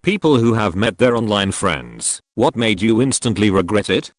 People who have met their online friends, what made you instantly regret it?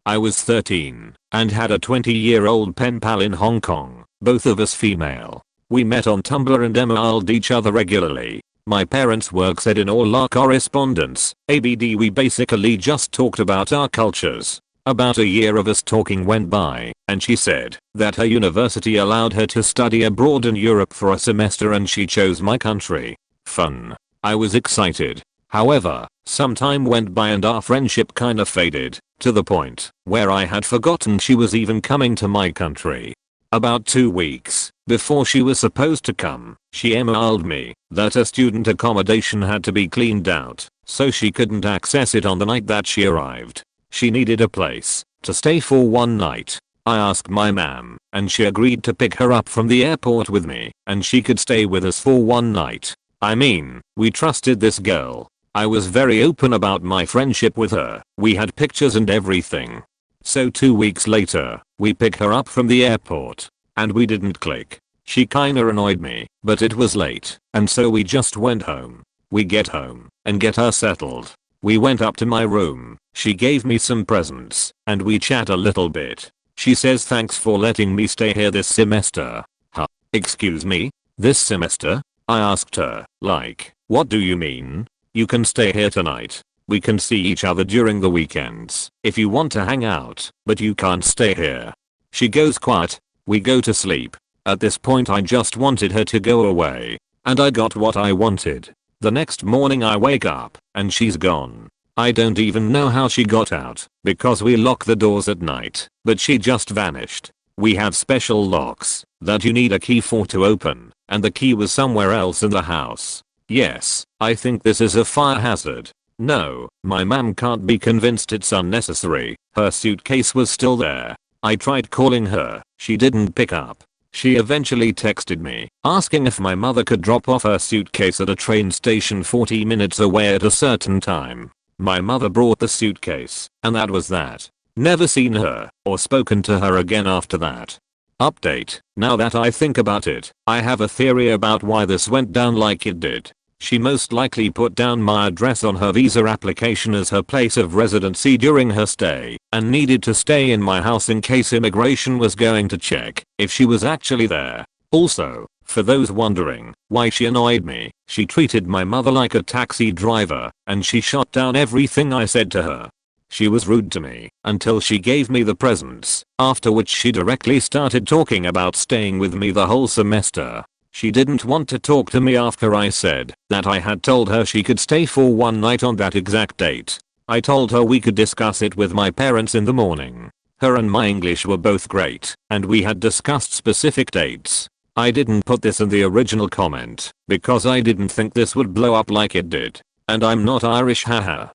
I was 13 and had a 20-year-old pen pal in Hong Kong, both of us female. We met on Tumblr and emailed each other regularly. My parents' work said in all our correspondence, ABD we basically just talked about our cultures. About a year of us talking went by, and she said that her university allowed her to study abroad in Europe for a semester and she chose my country. Fun. I was excited. However, some time went by and our friendship kinda faded, to the point where I had forgotten she was even coming to my country. About 2 weeks before she was supposed to come, she emailed me that her student accommodation had to be cleaned out, so she couldn't access it on the night that she arrived. She needed a place to stay for one night. I asked my mom, and she agreed to pick her up from the airport with me, and she could stay with us for one night. I mean, we trusted this girl. I was very open about my friendship with her. We had pictures and everything. So 2 weeks later, we pick her up from the airport. And we didn't click. She kinda annoyed me, but it was late, and so we just went home. We get home and get her settled. We went up to my room, she gave me some presents, and we chat a little bit. She says thanks for letting me stay here this semester. Huh? Excuse me? This semester? I asked her, like, what do you mean? You can stay here tonight. We can see each other during the weekends if you want to hang out, but you can't stay here. She goes quiet. We go to sleep. At this point I just wanted her to go away. And I got what I wanted. The next morning I wake up, and she's gone. I don't even know how she got out, because we lock the doors at night, but she just vanished. We have special locks that you need a key for to open, and the key was somewhere else in the house. Yes, I think this is a fire hazard. No, my mom can't be convinced it's unnecessary. Her suitcase was still there. I tried calling her, she didn't pick up. She eventually texted me, asking if my mother could drop off her suitcase at a train station 40 minutes away at a certain time. My mother brought the suitcase, and that was that. Never seen her, or spoken to her again after that. Update, now that I think about it, I have a theory about why this went down like it did. She most likely put down my address on her visa application as her place of residency during her stay, and needed to stay in my house in case immigration was going to check if she was actually there. Also, for those wondering why she annoyed me, she treated my mother like a taxi driver, and she shot down everything I said to her. She was rude to me until she gave me the presents, after which she directly started talking about staying with me the whole semester. She didn't want to talk to me after I said that I had told her she could stay for one night on that exact date. I told her we could discuss it with my parents in the morning. Her and my English were both great, and we had discussed specific dates. I didn't put this in the original comment, because I didn't think this would blow up like it did. And I'm not Irish, haha.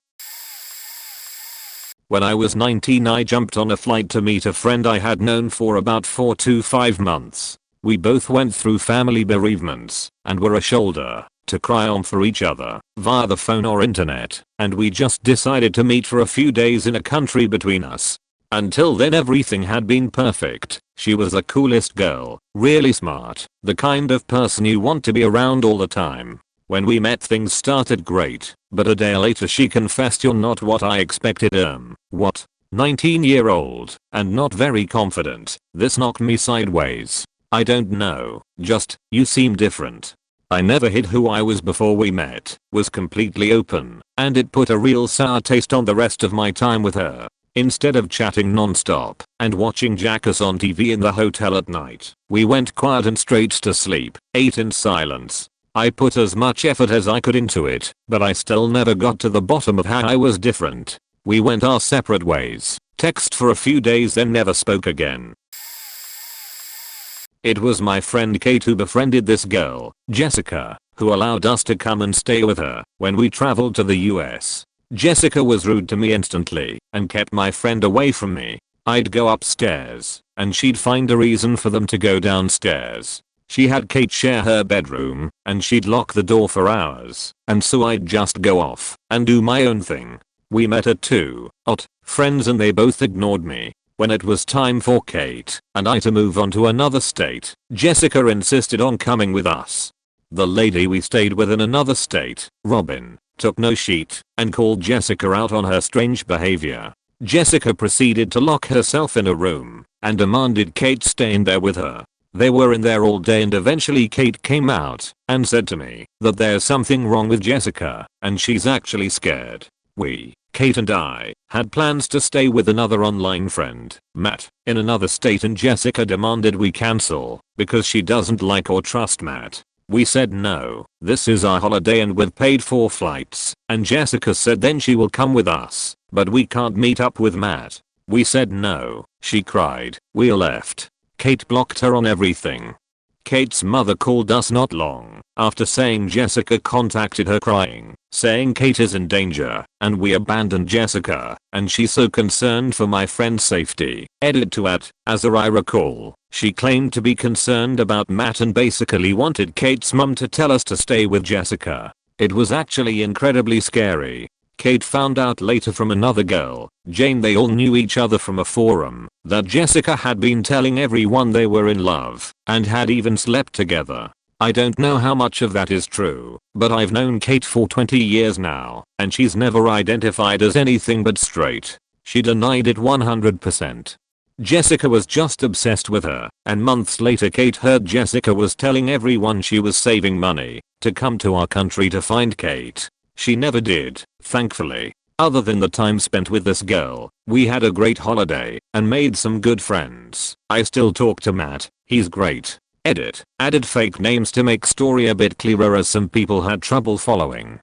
When I was 19 I jumped on a flight to meet a friend I had known for about 4 to 5 months. We both went through family bereavements, and were a shoulder to cry on for each other, via the phone or internet, and we just decided to meet for a few days in a country between us. Until then everything had been perfect. She was the coolest girl, really smart, the kind of person you want to be around all the time. When we met things started great, but a day later she confessed you're not what I expected. What? 19-year-old, and not very confident. This knocked me sideways. I don't know, just, you seem different. I never hid who I was before we met, was completely open, and it put a real sour taste on the rest of my time with her. Instead of chatting non-stop and watching Jackass on TV in the hotel at night, we went quiet and straight to sleep, ate in silence. I put as much effort as I could into it, but I still never got to the bottom of how I was different. We went our separate ways, text for a few days then never spoke again. It was my friend Kate who befriended this girl, Jessica, who allowed us to come and stay with her when we traveled to the US. Jessica was rude to me instantly and kept my friend away from me. I'd go upstairs and she'd find a reason for them to go downstairs. She had Kate share her bedroom and she'd lock the door for hours, and so I'd just go off and do my own thing. We met at 2 friends and they both ignored me. When it was time for Kate and I to move on to another state, Jessica insisted on coming with us. The lady we stayed with in another state, Robin, took no shit and called Jessica out on her strange behavior. Jessica proceeded to lock herself in a room and demanded Kate stay in there with her. They were in there all day and eventually Kate came out and said to me that there's something wrong with Jessica and she's actually scared. We, Kate and I, had plans to stay with another online friend, Matt, in another state and Jessica demanded we cancel because she doesn't like or trust Matt. We said no, this is our holiday and we've paid for flights, and Jessica said then she will come with us, but we can't meet up with Matt. We said no, she cried, we left. Kate blocked her on everything. Kate's mother called us not long after saying Jessica contacted her crying, saying Kate is in danger, and we abandoned Jessica, and she's so concerned for my friend's safety. Edit to at, as I recall, she claimed to be concerned about Matt and basically wanted Kate's mum to tell us to stay with Jessica. It was actually incredibly scary. Kate found out later from another girl, Jane, they all knew each other from a forum, that Jessica had been telling everyone they were in love and had even slept together. I don't know how much of that is true, but I've known Kate for 20 years now and she's never identified as anything but straight. She denied it 100%. Jessica was just obsessed with her, and months later Kate heard Jessica was telling everyone she was saving money to come to our country to find Kate. She never did, thankfully. Other than the time spent with this girl, we had a great holiday and made some good friends. I still talk to Matt, he's great. Edit, added fake names to make story a bit clearer as some people had trouble following.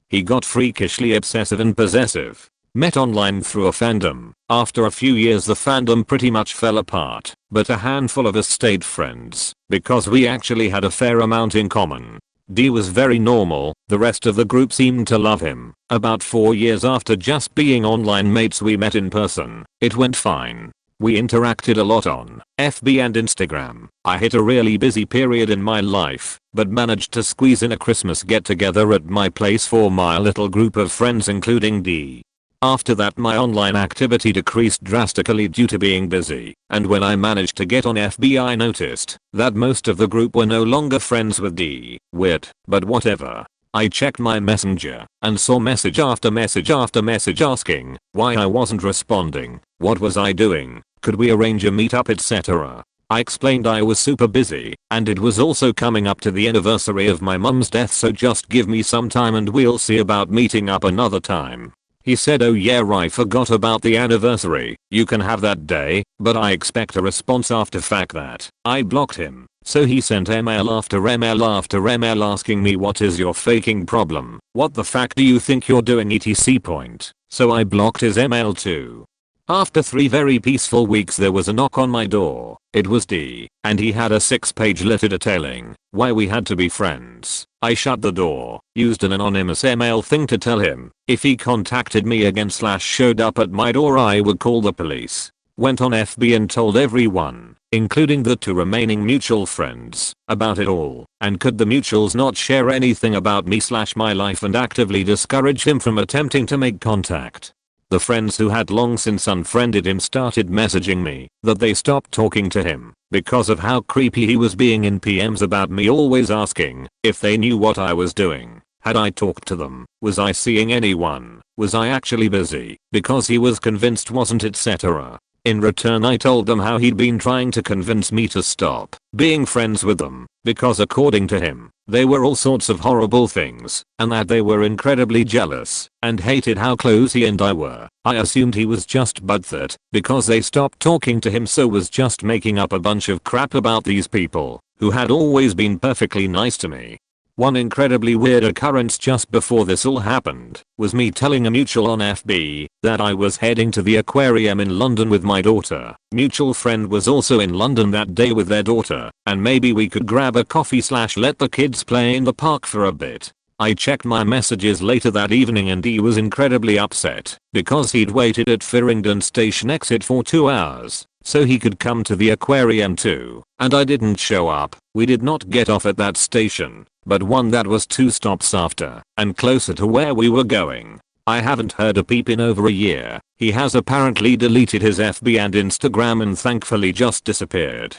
He got freakishly obsessive and possessive. Met online through a fandom. After a few years the fandom pretty much fell apart, but a handful of us stayed friends because we actually had a fair amount in common. D was very normal, the rest of the group seemed to love him. About 4 years after just being online mates we met in person. It went fine. We interacted a lot on FB and Instagram. I hit a really busy period in my life, but managed to squeeze in a Christmas get together at my place for my little group of friends including D. After that my online activity decreased drastically due to being busy, and when I managed to get on FB I noticed that most of the group were no longer friends with D. Weird, but whatever. I checked my messenger and saw message after message after message asking why I wasn't responding, what was I doing, could we arrange a meetup etc. I explained I was super busy, and it was also coming up to the anniversary of my mum's death so just give me some time and we'll see about meeting up another time. He said oh yeah I forgot about the anniversary, you can have that day, but I expect a response after fact that I blocked him. So he sent email after email after email asking me what is your faking problem, what the fuck do you think you're doing etc. point. So I blocked his email too. After 3 very peaceful weeks there was a knock on my door. It was D, and he had a 6-page letter detailing why we had to be friends. I shut the door, used an anonymous email thing to tell him if he contacted me again / showed up at my door I would call the police. Went on FB and told everyone, including the 2 remaining mutual friends, about it all, and could the mutuals not share anything about me / my life and actively discourage him from attempting to make contact. The friends who had long since unfriended him started messaging me that they stopped talking to him because of how creepy he was being in PMs about me, always asking if they knew what I was doing. Had I talked to them? Was I seeing anyone? Was I actually busy? Because he was convinced wasn't etc. In return I told them how he'd been trying to convince me to stop being friends with them because according to him, they were all sorts of horrible things and that they were incredibly jealous and hated how close he and I were. I assumed he was just butthurt because they stopped talking to him so was just making up a bunch of crap about these people who had always been perfectly nice to me. One incredibly weird occurrence just before this all happened was me telling a mutual on FB that I was heading to the aquarium in London with my daughter. Mutual friend was also in London that day with their daughter, and maybe we could grab a coffee / let the kids play in the park for a bit. I checked my messages later that evening and he was incredibly upset because he'd waited at Farringdon station exit for 2 hours so he could come to the aquarium too, and I didn't show up. We did not get off at that station, but one that was 2 stops after and closer to where we were going. I haven't heard a peep in over a year. He has apparently deleted his FB and Instagram and thankfully just disappeared.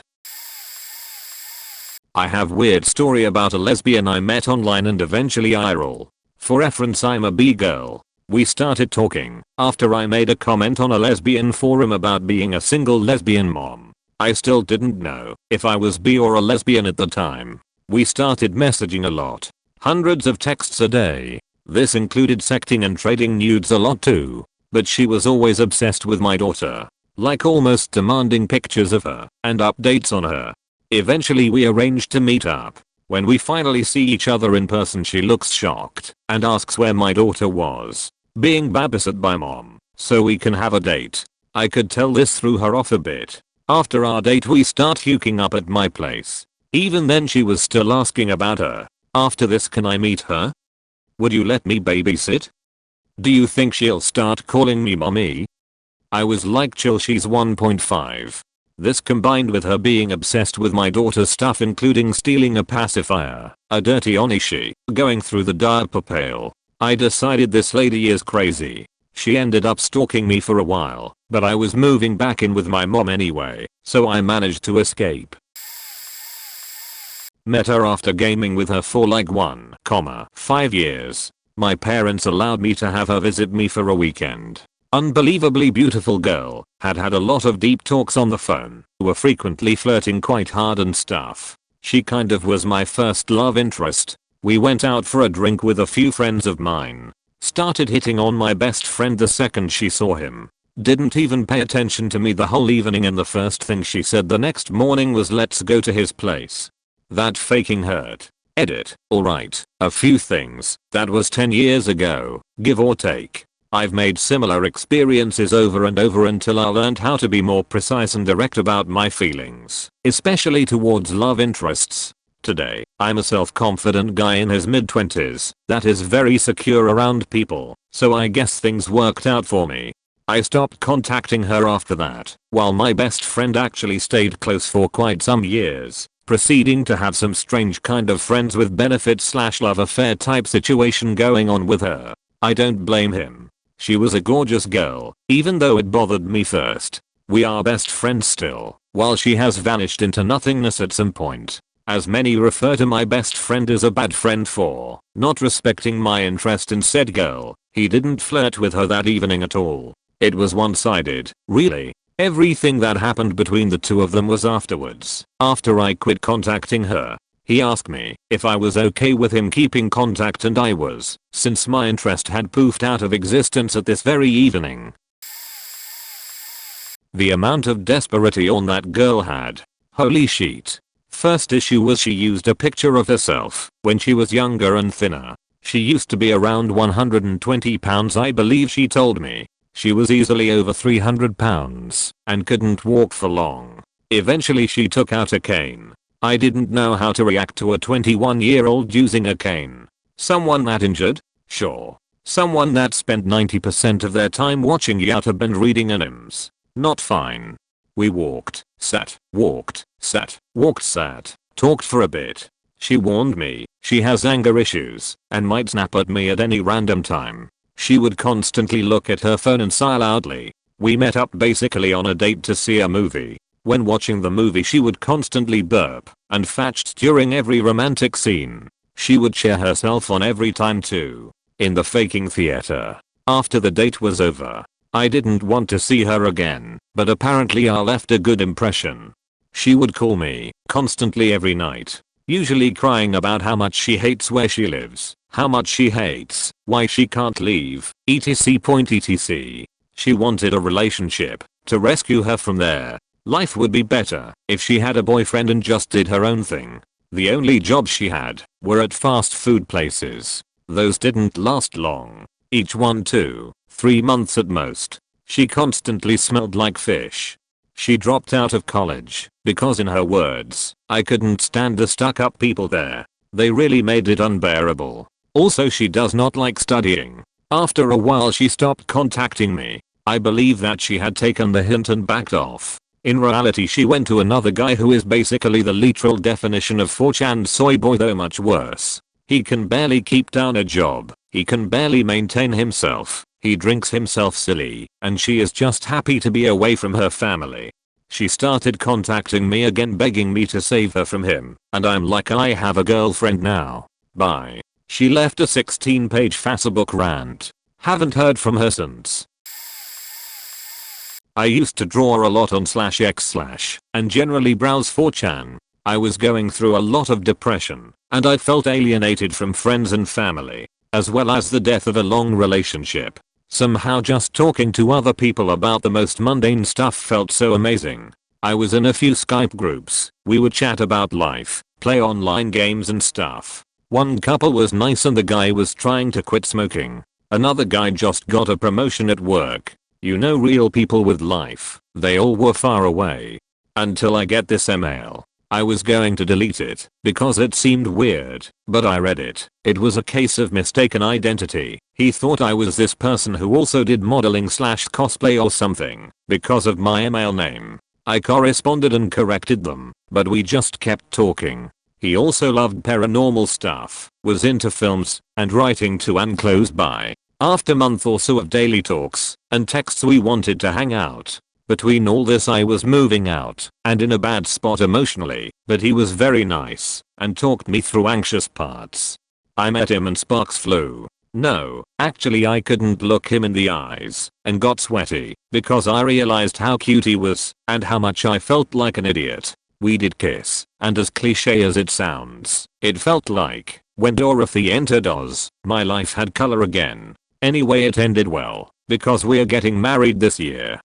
I have weird story about a lesbian I met online and eventually IRL. For reference, I'm a B girl. We started talking after I made a comment on a lesbian forum about being a single lesbian mom. I still didn't know if I was bi or a lesbian at the time. We started messaging a lot. Hundreds of texts a day. This included sexting and trading nudes a lot too. But she was always obsessed with my daughter. Like almost demanding pictures of her and updates on her. Eventually we arranged to meet up. When we finally see each other in person, she looks shocked and asks where my daughter was being babysat by mom so we can have a date. I could tell this threw her off a bit. After our date we start hooking up at my place. Even then she was still asking about her. After this, can I meet her? Would you let me babysit? Do you think she'll start calling me mommy? I was like, chill, she's 1.5. This combined with her being obsessed with my daughter's stuff, including stealing a pacifier, a dirty Onishi, going through the diaper pail. I decided this lady is crazy. She ended up stalking me for a while, but I was moving back in with my mom anyway, so I managed to escape. Met her after gaming with her for like 1,5 years. My parents allowed me to have her visit me for a weekend. Unbelievably beautiful girl, had a lot of deep talks on the phone, were frequently flirting quite hard and stuff. She kind of was my first love interest. We went out for a drink with a few friends of mine. Started hitting on my best friend the second she saw him. Didn't even pay attention to me the whole evening, and the first thing she said the next morning was, let's go to his place. That faking hurt. Edit. Alright, a few things. That was 10 years ago, give or take. I've made similar experiences over and over until I learned how to be more precise and direct about my feelings, especially towards love interests. Today, I'm a self-confident guy in his mid-20s that is very secure around people, so I guess things worked out for me. I stopped contacting her after that, while my best friend actually stayed close for quite some years, proceeding to have some strange kind of friends with benefits / love affair type situation going on with her. I don't blame him. She was a gorgeous girl, even though it bothered me first. We are best friends still, while she has vanished into nothingness at some point. As many refer to my best friend as a bad friend for not respecting my interest in said girl. He didn't flirt with her that evening at all. It was one-sided, really. Everything that happened between the two of them was afterwards. After I quit contacting her, he asked me if I was okay with him keeping contact, and I was, since my interest had poofed out of existence at this very evening. The amount of desperation on that girl had. Holy shit. First issue was she used a picture of herself when she was younger and thinner. She used to be around 120 pounds, I believe she told me. She was easily over 300 pounds and couldn't walk for long. Eventually she took out a cane. I didn't know how to react to a 21-year-old using a cane. Someone that injured? Sure. Someone that spent 90% of their time watching YouTube and reading animes? Not fine. We walked, sat, walked, sat, walked, sat, talked for a bit. She warned me she has anger issues and might snap at me at any random time. She would constantly look at her phone and sigh loudly. We met up basically on a date to see a movie. When watching the movie she would constantly burp and fetched during every romantic scene. She would cheer herself on every time too. In the faking theater. After the date was over, I didn't want to see her again, but apparently I left a good impression. She would call me constantly every night, usually crying about how much she hates where she lives, how much she hates, why she can't leave, etc. She wanted a relationship to rescue her from there. Life would be better if she had a boyfriend and just did her own thing. The only jobs she had were at fast food places. Those didn't last long. Each 1 to 3 months at most. She constantly smelled like fish. She dropped out of college because, in her words, I couldn't stand the stuck-up people there. They really made it unbearable. Also, she does not like studying. After a while she stopped contacting me. I believe that she had taken the hint and backed off. In reality she went to another guy who is basically the literal definition of 4chan soy boy, though much worse. He can barely keep down a job. He can barely maintain himself. He drinks himself silly, and she is just happy to be away from her family. She started contacting me again begging me to save her from him, and I'm like, I have a girlfriend now. Bye. She left a 16-page Facebook rant. Haven't heard from her since. I used to draw a lot on /x/ and generally browse 4chan. I was going through a lot of depression, and I felt alienated from friends and family, as well as the death of a long relationship. Somehow just talking to other people about the most mundane stuff felt so amazing. I was in a few Skype groups. We would chat about life, play online games and stuff. One couple was nice and the guy was trying to quit smoking. Another guy just got a promotion at work. You know, real people with life. They all were far away. Until I get this email. I was going to delete it because it seemed weird, but I read it. It was a case of mistaken identity. He thought I was this person who also did modeling/cosplay or something because of my email name. I corresponded and corrected them, but we just kept talking. He also loved paranormal stuff, was into films, and writing too, and close by. After a month or so of daily talks and texts we wanted to hang out. Between all this I was moving out and in a bad spot emotionally, but he was very nice and talked me through anxious parts. I met him and sparks flew. No, actually I couldn't look him in the eyes and got sweaty because I realized how cute he was and how much I felt like an idiot. We did kiss, and as cliche as it sounds, it felt like when Dorothy entered Oz, my life had color again. Anyway, it ended well because we're getting married this year.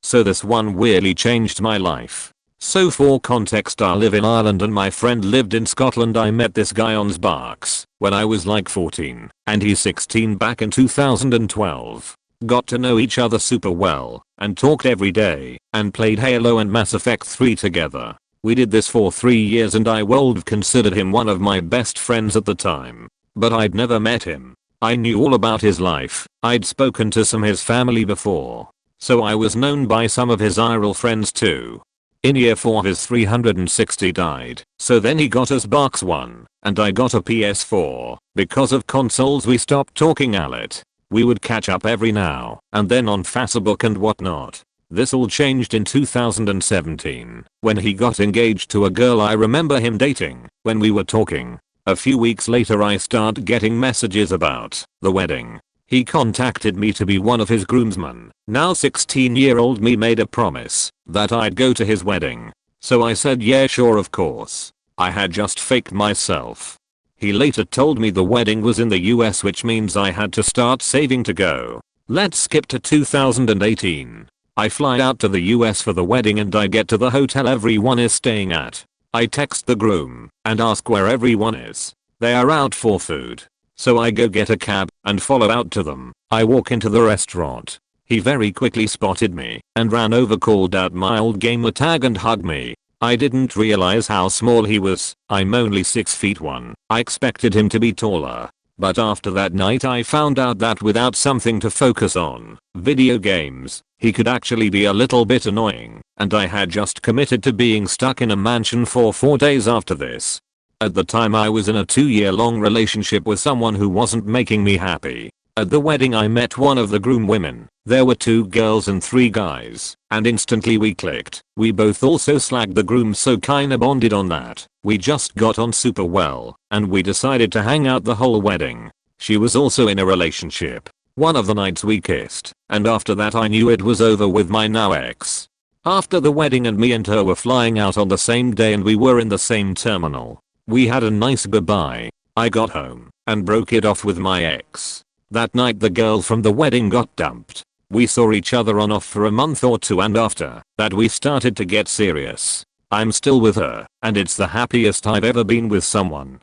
So this one really changed my life. So for context, I live in Ireland and my friend lived in Scotland. I met this guy on Sparks when I was like 14 and he's 16 back in 2012. Got to know each other super well and talked every day and played Halo and Mass Effect 3 together. We did this for 3 years and I would have considered him one of my best friends at the time. But I'd never met him. I knew all about his life. I'd spoken to some of his family before. So I was known by some of his IRL friends too. In year 4 his 360 died, so then he got us Xbox One, and I got a PS4. Because of consoles we stopped talking a lot. We would catch up every now and then on Facebook and whatnot. This all changed in 2017, when he got engaged to a girl I remember him dating, when we were talking. A few weeks later I started getting messages about the wedding. He contacted me to be one of his groomsmen. Now 16-year-old me made a promise that I'd go to his wedding. So I said yeah, sure, of course. I had just faked myself. He later told me the wedding was in the US, which means I had to start saving to go. Let's skip to 2018. I fly out to the US for the wedding and I get to the hotel everyone is staying at. I text the groom and ask where everyone is. They are out for food. So I go get a cab and follow out to them. I walk into the restaurant. He very quickly spotted me and ran over, called out my old gamer tag and hugged me. I didn't realize how small he was. I'm only 6'1". I expected him to be taller. But after that night I found out that without something to focus on, video games, he could actually be a little bit annoying, and I had just committed to being stuck in a mansion for 4 days after this. At the time I was in a 2-year-long relationship with someone who wasn't making me happy. At the wedding I met one of the groom women. There were 2 girls and 3 guys, and instantly we clicked. We both also slagged the groom, so kinda bonded on that. We just got on super well, and we decided to hang out the whole wedding. She was also in a relationship. One of the nights we kissed, and after that I knew it was over with my now ex. After the wedding and me and her were flying out on the same day and we were in the same terminal. We had a nice goodbye. I got home and broke it off with my ex. That night the girl from the wedding got dumped. We saw each other on off for a month or 2 and after that we started to get serious. I'm still with her and it's the happiest I've ever been with someone.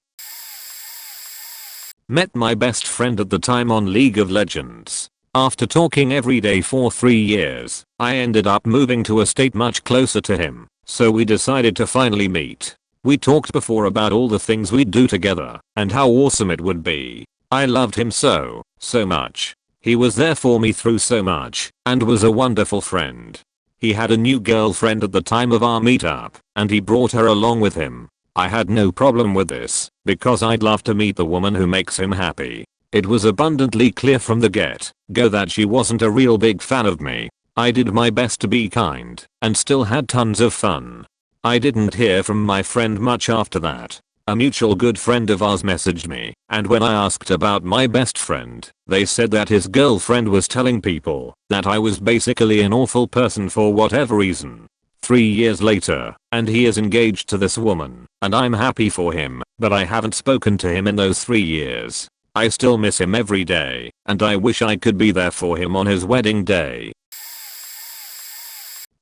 Met my best friend at the time on League of Legends. After talking every day for 3 years, I ended up moving to a state much closer to him, so we decided to finally meet. We talked before about all the things we'd do together and how awesome it would be. I loved him so much. He was there for me through so much and was a wonderful friend. He had a new girlfriend at the time of our meetup and he brought her along with him. I had no problem with this because I'd love to meet the woman who makes him happy. It was abundantly clear from the get-go that she wasn't a real big fan of me. I did my best to be kind and still had tons of fun. I didn't hear from my friend much after that. A mutual good friend of ours messaged me, and when I asked about my best friend, they said that his girlfriend was telling people that I was basically an awful person for whatever reason. 3 years later, and he is engaged to this woman, and I'm happy for him, but I haven't spoken to him in those 3 years. I still miss him every day, and I wish I could be there for him on his wedding day.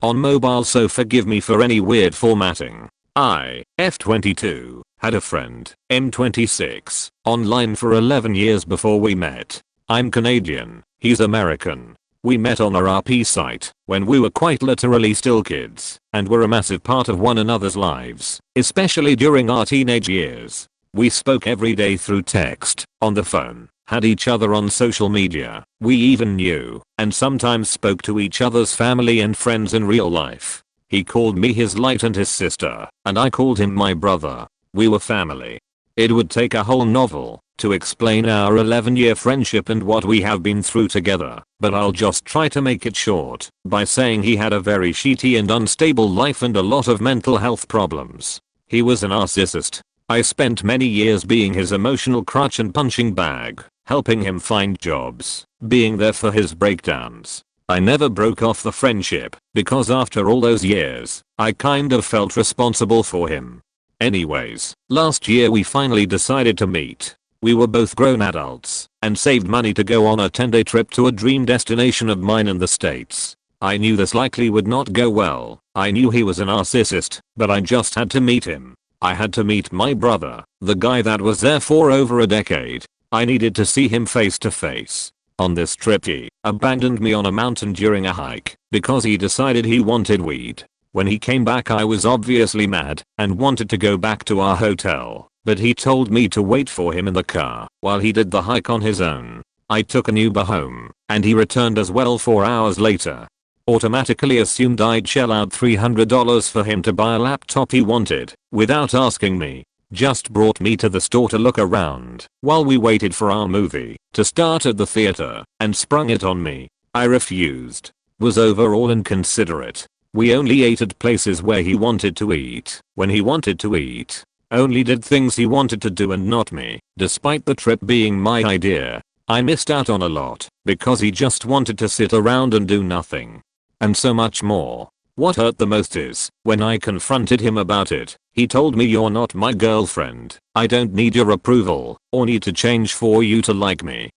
On mobile, so forgive me for any weird formatting. I, F22, had a friend, M26, online for 11 years before we met. I'm Canadian, he's American. We met on a RP site when we were quite literally still kids and were a massive part of one another's lives, especially during our teenage years. We spoke every day through text, on the phone, had each other on social media, we even knew and sometimes spoke to each other's family and friends in real life. He called me his light and his sister, and I called him my brother. We were family. It would take a whole novel to explain our 11-year friendship and what we have been through together, but I'll just try to make it short by saying he had a very shitty and unstable life and a lot of mental health problems. He was a narcissist. I spent many years being his emotional crutch and punching bag, helping him find jobs, being there for his breakdowns. I never broke off the friendship because after all those years, I kind of felt responsible for him. Anyways, last year we finally decided to meet. We were both grown adults and saved money to go on a 10-day trip to a dream destination of mine in the States. I knew this likely would not go well. I knew he was a narcissist, but I just had to meet him. I had to meet my brother, the guy that was there for over a decade. I needed to see him face to face. On this trip he abandoned me on a mountain during a hike because he decided he wanted weed. When he came back I was obviously mad and wanted to go back to our hotel, but he told me to wait for him in the car while he did the hike on his own. I took an Uber home and he returned as well 4 hours later. Automatically assumed I'd shell out $300 for him to buy a laptop he wanted without asking me. Just brought me to the store to look around while we waited for our movie to start at the theater and sprung it on me. I refused. Was overall inconsiderate. We only ate at places where he wanted to eat, when he wanted to eat. Only did things he wanted to do and not me, despite the trip being my idea. I missed out on a lot because he just wanted to sit around and do nothing. And so much more. What hurt the most is, when I confronted him about it, he told me you're not my girlfriend, I don't need your approval, or need to change for you to like me.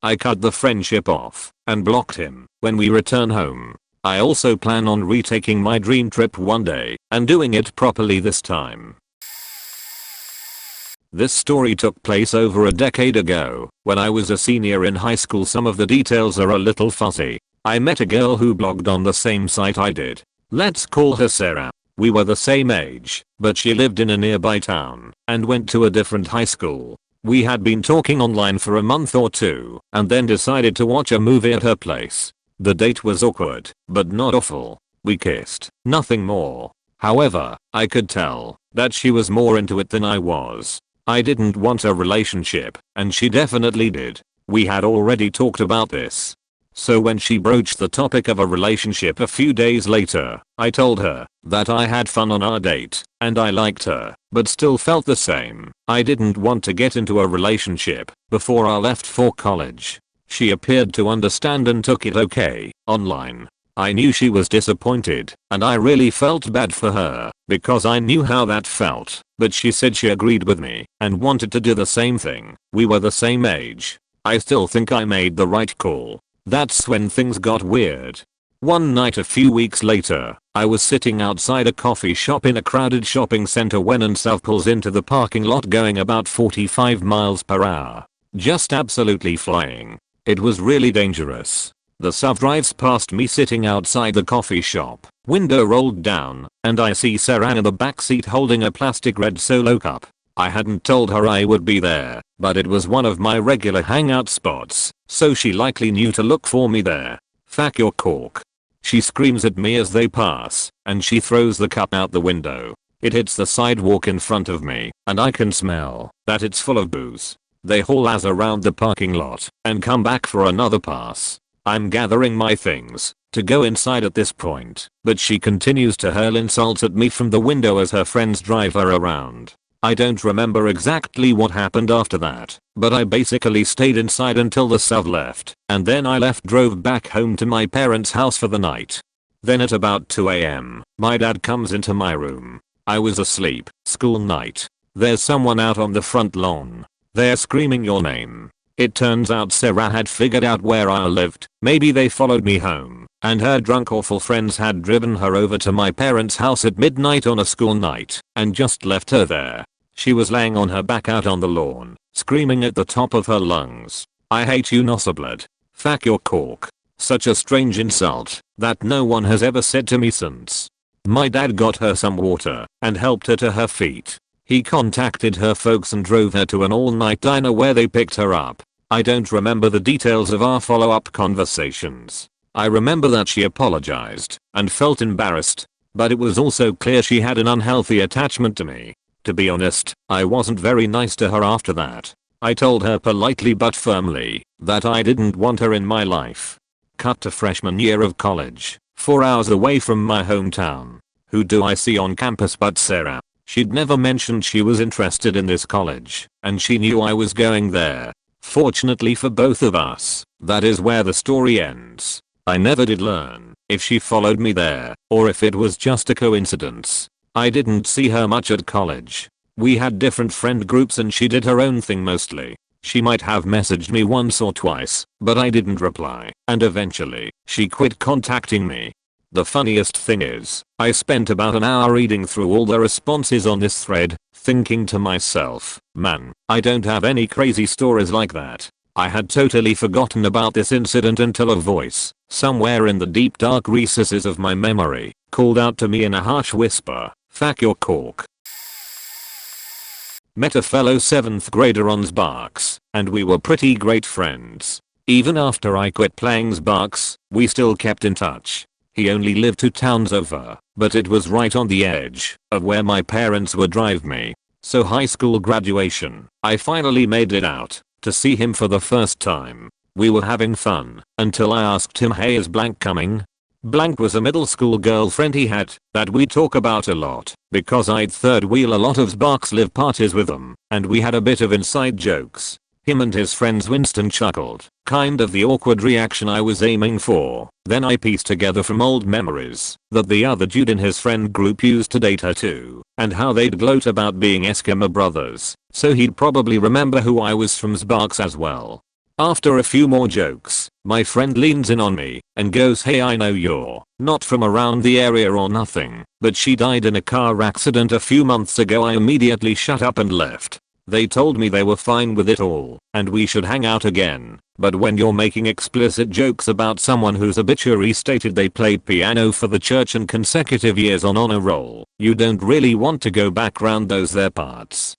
I cut the friendship off, and blocked him. When we return home, I also plan on retaking my dream trip one day, and doing it properly this time. This story took place over a decade ago, when I was a senior in high school. Some of the details are a little fuzzy. I met a girl who blogged on the same site I did. Let's call her Sarah. We were the same age, but she lived in a nearby town and went to a different high school. We had been talking online for a month or two and then decided to watch a movie at her place. The date was awkward, but not awful. We kissed, nothing more. However, I could tell that she was more into it than I was. I didn't want a relationship, and she definitely did. We had already talked about this. So when she broached the topic of a relationship a few days later, I told her that I had fun on our date and I liked her, but still felt the same. I didn't want to get into a relationship before I left for college. She appeared to understand and took it okay. Online, I knew she was disappointed and I really felt bad for her because I knew how that felt, but she said she agreed with me and wanted to do the same thing. We were the same age. I still think I made the right call. That's when things got weird. One night a few weeks later, I was sitting outside a coffee shop in a crowded shopping center when an South pulls into the parking lot going about 45 miles per hour. Just absolutely flying. It was really dangerous. The South drives past me sitting outside the coffee shop, window rolled down, and I see Sarah in the backseat holding a plastic red Solo cup. I hadn't told her I would be there, but it was one of my regular hangout spots, so she likely knew to look for me there. "Fuck your cork." She screams at me as they pass, and she throws the cup out the window. It hits the sidewalk in front of me, and I can smell that it's full of booze. They haul ass around the parking lot and come back for another pass. I'm gathering my things to go inside at this point, but she continues to hurl insults at me from the window as her friends drive her around. I don't remember exactly what happened after that, but I basically stayed inside until the sub left, and then I drove back home to my parents' house for the night. Then at about 2 AM, my dad comes into my room. I was asleep, school night. There's someone out on the front lawn. They're screaming your name. It turns out Sarah had figured out where I lived. Maybe they followed me home, and her drunk awful friends had driven her over to my parents' house at midnight on a school night, and just left her there. She was laying on her back out on the lawn, screaming at the top of her lungs. I hate you Nossoblood. Fuck your cork. Such a strange insult that no one has ever said to me since. My dad got her some water and helped her to her feet. He contacted her folks and drove her to an all-night diner where they picked her up. I don't remember the details of our follow-up conversations. I remember that she apologized and felt embarrassed, but it was also clear she had an unhealthy attachment to me. To be honest, I wasn't very nice to her after that. I told her politely but firmly that I didn't want her in my life. Cut to freshman year of college, 4 hours away from my hometown. Who do I see on campus but Sarah? She'd never mentioned she was interested in this college, and she knew I was going there. Fortunately for both of us, that is where the story ends. I never did learn if she followed me there, or if it was just a coincidence. I didn't see her much at college. We had different friend groups and she did her own thing mostly. She might have messaged me once or twice, but I didn't reply, and eventually, she quit contacting me. The funniest thing is, I spent about an hour reading through all the responses on this thread, thinking to myself, man, I don't have any crazy stories like that. I had totally forgotten about this incident until a voice, somewhere in the deep dark recesses of my memory, called out to me in a harsh whisper, "Fuck your cork." Met a fellow 7th grader on Xbox, and we were pretty great friends. Even after I quit playing Xbox, we still kept in touch. He only lived 2 towns over, but it was right on the edge of where my parents would drive me. So high school graduation, I finally made it out to see him for the first time. We were having fun until I asked him, "Hey, is blank coming?" Blank was a middle school girlfriend he had that we talk about a lot because I'd third wheel a lot of Xbox live parties with them, and we had a bit of inside jokes. Him and his friends Winston chuckled, kind of the awkward reaction I was aiming for. Then I pieced together from old memories that the other dude in his friend group used to date her too, and how they'd gloat about being Eskimo brothers, so he'd probably remember who I was from Xbox as well. After a few more jokes, my friend leans in on me and goes, "Hey, I know you're not from around the area or nothing, but she died in a car accident a few months ago." I immediately shut up and left. They told me they were fine with it all and we should hang out again, but when you're making explicit jokes about someone whose obituary stated they played piano for the church and consecutive years on honor roll, you don't really want to go back round those there parts.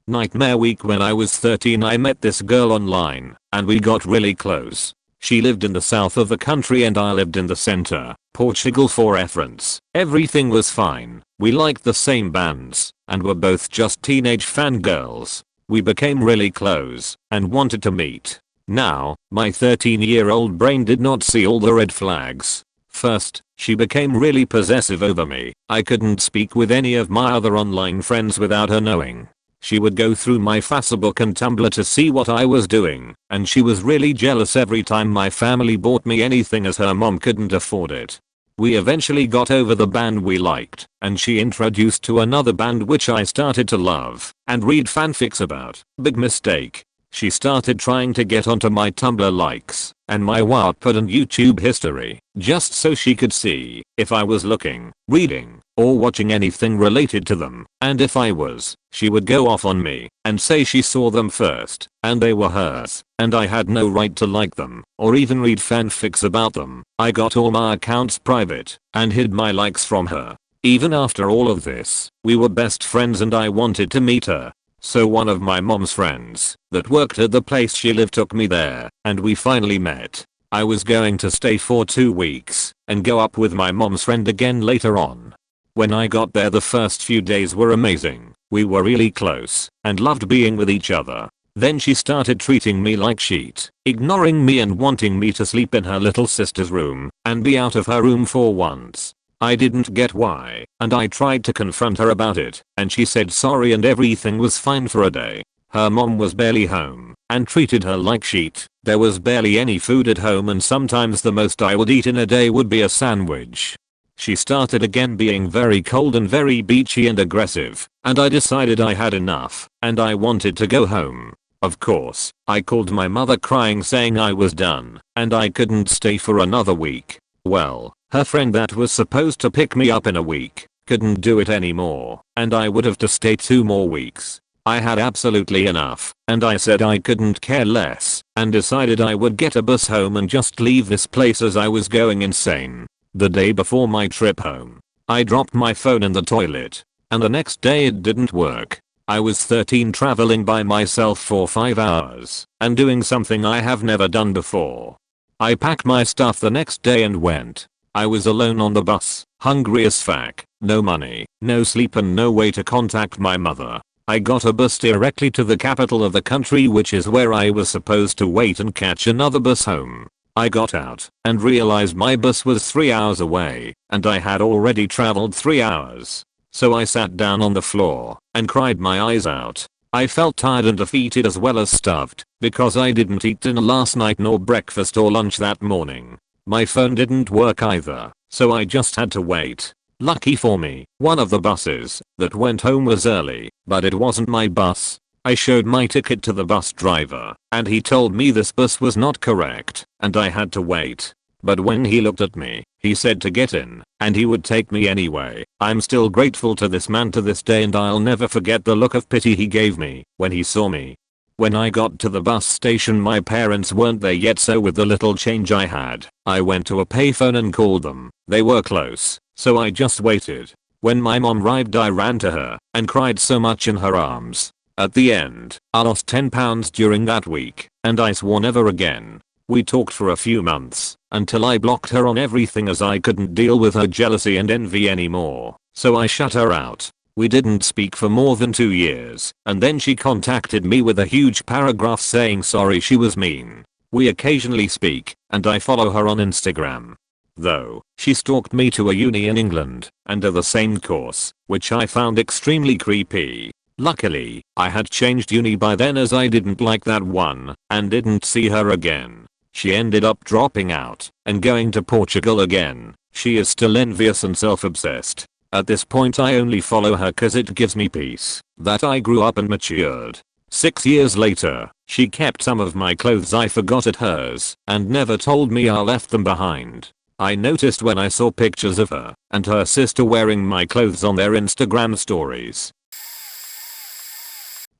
Nightmare week. When I was 13, I met this girl online and we got really close. She lived in the south of the country and I lived in the center, Portugal for reference. Everything was fine. We liked the same bands and were both just teenage fangirls. We became really close and wanted to meet. Now, my 13-year-old brain did not see all the red flags. First, she became really possessive over me. I couldn't speak with any of my other online friends without her knowing. She would go through my Facebook and Tumblr to see what I was doing, and she was really jealous every time my family bought me anything as her mom couldn't afford it. We eventually got over the band we liked, and she introduced to another band which I started to love and read fanfics about. Big mistake. She started trying to get onto my Tumblr likes and my Wattpad and YouTube history just so she could see if I was looking, reading, or watching anything related to them, and if I was, she would go off on me and say she saw them first and they were hers and I had no right to like them or even read fanfics about them. I got all my accounts private and hid my likes from her. Even after all of this, we were best friends and I wanted to meet her. So one of my mom's friends that worked at the place she lived took me there and we finally met. I was going to stay for 2 weeks and go up with my mom's friend again later on. When I got there, the first few days were amazing. We were really close and loved being with each other. Then she started treating me like shit, ignoring me and wanting me to sleep in her little sister's room and be out of her room for once. I didn't get why, and I tried to confront her about it, and she said sorry and everything was fine for a day. Her mom was barely home and treated her like shit. There was barely any food at home and sometimes the most I would eat in a day would be a sandwich. She started again being very cold and very beachy and aggressive, and I decided I had enough and I wanted to go home. Of course, I called my mother crying saying I was done and I couldn't stay for another week. Well, her friend that was supposed to pick me up in a week couldn't do it anymore and I would have to stay 2 more weeks. I had absolutely enough and I said I couldn't care less and decided I would get a bus home and just leave this place as I was going insane. The day before my trip home, I dropped my phone in the toilet and the next day it didn't work. I was 13 traveling by myself for 5 hours and doing something I have never done before. I packed my stuff the next day and went. I was alone on the bus, hungry as fuck, no money, no sleep and no way to contact my mother. I got a bus directly to the capital of the country, which is where I was supposed to wait and catch another bus home. I got out and realized my bus was 3 hours away and I had already traveled 3 hours. So I sat down on the floor and cried my eyes out. I felt tired and defeated as well as stuffed because I didn't eat dinner last night nor breakfast or lunch that morning. My phone didn't work either, so I just had to wait. Lucky for me, one of the buses that went home was early, but it wasn't my bus. I showed my ticket to the bus driver and he told me this bus was not correct and I had to wait. But when he looked at me, he said to get in and he would take me anyway. I'm still grateful to this man to this day and I'll never forget the look of pity he gave me when he saw me. When I got to the bus station my parents weren't there yet, so with the little change I had, I went to a payphone and called them. They were close, so I just waited. When my mom arrived I ran to her and cried so much in her arms. At the end, I lost 10 pounds during that week and I swore never again. We talked for a few months until I blocked her on everything as I couldn't deal with her jealousy and envy anymore, so I shut her out. We didn't speak for more than 2 years and then she contacted me with a huge paragraph saying sorry she was mean. We occasionally speak and I follow her on Instagram. Though, she stalked me to a uni in England and to the same course, which I found extremely creepy. Luckily, I had changed uni by then as I didn't like that one and didn't see her again. She ended up dropping out and going to Portugal again. She is still envious and self-obsessed. At this point I only follow her cause it gives me peace that I grew up and matured. 6 years later, she kept some of my clothes I forgot at hers and never told me I left them behind. I noticed when I saw pictures of her and her sister wearing my clothes on their Instagram stories.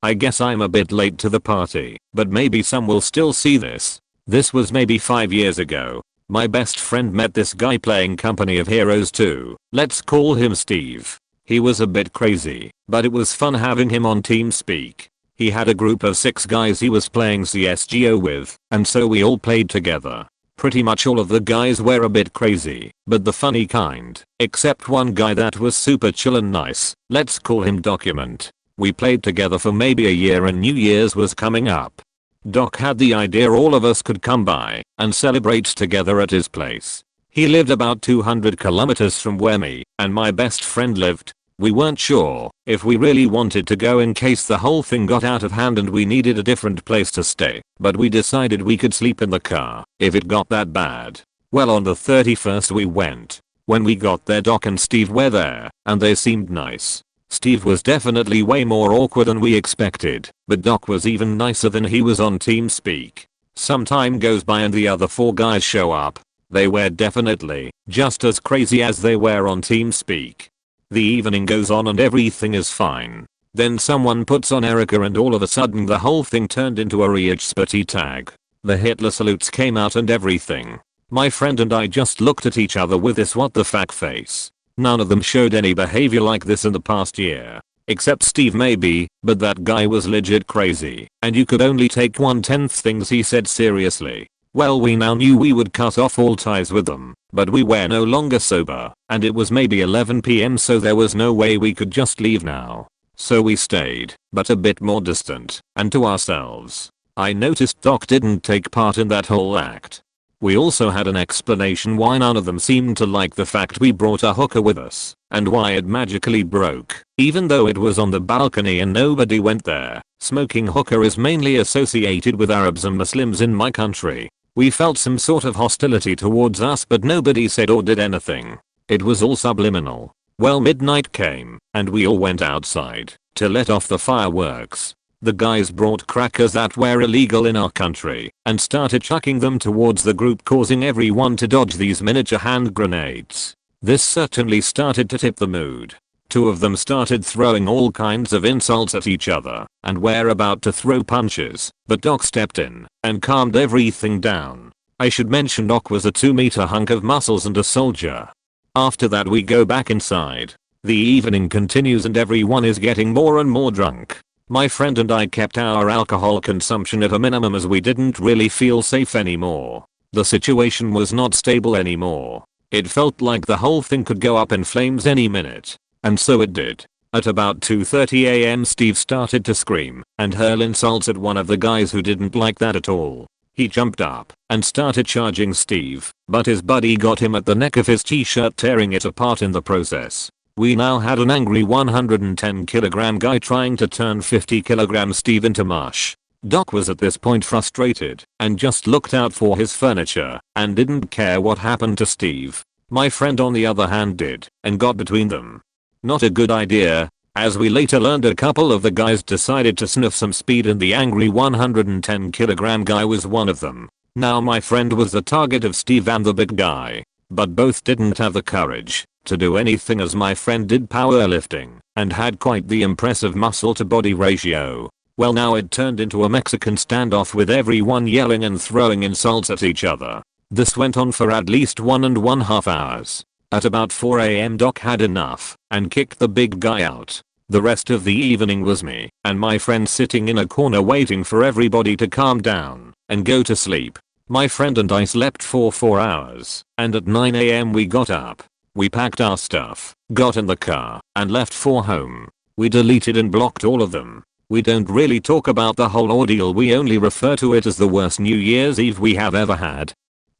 I guess I'm a bit late to the party, but maybe some will still see this. This was maybe 5 years ago. My best friend met this guy playing Company of Heroes 2. Let's call him Steve. He was a bit crazy, but it was fun having him on TeamSpeak. He had a group of 6 guys he was playing CSGO with, and so we all played together. Pretty much all of the guys were a bit crazy, but the funny kind, except one guy that was super chill and nice. Let's call him Document. We played together for maybe a year and New Year's was coming up. Doc had the idea all of us could come by and celebrate together at his place. He lived about 200 kilometers from where me and my best friend lived. We weren't sure if we really wanted to go in case the whole thing got out of hand and we needed a different place to stay, but we decided we could sleep in the car if it got that bad. Well, on the 31st we went. When we got there Doc and Steve were there and they seemed nice. Steve was definitely way more awkward than we expected, but Doc was even nicer than he was on TeamSpeak. Some time goes by and the other 4 guys show up. They were definitely just as crazy as they were on TeamSpeak. The evening goes on and everything is fine. Then someone puts on Erica and all of a sudden the whole thing turned into a Reichsparty tag. The Hitler salutes came out and everything. My friend and I just looked at each other with this what the fuck face. None of them showed any behavior like this in the past year. Except Steve maybe, but that guy was legit crazy, and you could only take 1/10 things he said seriously. Well, we now knew we would cut off all ties with them, but we were no longer sober, and it was maybe 11 PM so there was no way we could just leave now. So we stayed, but a bit more distant, and to ourselves. I noticed Doc didn't take part in that whole act. We also had an explanation why none of them seemed to like the fact we brought a hooker with us, and why it magically broke, even though it was on the balcony and nobody went there. Smoking hookah is mainly associated with Arabs and Muslims in my country. We felt some sort of hostility towards us, but nobody said or did anything. It was all subliminal. Well, midnight came, and we all went outside to let off the fireworks. The guys brought crackers that were illegal in our country and started chucking them towards the group, causing everyone to dodge these miniature hand grenades. This certainly started to tip the mood. Two of them started throwing all kinds of insults at each other and were about to throw punches, but Doc stepped in and calmed everything down. I should mention Doc was a 2-meter hunk of muscles and a soldier. After that we go back inside. The evening continues and everyone is getting more and more drunk. My friend and I kept our alcohol consumption at a minimum as we didn't really feel safe anymore. The situation was not stable anymore. It felt like the whole thing could go up in flames any minute. And so it did. At about 2:30 AM Steve started to scream and hurl insults at one of the guys who didn't like that at all. He jumped up and started charging Steve, but his buddy got him at the neck of his t-shirt, tearing it apart in the process. We now had an angry 110-kilogram guy trying to turn 50-kilogram Steve into mush. Doc was at this point frustrated and just looked out for his furniture and didn't care what happened to Steve. My friend on the other hand did and got between them. Not a good idea. As we later learned, a couple of the guys decided to sniff some speed and the angry 110-kilogram guy was one of them. Now my friend was the target of Steve and the big guy, but both didn't have the courage to do anything as my friend did powerlifting and had quite the impressive muscle to body ratio. Well, now it turned into a Mexican standoff with everyone yelling and throwing insults at each other. This went on for at least 1.5 hours. At about 4 AM Doc had enough and kicked the big guy out. The rest of the evening was me and my friend sitting in a corner waiting for everybody to calm down and go to sleep. My friend and I slept for 4 hours, and at 9 AM we got up. We packed our stuff, got in the car, and left for home. We deleted and blocked all of them. We don't really talk about the whole ordeal, we only refer to it as the worst New Year's Eve we have ever had.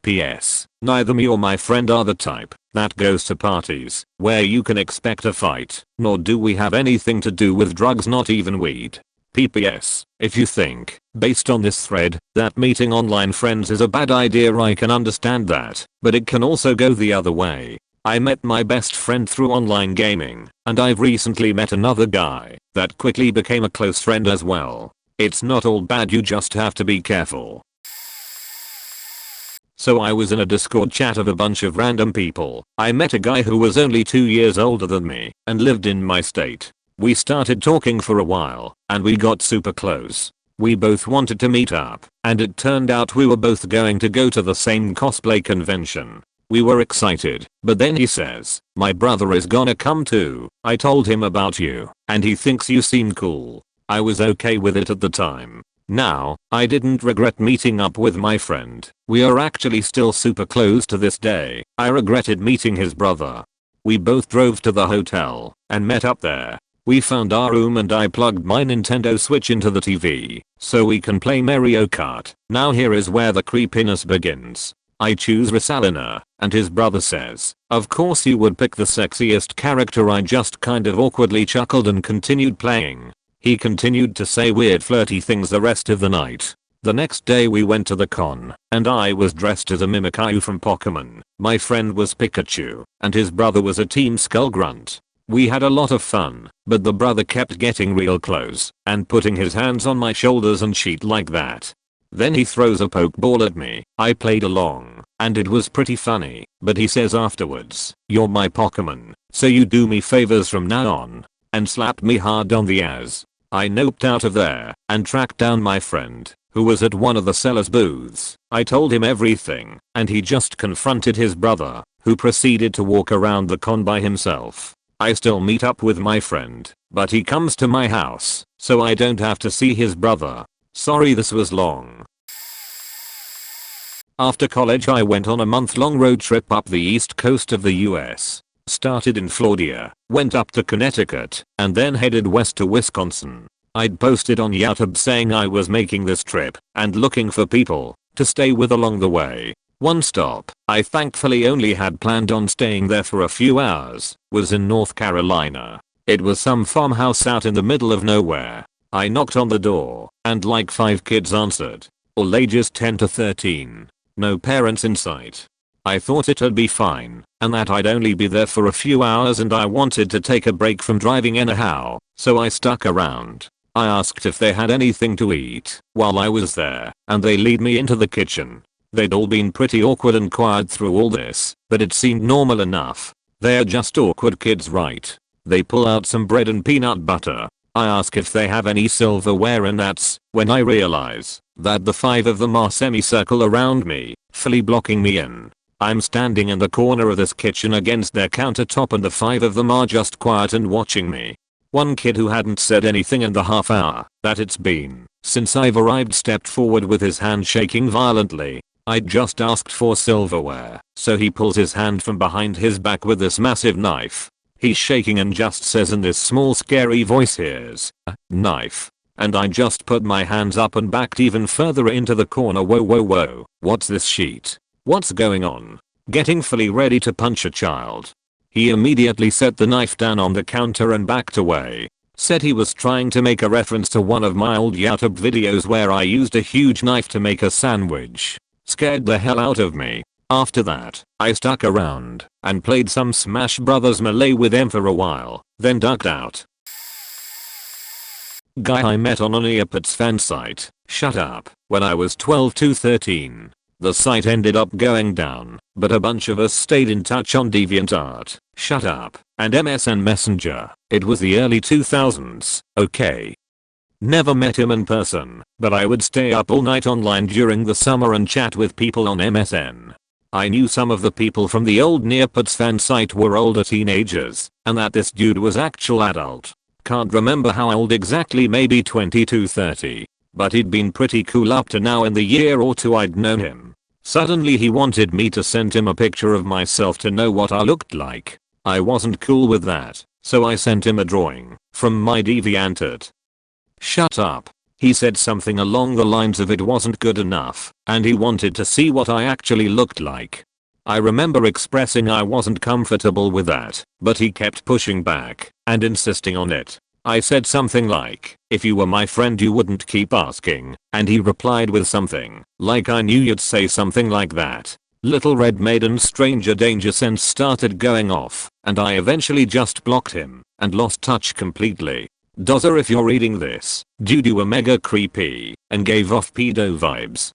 P.S. Neither me or my friend are the type that goes to parties where you can expect a fight, nor do we have anything to do with drugs, not even weed. P.P.S. If you think, based on this thread, that meeting online friends is a bad idea, I can understand that, but it can also go the other way. I met my best friend through online gaming, and I've recently met another guy that quickly became a close friend as well. It's not all bad, you just have to be careful. So I was in a Discord chat of a bunch of random people. I met a guy who was only 2 years older than me and lived in my state. We started talking for a while and we got super close. We both wanted to meet up, and it turned out we were both going to go to the same cosplay convention. We were excited, but then he says, "My brother is gonna come too. I told him about you, and he thinks you seem cool." I was okay with it at the time. Now, I didn't regret meeting up with my friend. We are actually still super close to this day. I regretted meeting his brother. We both drove to the hotel and met up there. We found our room and I plugged my Nintendo Switch into the TV so we can play Mario Kart. Now here is where the creepiness begins. I choose Rosalina, and his brother says, "Of course you would pick the sexiest character." I just kind of awkwardly chuckled and continued playing. He continued to say weird flirty things the rest of the night. The next day we went to the con, and I was dressed as a Mimikyu from Pokemon. My friend was Pikachu, and his brother was a Team Skull Grunt. We had a lot of fun, but the brother kept getting real close and putting his hands on my shoulders and shit like that. Then he throws a pokeball at me. I played along, and it was pretty funny, but he says afterwards, "You're my Pokemon, so you do me favors from now on," and slapped me hard on the ass. I noped out of there and tracked down my friend, who was at one of the seller's booths. I told him everything, and he just confronted his brother, who proceeded to walk around the con by himself. I still meet up with my friend, but he comes to my house, so I don't have to see his brother. Sorry this was long. After college I went on a month-long road trip up the east coast of the US. Started in Florida, went up to Connecticut, and then headed west to Wisconsin. I'd posted on YouTube saying I was making this trip and looking for people to stay with along the way. One stop I thankfully only had planned on staying there for a few hours was in North Carolina. It was some farmhouse out in the middle of nowhere. I knocked on the door and like 5 kids answered, all ages 10 to 13. No parents in sight. I thought it'd be fine and that I'd only be there for a few hours and I wanted to take a break from driving anyhow, so I stuck around. I asked if they had anything to eat while I was there and they lead me into the kitchen. They'd all been pretty awkward and quiet through all this, but it seemed normal enough. They're just awkward kids, right? They pull out some bread and peanut butter. I ask if they have any silverware and that's when I realize that the 5 of them are semicircle around me, fully blocking me in. I'm standing in the corner of this kitchen against their countertop and the 5 of them are just quiet and watching me. One kid who hadn't said anything in the half hour that it's been since I've arrived stepped forward with his hand shaking violently. I'd just asked for silverware, so he pulls his hand from behind his back with this massive knife. He's shaking and just says in this small scary voice, "Here's a knife." And I just put my hands up and backed even further into the corner. Whoa, what's this sheet? What's going on? Getting fully ready to punch a child. He immediately set the knife down on the counter and backed away. Said he was trying to make a reference to one of my old YouTube videos where I used a huge knife to make a sandwich. Scared the hell out of me. After that, I stuck around and played some Smash Brothers Melee with him for a while, then ducked out. Guy I met on an Neopets fan site. Shut up. When I was 12 to 13. The site ended up going down, but a bunch of us stayed in touch on DeviantArt. Shut up. And MSN Messenger. It was the early 2000s, okay. Never met him in person, but I would stay up all night online during the summer and chat with people on MSN. I knew some of the people from the old Neopets fan site were older teenagers, and that this dude was actual adult. Can't remember how old exactly, maybe 20 to 30. But he'd been pretty cool up to now in the year or 2 I'd known him. Suddenly he wanted me to send him a picture of myself to know what I looked like. I wasn't cool with that, so I sent him a drawing from my DeviantArt. Shut up. He said something along the lines of it wasn't good enough, and he wanted to see what I actually looked like. I remember expressing I wasn't comfortable with that, but he kept pushing back and insisting on it. I said something like, "If you were my friend you wouldn't keep asking," and he replied with something like, "I knew you'd say something like that." Little Red Maiden Stranger Danger Sense started going off, and I eventually just blocked him and lost touch completely. Dozer, if you're reading this, dude, you were mega creepy and gave off pedo vibes.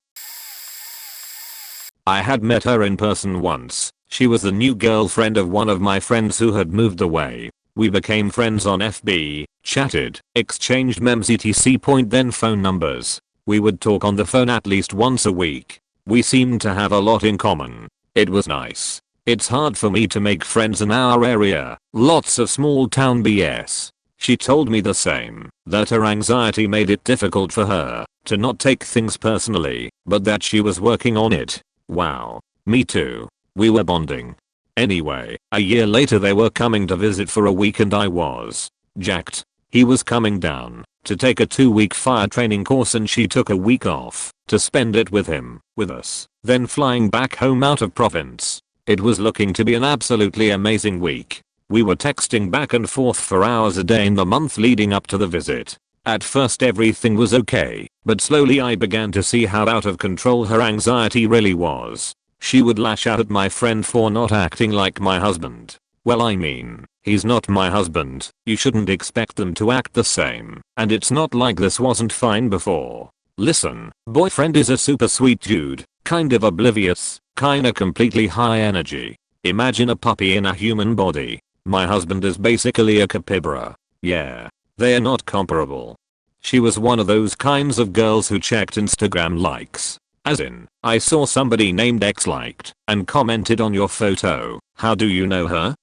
I had met her in person once. She was the new girlfriend of one of my friends who had moved away. We became friends on FB, chatted, exchanged memes etc. Then phone numbers. We would talk on the phone at least once a week. We seemed to have a lot in common. It was nice. It's hard for me to make friends in our area. Lots of small town BS. She told me the same, that her anxiety made it difficult for her to not take things personally, but that she was working on it. Wow. Me too. We were bonding. Anyway, a year later they were coming to visit for a week and I was jacked. He was coming down to take a 2-week fire training course and she took a week off to spend it with him, with us, then flying back home out of province. It was looking to be an absolutely amazing week. We were texting back and forth for hours a day in the month leading up to the visit. At first everything was okay, but slowly I began to see how out of control her anxiety really was. She would lash out at my friend for not acting like my husband. Well, I mean, he's not my husband. You shouldn't expect them to act the same. And it's not like this wasn't fine before. Listen, boyfriend is a super sweet dude, kind of oblivious, kinda completely high energy. Imagine a puppy in a human body. My husband is basically a capybara. Yeah, they are not comparable. She was one of those kinds of girls who checked Instagram likes. As in, I saw somebody named X liked and commented on your photo. How do you know her?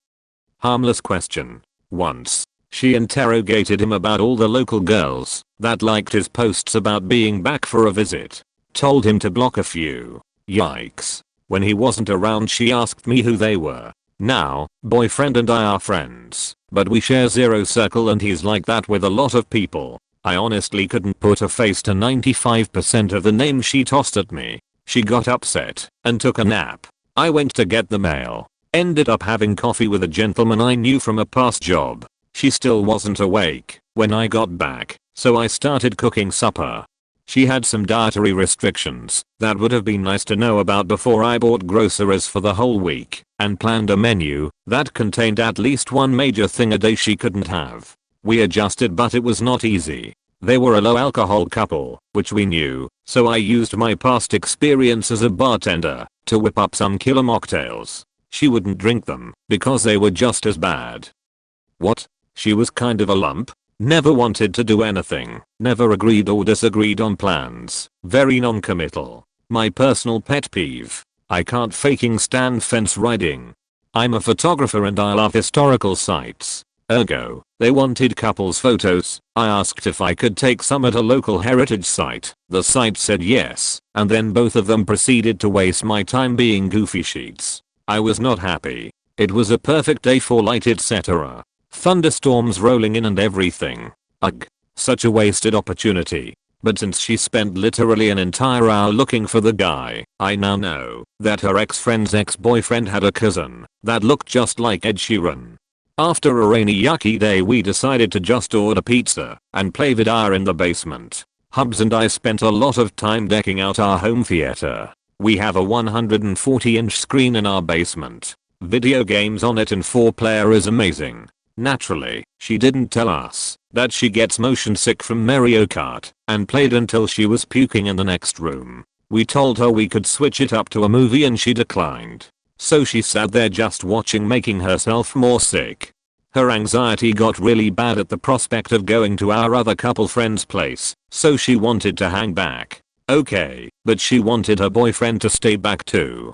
Harmless question. Once, she interrogated him about all the local girls that liked his posts about being back for a visit. Told him to block a few. Yikes. When he wasn't around she asked me who they were. Now, boyfriend and I are friends, but we share zero circle and he's like that with a lot of people. I honestly couldn't put a face to 95% of the names she tossed at me. She got upset and took a nap. I went to get the mail. Ended up having coffee with a gentleman I knew from a past job. She still wasn't awake when I got back, so I started cooking supper. She had some dietary restrictions that would have been nice to know about before I bought groceries for the whole week and planned a menu that contained at least one major thing a day she couldn't have. We adjusted, but it was not easy. They were a low alcohol couple, which we knew, so I used my past experience as a bartender to whip up some killer mocktails. She wouldn't drink them because they were just as bad. What? She was kind of a lump. Never wanted to do anything, never agreed or disagreed on plans, very non-committal. My personal pet peeve. I can't faking stand fence riding. I'm a photographer and I love historical sites. Ergo, they wanted couples photos. I asked if I could take some at a local heritage site. The site said yes, and then both of them proceeded to waste my time being goofy sheets. I was not happy. It was a perfect day for light, etc. Thunderstorms rolling in and everything. Ugh. Such a wasted opportunity. But since she spent literally an entire hour looking for the guy, I now know that her ex-friend's ex-boyfriend had a cousin that looked just like Ed Sheeran. After a rainy yucky day we decided to just order pizza and play VR in the basement. Hubs and I spent a lot of time decking out our home theater. We have a 140-inch screen in our basement. Video games on it and 4-player is amazing. Naturally, she didn't tell us that she gets motion sick from Mario Kart and played until she was puking in the next room. We told her we could switch it up to a movie and she declined. So she sat there just watching, making herself more sick. Her anxiety got really bad at the prospect of going to our other couple friend's place, so she wanted to hang back. Okay, but she wanted her boyfriend to stay back too.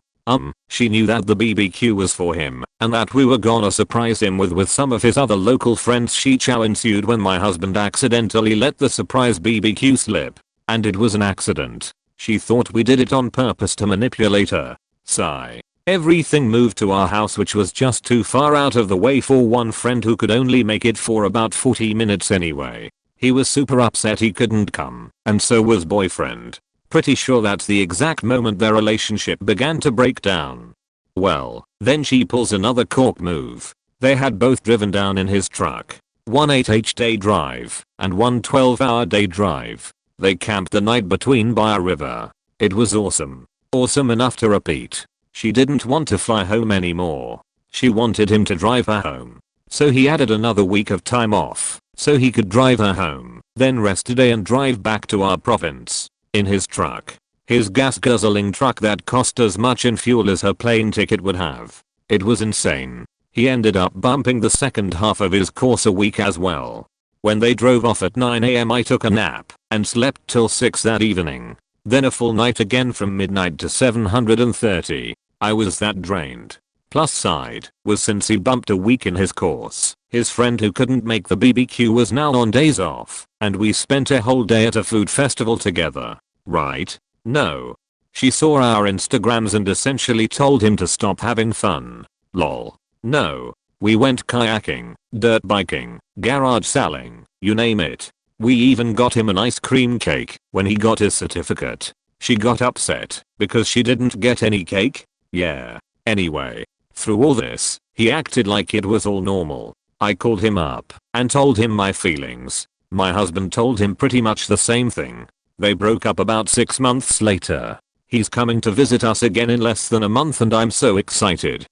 She knew that the BBQ was for him and that we were gonna surprise him with some of his other local friends. She chow ensued when my husband accidentally let the surprise BBQ slip. And it was an accident. She thought we did it on purpose to manipulate her. Sigh. Everything moved to our house, which was just too far out of the way for one friend who could only make it for about 40 minutes anyway. He was super upset he couldn't come, and so was boyfriend. Pretty sure that's the exact moment their relationship began to break down. Well, then she pulls another cork move. They had both driven down in his truck. One 8-hour day drive and one 12-hour day drive. They camped the night between by a river. It was awesome. Awesome enough to repeat. She didn't want to fly home anymore. She wanted him to drive her home. So he added another week of time off so he could drive her home, then rest a day and drive back to our province. In his truck. His gas guzzling truck that cost as much in fuel as her plane ticket would have. It was insane. He ended up bumping the second half of his course a week as well. When they drove off at 9 AM I took a nap and slept till 6 that evening. Then a full night again from midnight to 7:30. I was that drained. Plus side was since he bumped a week in his course, his friend who couldn't make the BBQ was now on days off, and we spent a whole day at a food festival together. Right? No. She saw our Instagrams and essentially told him to stop having fun. Lol. No. We went kayaking, dirt biking, garage selling, you name it. We even got him an ice cream cake when he got his certificate. She got upset because she didn't get any cake? Yeah. Anyway. Through all this, he acted like it was all normal. I called him up and told him my feelings. My husband told him pretty much the same thing. They broke up about 6 months later. He's coming to visit us again in less than a month and I'm so excited.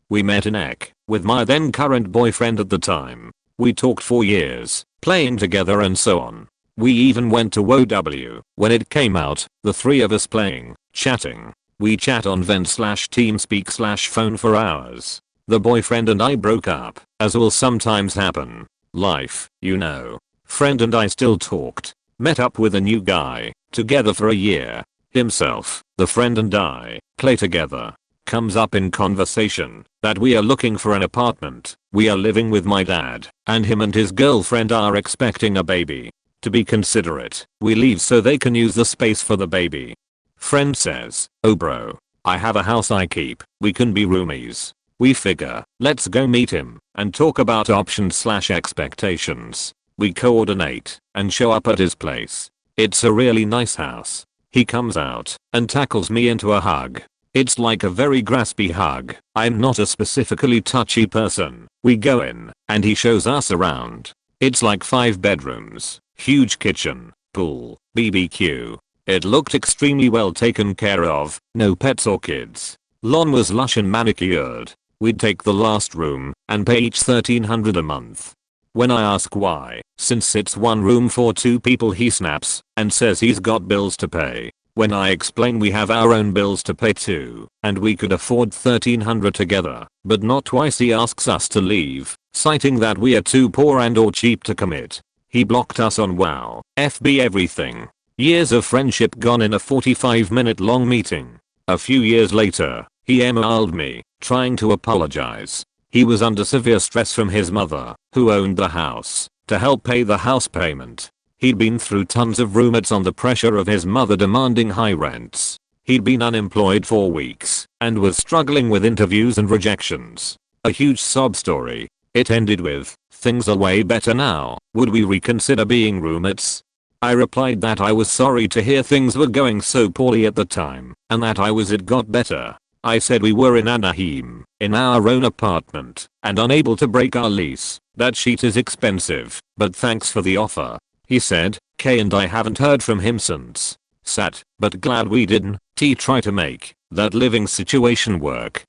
We met in Ek with my then current boyfriend at the time. We talked for years, playing together and so on. We even went to WoW when it came out, the three of us playing, chatting. We chat on Vent/TeamSpeak/phone for hours. The boyfriend and I broke up, as will sometimes happen. Life, you know. Friend and I still talked. Met up with a new guy, together for a year. Himself, the friend and I, play together. Comes up in conversation that we are looking for an apartment. We are living with my dad, and him and his girlfriend are expecting a baby. To be considerate, we leave so they can use the space for the baby. Friend says, oh bro, I have a house I keep. We can be roomies. We figure, let's go meet him and talk about options/expectations. We coordinate and show up at his place. It's a really nice house. He comes out and tackles me into a hug. It's like a very graspy hug. I'm not a specifically touchy person. We go in and he shows us around. It's like 5 bedrooms, huge kitchen, pool, BBQ. It looked extremely well taken care of, no pets or kids. Lawn was lush and manicured. We'd take the last room and pay each $1,300 a month. When I ask why, since it's one room for 2 people, he snaps and says he's got bills to pay. When I explain we have our own bills to pay too, and we could afford $1,300 together, but not twice, he asks us to leave, citing that we are too poor and or cheap to commit. He blocked us on wow, FB everything. Years of friendship gone in a 45-minute long meeting. A few years later, he emailed me, trying to apologize. He was under severe stress from his mother, who owned the house, to help pay the house payment. He'd been through tons of roommates on the pressure of his mother demanding high rents. He'd been unemployed for weeks and was struggling with interviews and rejections. A huge sob story. It ended with, "Things are way better now. Would we reconsider being roommates?" I replied that I was sorry to hear things were going so poorly at the time and that it got better. I said we were in Anaheim, in our own apartment, and unable to break our lease. That sheet is expensive, but thanks for the offer. He said, K and I haven't heard from him since. Sad, but glad we didn't try to make that living situation work.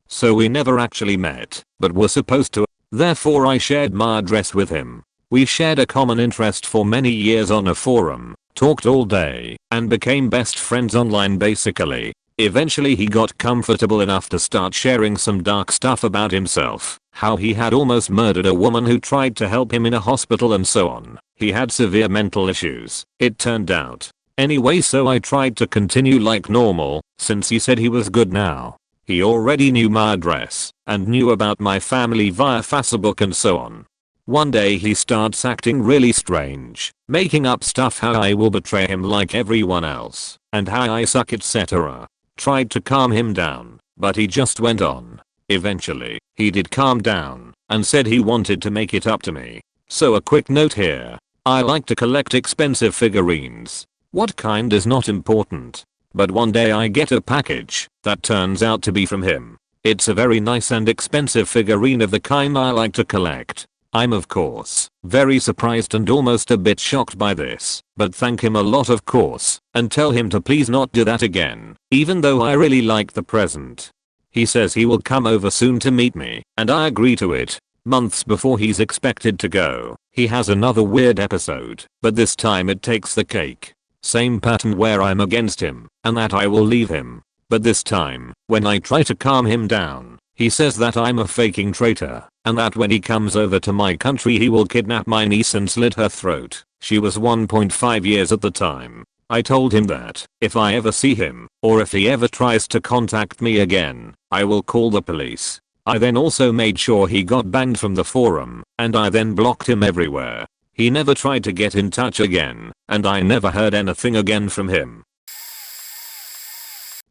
So we never actually met, but were supposed to. Therefore I shared my address with him. We shared a common interest for many years on a forum, talked all day, and became best friends online basically. Eventually he got comfortable enough to start sharing some dark stuff about himself, how he had almost murdered a woman who tried to help him in a hospital and so on. He had severe mental issues, it turned out. Anyway, so I tried to continue like normal, since he said he was good now. He already knew my address, and knew about my family via Facebook and so on. One day he starts acting really strange, making up stuff how I will betray him like everyone else, and how I suck etc. Tried to calm him down, but he just went on. Eventually, he did calm down, and said he wanted to make it up to me. So a quick note here. I like to collect expensive figurines. What kind is not important. But one day I get a package that turns out to be from him. It's a very nice and expensive figurine of the kind I like to collect. I'm of course very surprised and almost a bit shocked by this, but thank him a lot of course, and tell him to please not do that again, even though I really like the present. He says he will come over soon to meet me, and I agree to it. Months before he's expected to go, he has another weird episode, but this time it takes the cake. Same pattern where I'm against him, and that I will leave him. But this time, when I try to calm him down, he says that I'm a faking traitor, and that when he comes over to my country he will kidnap my niece and slit her throat. She was 1.5 years at the time. I told him that if I ever see him, or if he ever tries to contact me again, I will call the police. I then also made sure he got banned from the forum, and I then blocked him everywhere. He never tried to get in touch again, and I never heard anything again from him.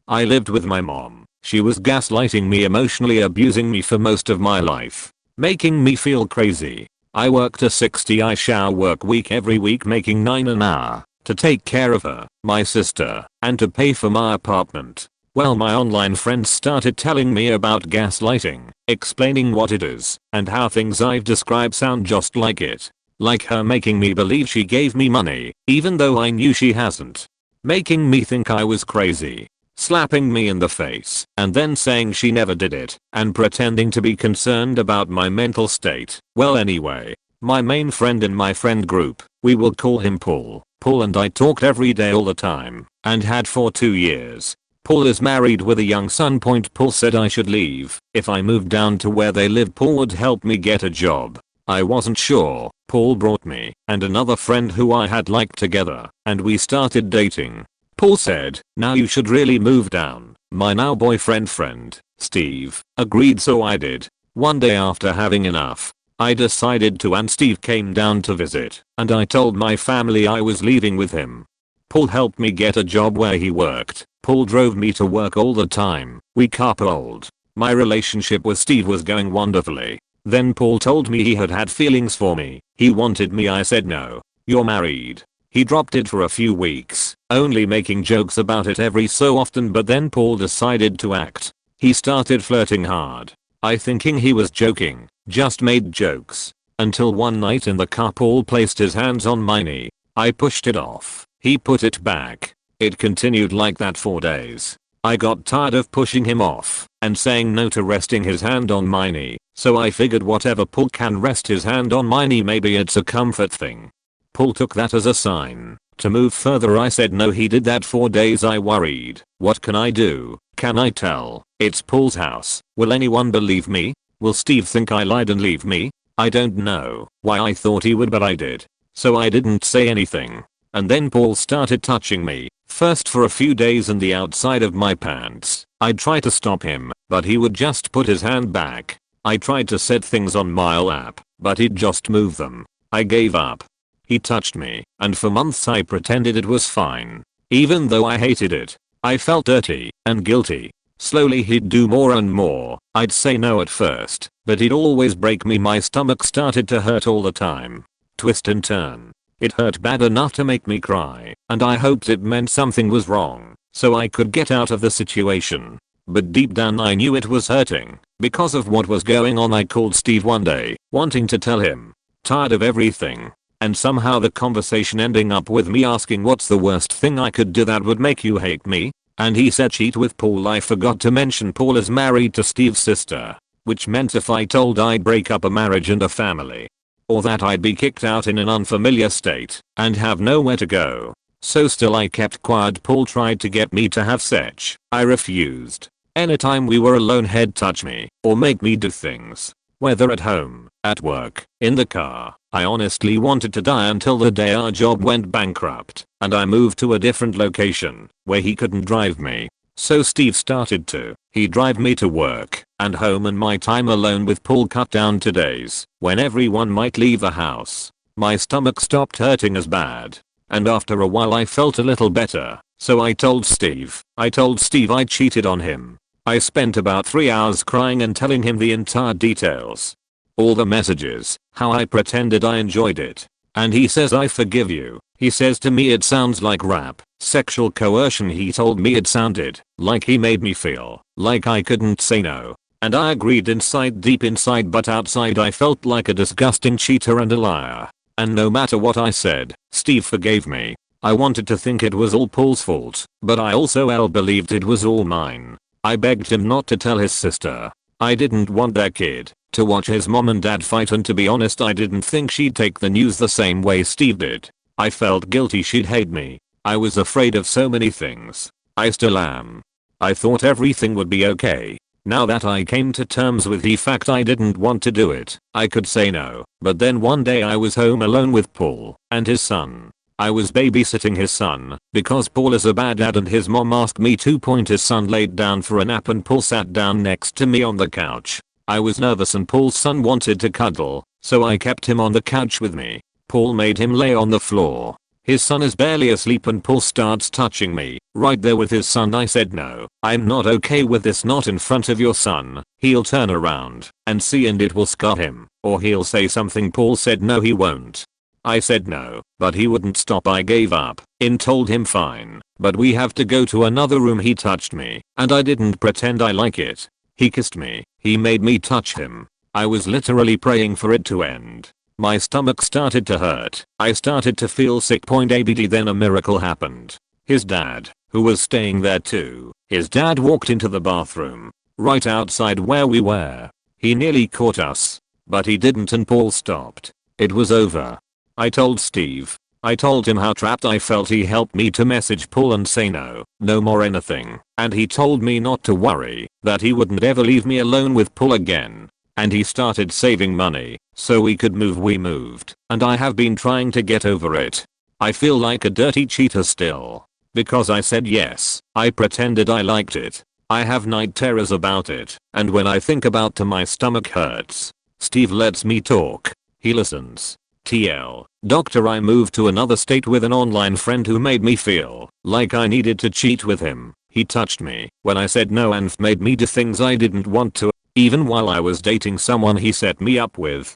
I lived with my mom. She was gaslighting me, emotionally abusing me for most of my life, making me feel crazy. I worked a 60-hour work week every week, making $9 an hour, to take care of her, my sister, and to pay for my apartment. Well, my online friends started telling me about gaslighting, explaining what it is, and how things I've described sound just like it. Like her making me believe she gave me money, even though I knew she hasn't. Making me think I was crazy. Slapping me in the face, and then saying she never did it, and pretending to be concerned about my mental state. Well, anyway, my main friend in my friend group, we will call him Paul. Paul and I talked every day all the time, and had for 2 years. Paul is married with a young son. Paul said I should leave. If I moved down to where they live, Paul would help me get a job. I wasn't sure. Paul brought me and another friend who I had liked together, and we started dating. Paul said, now you should really move down. My now boyfriend friend, Steve, agreed, so I did. One day after having enough, I decided to, and Steve came down to visit, and I told my family I was leaving with him. Paul helped me get a job where he worked. Paul drove me to work all the time. We carpooled. My relationship with Steve was going wonderfully. Then Paul told me he had had feelings for me. He wanted me. I said no. You're married. He dropped it for a few weeks, only making jokes about it every so often, but then Paul decided to act. He started flirting hard. I thinking he was joking, just made jokes. Until one night in the car Paul placed his hands on my knee. I pushed it off. He put it back. It continued like that for days. I got tired of pushing him off and saying no to resting his hand on my knee, so I figured whatever Paul can rest his hand on my knee, maybe it's a comfort thing. Paul took that as a sign to move further. I said no. He did that for days. I worried. What can I do? Can I tell? It's Paul's house. Will anyone believe me? Will Steve think I lied and leave me? I don't know why I thought he would, but I did. So I didn't say anything. And then Paul started touching me, first for a few days in the outside of my pants. I'd try to stop him, but he would just put his hand back. I tried to set things on my lap, but he'd just move them. I gave up. He touched me, and for months I pretended it was fine. Even though I hated it, I felt dirty and guilty. Slowly he'd do more and more. I'd say no at first, but he'd always break me. My stomach started to hurt all the time. Twist and turn. It hurt bad enough to make me cry, and I hoped it meant something was wrong, so I could get out of the situation. But deep down I knew it was hurting. Because of what was going on, I called Steve one day, wanting to tell him. Tired of everything. And somehow the conversation ending up with me asking what's the worst thing I could do that would make you hate me? And he said cheat with Paul. I forgot to mention Paul is married to Steve's sister, which meant if I told I'd break up a marriage and a family. Or that I'd be kicked out in an unfamiliar state and have nowhere to go. So still I kept quiet. Paul tried to get me to have sex. I refused. Anytime we were alone he'd touch me or make me do things. Whether at home, at work, in the car. I honestly wanted to die until the day our job went bankrupt and I moved to a different location where he couldn't drive me. So Steve started to. He'd drive me to work and home, and my time alone with Paul cut down to days when everyone might leave the house. My stomach stopped hurting as bad, and after a while I felt a little better. So I told Steve I cheated on him. I spent about 3 hours crying and telling him the entire details. All the messages, how I pretended I enjoyed it. And he says I forgive you. He says to me it sounds like rap, sexual coercion. He told me it sounded like he made me feel like I couldn't say no. And I agreed inside, deep inside, but outside I felt like a disgusting cheater and a liar. And no matter what I said, Steve forgave me. I wanted to think it was all Paul's fault, but I also believed it was all mine. I begged him not to tell his sister. I didn't want their kid to watch his mom and dad fight, and to be honest I didn't think she'd take the news the same way Steve did. I felt guilty she'd hate me. I was afraid of so many things. I still am. I thought everything would be okay. Now that I came to terms with the fact I didn't want to do it, I could say no. But then one day I was home alone with Paul and his son. I was babysitting his son because Paul is a bad dad, and his mom asked me to. His son laid down for a nap and Paul sat down next to me on the couch. I was nervous and Paul's son wanted to cuddle, so I kept him on the couch with me. Paul made him lay on the floor. His son is barely asleep and Paul starts touching me right there with his son. I said no, I'm not okay with this, not in front of your son. He'll turn around and see and it will scar him, or he'll say something. Paul said no, he won't. I said no, but he wouldn't stop. I gave up and told him fine, but we have to go to another room. He touched me and I didn't pretend I like it. He kissed me. He made me touch him. I was literally praying for it to end. My stomach started to hurt. I started to feel sick. ABD. Then a miracle happened. His dad, who was staying there too, his dad walked into the bathroom right outside where we were. He nearly caught us, but he didn't and Paul stopped. It was over. I told Steve. I told him how trapped I felt. He helped me to message Paul and say no more anything. And he told me not to worry, that he wouldn't ever leave me alone with Paul again. And he started saving money so we could move. We moved, and I have been trying to get over it. I feel like a dirty cheater still. Because I said yes, I pretended I liked it. I have night terrors about it, and when I think about it my stomach hurts. Steve lets me talk. He listens. TL. Doctor, I moved to another state with an online friend who made me feel like I needed to cheat with him. He touched me when I said no and made me do things I didn't want to, even while I was dating someone he set me up with.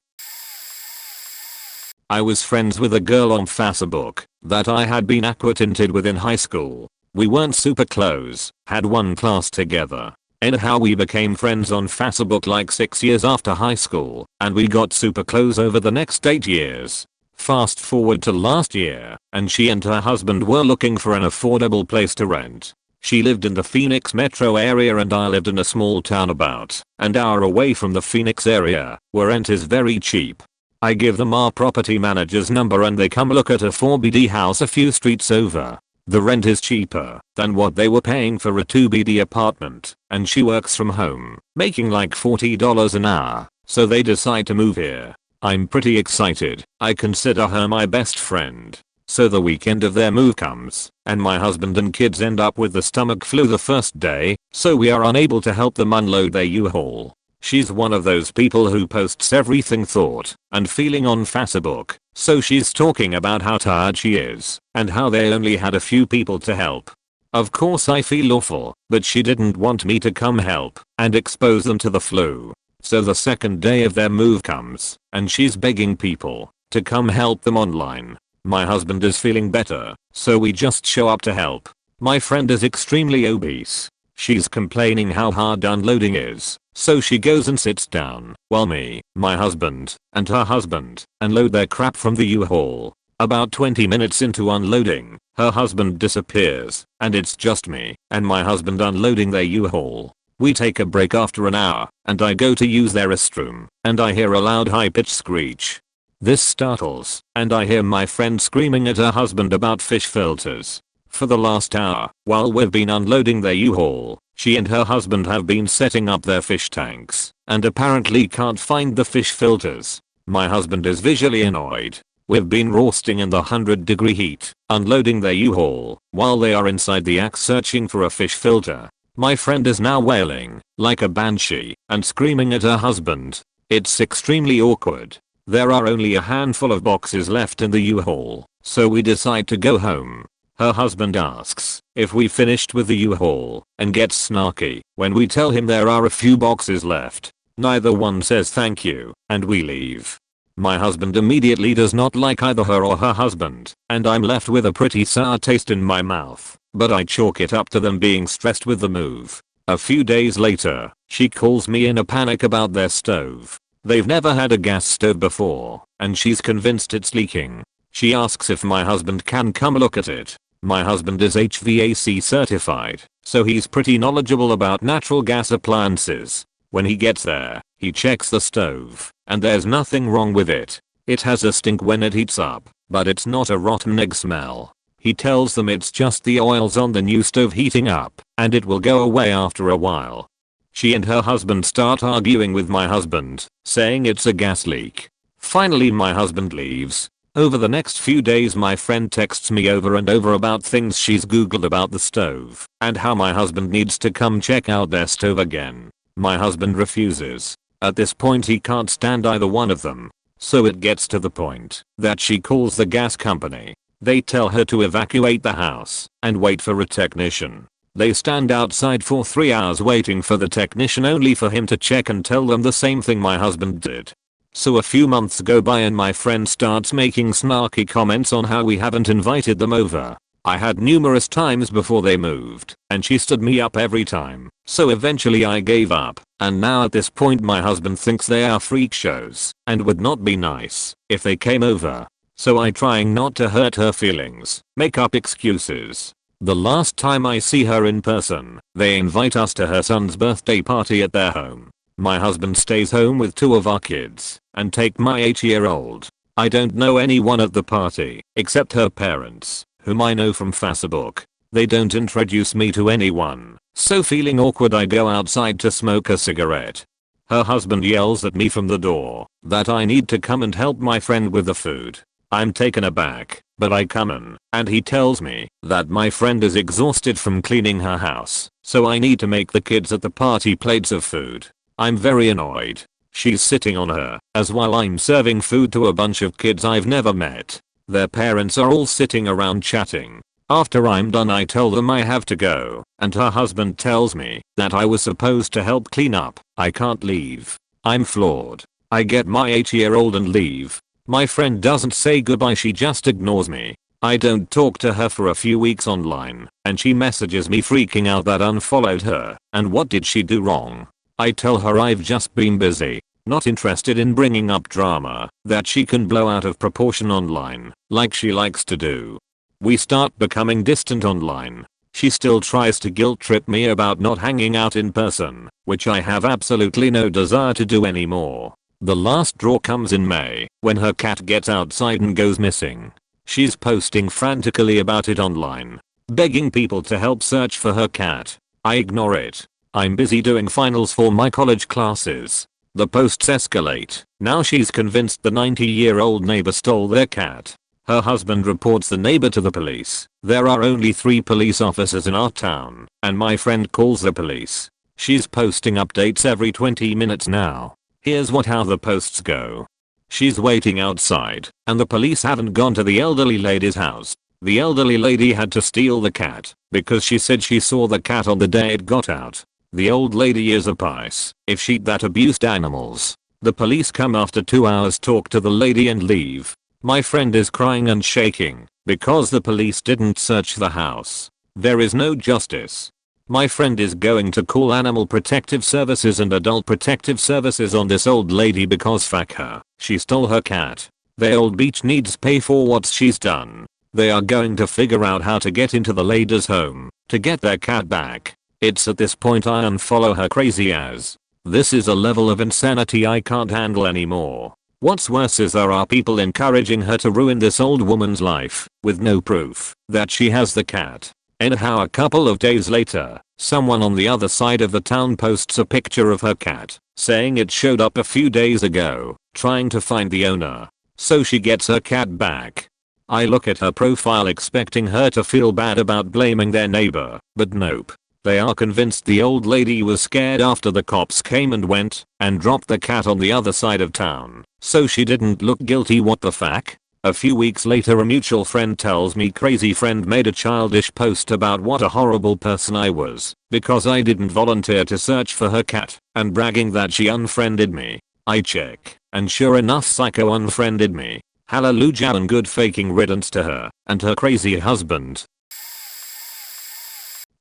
I was friends with a girl on Facebook that I had been acquainted with in high school. We weren't super close, had one class together. Anyhow, we became friends on Facebook like 6 years after high school, and we got super close over the next 8 years. Fast forward to last year, and she and her husband were looking for an affordable place to rent. She lived in the Phoenix metro area and I lived in a small town about an hour away from the Phoenix area, where rent is very cheap. I give them our property manager's number and they come look at a 4BD house a few streets over. The rent is cheaper than what they were paying for a 2BD apartment, and she works from home, making like $40 an hour, so they decide to move here. I'm pretty excited. I consider her my best friend. So the weekend of their move comes, and my husband and kids end up with the stomach flu the first day, so we are unable to help them unload their U-Haul. She's one of those people who posts everything thought and feeling on Facebook, so she's talking about how tired she is and how they only had a few people to help. Of course I feel awful, but she didn't want me to come help and expose them to the flu. So the second day of their move comes, and she's begging people to come help them online. My husband is feeling better, so we just show up to help. My friend is extremely obese. She's complaining how hard unloading is, so she goes and sits down while me, my husband, and her husband unload their crap from the U-Haul. About 20 minutes into unloading, her husband disappears, and it's just me and my husband unloading their U-Haul. We take a break after an hour, and I go to use their restroom, and I hear a loud high-pitched screech. This startles, and I hear my friend screaming at her husband about fish filters. For the last hour, while we've been unloading their U-Haul, she and her husband have been setting up their fish tanks, and apparently can't find the fish filters. My husband is visually annoyed. We've been roasting in the 100-degree heat, unloading their U-Haul, while they are inside the axe searching for a fish filter. My friend is now wailing, like a banshee, and screaming at her husband. It's extremely awkward. There are only a handful of boxes left in the U-Haul, so we decide to go home. Her husband asks if we finished with the U-Haul and gets snarky when we tell him there are a few boxes left. Neither one says thank you, and we leave. My husband immediately does not like either her or her husband, and I'm left with a pretty sour taste in my mouth, but I chalk it up to them being stressed with the move. A few days later, she calls me in a panic about their stove. They've never had a gas stove before, and she's convinced it's leaking. She asks if my husband can come look at it. My husband is HVAC certified, so he's pretty knowledgeable about natural gas appliances. When he gets there, he checks the stove, and there's nothing wrong with it. It has a stink when it heats up, but it's not a rotten egg smell. He tells them it's just the oils on the new stove heating up, and it will go away after a while. She and her husband start arguing with my husband, saying it's a gas leak. Finally my husband leaves. Over the next few days my friend texts me over and over about things she's googled about the stove, and how my husband needs to come check out their stove again. My husband refuses. At this point he can't stand either one of them. So it gets to the point that she calls the gas company. They tell her to evacuate the house and wait for a technician. They stand outside for 3 hours waiting for the technician only for him to check and tell them the same thing my husband did. So a few months go by and my friend starts making snarky comments on how we haven't invited them over. I had numerous times before they moved, and she stood me up every time, so eventually I gave up, and now at this point my husband thinks they are freak shows, and would not be nice if they came over. So I, trying not to hurt her feelings, make up excuses. The last time I see her in person, they invite us to her son's birthday party at their home. My husband stays home with 2 of our kids, and take my 8-year-old. I don't know anyone at the party, except her parents, whom I know from Facebook. They don't introduce me to anyone, so feeling awkward I go outside to smoke a cigarette. Her husband yells at me from the door that I need to come and help my friend with the food. I'm taken aback, but I come in, and he tells me that my friend is exhausted from cleaning her house, so I need to make the kids at the party plates of food. I'm very annoyed. She's sitting on her as while I'm serving food to a bunch of kids I've never met. Their parents are all sitting around chatting. After I'm done I tell them I have to go, and her husband tells me that I was supposed to help clean up. I can't leave. I'm floored. I get my 8-year-old and leave. My friend doesn't say goodbye, she just ignores me. I don't talk to her for a few weeks online, and she messages me freaking out that unfollowed her, and what did she do wrong? I tell her I've just been busy, not interested in bringing up drama that she can blow out of proportion online, like she likes to do. We start becoming distant online. She still tries to guilt trip me about not hanging out in person, which I have absolutely no desire to do anymore. The last straw comes in May, when her cat gets outside and goes missing. She's posting frantically about it online, begging people to help search for her cat. I ignore it. I'm busy doing finals for my college classes. The posts escalate. Now she's convinced the 90-year-old neighbor stole their cat. Her husband reports the neighbor to the police. There are only 3 police officers in our town, and my friend calls the police. She's posting updates every 20 minutes now. Here's how the posts go. She's waiting outside, and the police haven't gone to the elderly lady's house. The elderly lady had to steal the cat, because she said she saw the cat on the day it got out. The old lady is a piece if she'd that abused animals. The police come after 2 hours, talk to the lady and leave. My friend is crying and shaking because the police didn't search the house. There is no justice. My friend is going to call Animal Protective Services and Adult Protective Services on this old lady because fuck her. She stole her cat. The old beach needs pay for what she's done. They are going to figure out how to get into the lady's home to get their cat back. It's at this point I unfollow her crazy as. This is a level of insanity I can't handle anymore. What's worse is there are people encouraging her to ruin this old woman's life with no proof that she has the cat. Anyhow, a couple of days later, someone on the other side of the town posts a picture of her cat, saying it showed up a few days ago, trying to find the owner. So she gets her cat back. I look at her profile expecting her to feel bad about blaming their neighbor, but nope. They are convinced the old lady was scared after the cops came and went and dropped the cat on the other side of town, so she didn't look guilty. What the fuck? A few weeks later, a mutual friend tells me crazy friend made a childish post about what a horrible person I was because I didn't volunteer to search for her cat and bragging that she unfriended me. I check, and sure enough, psycho unfriended me. Hallelujah and good faking riddance to her and her crazy husband.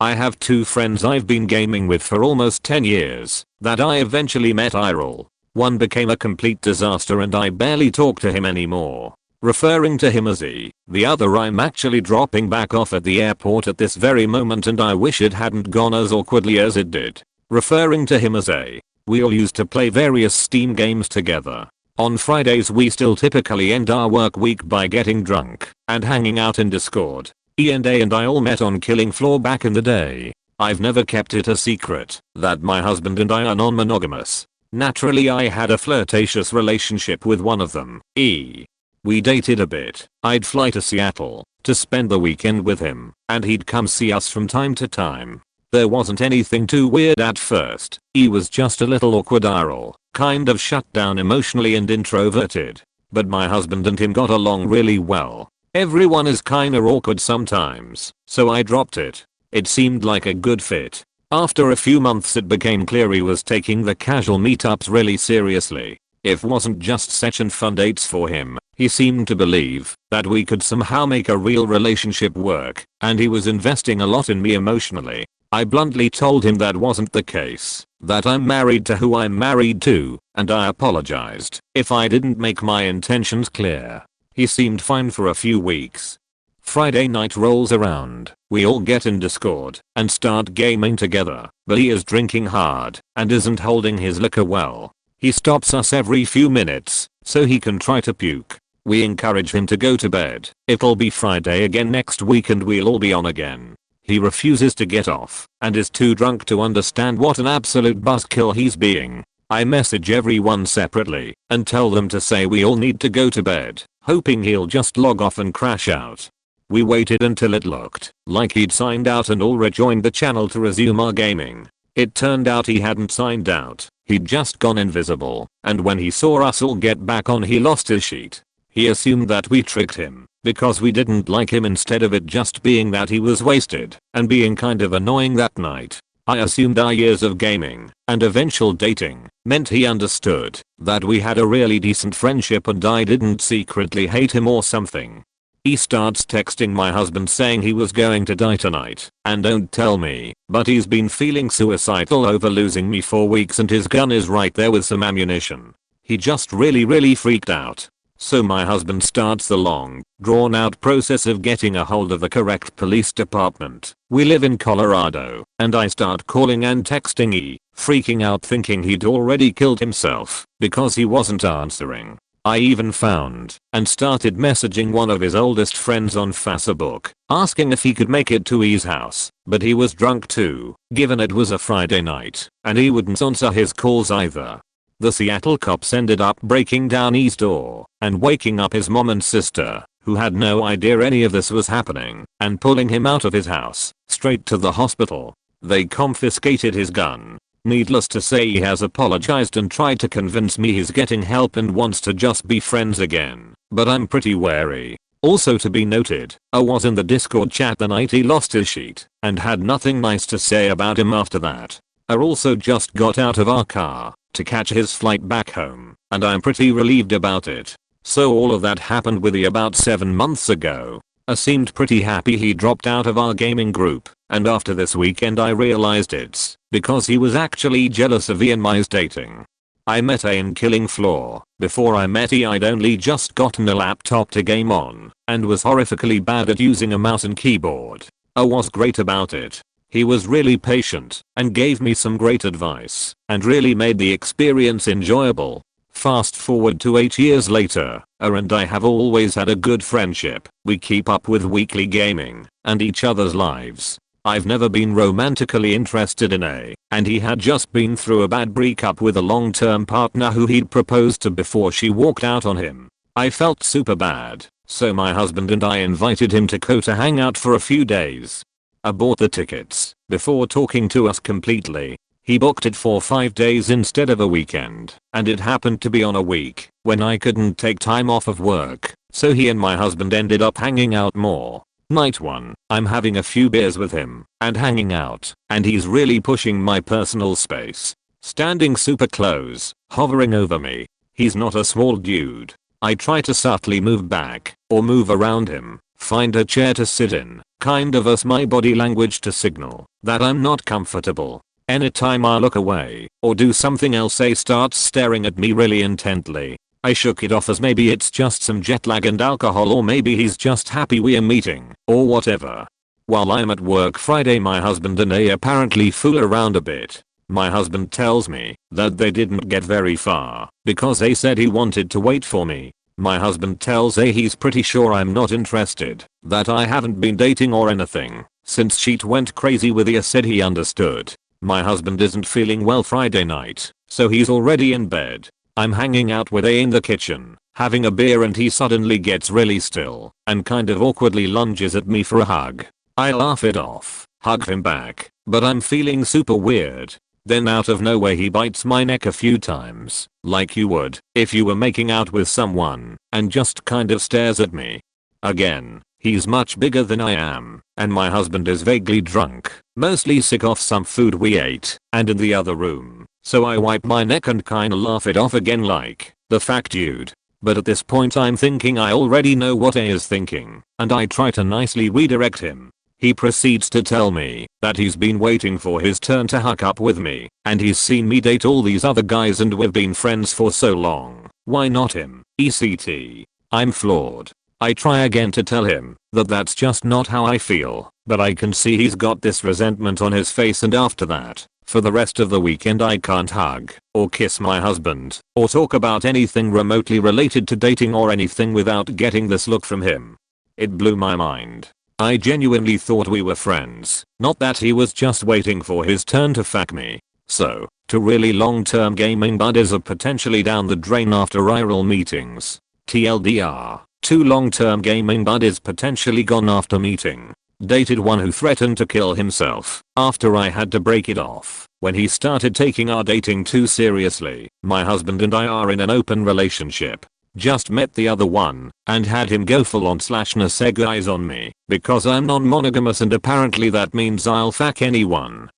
I have 2 friends I've been gaming with for almost 10 years that I eventually met IRL. One became a complete disaster and I barely talk to him anymore. Referring to him as E. The other I'm actually dropping back off at the airport at this very moment and I wish it hadn't gone as awkwardly as it did. Referring to him as A. We all used to play various Steam games together. On Fridays we still typically end our work week by getting drunk and hanging out in Discord. E and A and I all met on Killing Floor back in the day. I've never kept it a secret that my husband and I are non-monogamous. Naturally I had a flirtatious relationship with one of them, E. We dated a bit. I'd fly to Seattle to spend the weekend with him, and he'd come see us from time to time. There wasn't anything too weird at first. E was just a little awkward IRL, kind of shut down emotionally and introverted. But my husband and him got along really well. Everyone is kinda awkward sometimes, so I dropped it. It seemed like a good fit. After a few months it became clear he was taking the casual meetups really seriously. It wasn't just such and fun dates for him. He seemed to believe that we could somehow make a real relationship work, and he was investing a lot in me emotionally. I bluntly told him that wasn't the case, that I'm married to who I'm married to, and I apologized if I didn't make my intentions clear. He seemed fine for a few weeks. Friday night rolls around, we all get in Discord and start gaming together, but he is drinking hard and isn't holding his liquor well. He stops us every few minutes so he can try to puke. We encourage him to go to bed. It'll be Friday again next week and we'll all be on again. He refuses to get off and is too drunk to understand what an absolute buzzkill he's being. I message everyone separately and tell them to say we all need to go to bed, hoping he'll just log off and crash out. We waited until it looked like he'd signed out and all rejoined the channel to resume our gaming. It turned out he hadn't signed out, he'd just gone invisible, and when he saw us all get back on he lost his shit. He assumed that we tricked him because we didn't like him instead of it just being that he was wasted and being kind of annoying that night. I assumed our years of gaming and eventual dating meant he understood that we had a really decent friendship and I didn't secretly hate him or something. He starts texting my husband saying he was going to die tonight and don't tell me, but he's been feeling suicidal over losing me for weeks and his gun is right there with some ammunition. He just really freaked out. So my husband starts the long, drawn out process of getting a hold of the correct police department. We live in Colorado, and I start calling and texting freaking out thinking he'd already killed himself because he wasn't answering. I even found and started messaging one of his oldest friends on Facebook, asking if he could make it to E's house, but he was drunk too, given it was a Friday night, and he wouldn't answer his calls either. The Seattle cops ended up breaking down E's door and waking up his mom and sister, who had no idea any of this was happening, and pulling him out of his house, straight to the hospital. They confiscated his gun. Needless to say he has apologized and tried to convince me he's getting help and wants to just be friends again, but I'm pretty wary. Also to be noted, I was in the Discord chat the night he lost his sheet and had nothing nice to say about him after that. I also just got out of our car to catch his flight back home, and I'm pretty relieved about it. So all of that happened with about 7 months ago. I seemed pretty happy he dropped out of our gaming group, and after this weekend I realized it's because he was actually jealous of E and my dating. I met A in Killing Floor. Before I met E I'd only just gotten a laptop to game on, and was horrifically bad at using a mouse and keyboard. I was great about it. He was really patient and gave me some great advice and really made the experience enjoyable. Fast forward to 8 years later, A and I have always had a good friendship. We keep up with weekly gaming and each other's lives. I've never been romantically interested in A, and he had just been through a bad breakup with a long-term partner who he'd proposed to before she walked out on him. I felt super bad, so my husband and I invited him to go to hang out for a few days. I bought the tickets before talking to us completely. He booked it for 5 days instead of a weekend, and it happened to be on a week when I couldn't take time off of work, so he and my husband ended up hanging out more. Night 1, I'm having a few beers with him and hanging out, and he's really pushing my personal space, standing super close, hovering over me. He's not a small dude. I try to subtly move back or move around him, find a chair to sit in, kind of as my body language to signal that I'm not comfortable. Anytime I look away or do something else, he starts staring at me really intently. I shook it off as maybe it's just some jet lag and alcohol, or maybe he's just happy we're meeting, or whatever. While I'm at work Friday, my husband and A apparently fool around a bit. My husband tells me that they didn't get very far because A said he wanted to wait for me. My husband tells A he's pretty sure I'm not interested, that I haven't been dating or anything since she went crazy with A. Said he understood. My husband isn't feeling well Friday night, so he's already in bed. I'm hanging out with A in the kitchen, having a beer, and he suddenly gets really still and kind of awkwardly lunges at me for a hug. I laugh it off, hug him back, but I'm feeling super weird. Then out of nowhere he bites my neck a few times, like you would if you were making out with someone, and just kind of stares at me. Again, he's much bigger than I am, and my husband is vaguely drunk, mostly sick off some food we ate, and in the other room. So I wipe my neck and kinda laugh it off again like, the fact dude. But at this point I'm thinking I already know what A is thinking, and I try to nicely redirect him. He proceeds to tell me that he's been waiting for his turn to hook up with me, and he's seen me date all these other guys and we've been friends for so long. Why not him? ECT. I'm floored. I try again to tell him that that's just not how I feel, but I can see he's got this resentment on his face, and after that, for the rest of the weekend I can't hug or kiss my husband or talk about anything remotely related to dating or anything without getting this look from him. It blew my mind. I genuinely thought we were friends, not that he was just waiting for his turn to fuck me. So, two really long-term gaming buddies are potentially down the drain after IRL meetings. TLDR, 2 long-term gaming buddies potentially gone after meeting. Dated one who threatened to kill himself after I had to break it off when he started taking our dating too seriously. My husband and I are in an open relationship. Just met the other one and had him go full on /naseguys on me because I'm non-monogamous and apparently that means I'll fuck anyone.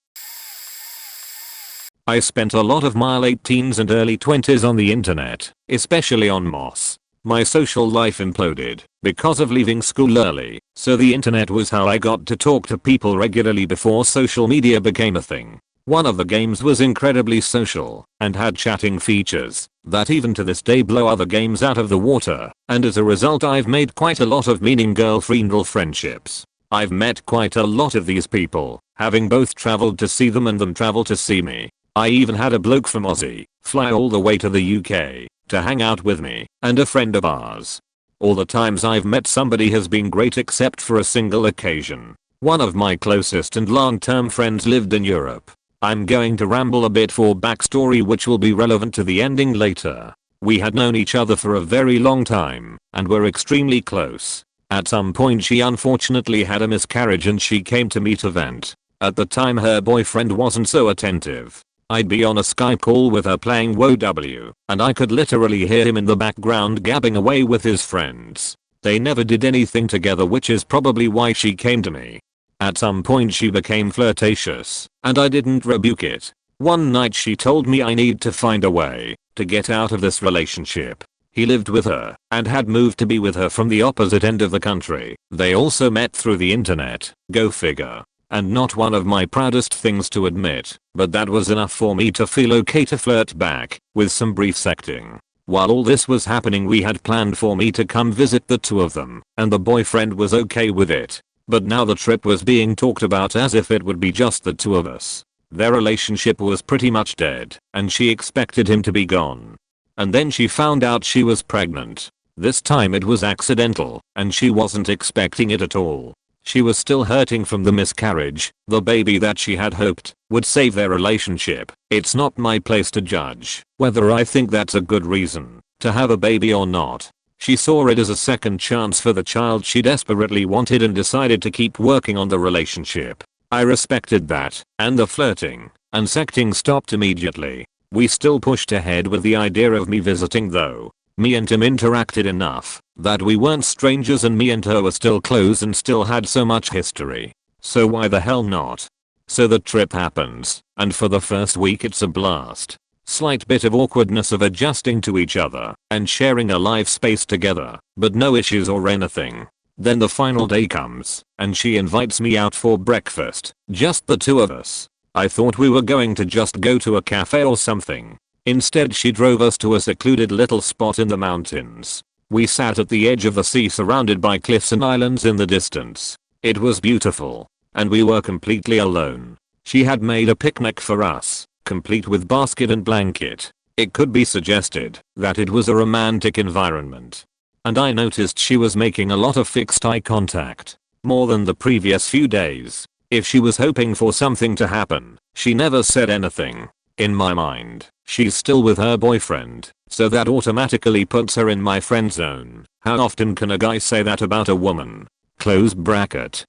I spent a lot of my late teens and early 20s on the internet, especially on Moss. My social life imploded because of leaving school early, so the internet was how I got to talk to people regularly before social media became a thing. One of the games was incredibly social and had chatting features that even to this day blow other games out of the water, and as a result I've made quite a lot of meaning girlfriendal friendships. I've met quite a lot of these people, having both traveled to see them and them travel to see me. I even had a bloke from Aussie fly all the way to the UK to hang out with me and a friend of ours. All the times I've met somebody has been great except for a single occasion. One of my closest and long-term friends lived in Europe. I'm going to ramble a bit for backstory which will be relevant to the ending later. We had known each other for a very long time and were extremely close. At some point she unfortunately had a miscarriage and she came to me to vent. At the time her boyfriend wasn't so attentive. I'd be on a Skype call with her playing WoW and I could literally hear him in the background gabbing away with his friends. They never did anything together, which is probably why she came to me. At some point she became flirtatious and I didn't rebuke it. One night she told me I need to find a way to get out of this relationship. He lived with her and had moved to be with her from the opposite end of the country. They also met through the internet, go figure. And not one of my proudest things to admit, but that was enough for me to feel okay to flirt back with some brief sexting. While all this was happening we had planned for me to come visit the two of them and the boyfriend was okay with it. But now the trip was being talked about as if it would be just the two of us. Their relationship was pretty much dead and she expected him to be gone. And then she found out she was pregnant. This time it was accidental and she wasn't expecting it at all. She was still hurting from the miscarriage. The baby that she had hoped would save their relationship. It's not my place to judge whether I think that's a good reason to have a baby or not. She saw it as a second chance for the child she desperately wanted and decided to keep working on the relationship. I respected that, and the flirting and sexting stopped immediately. We still pushed ahead with the idea of me visiting though. Me and him interacted enough that we weren't strangers and me and her were still close and still had so much history. So why the hell not? So the trip happens, and for the first week it's a blast. Slight bit of awkwardness of adjusting to each other and sharing a live space together, but no issues or anything. Then the final day comes, and she invites me out for breakfast, just the two of us. I thought we were going to just go to a cafe or something. Instead she drove us to a secluded little spot in the mountains. We sat at the edge of the sea surrounded by cliffs and islands in the distance. It was beautiful. And we were completely alone. She had made a picnic for us, complete with basket and blanket. It could be suggested that it was a romantic environment. And I noticed she was making a lot of fixed eye contact. More than the previous few days. If she was hoping for something to happen, she never said anything. In my mind, she's still with her boyfriend, so that automatically puts her in my friend zone. How often can a guy say that about a woman? Close bracket.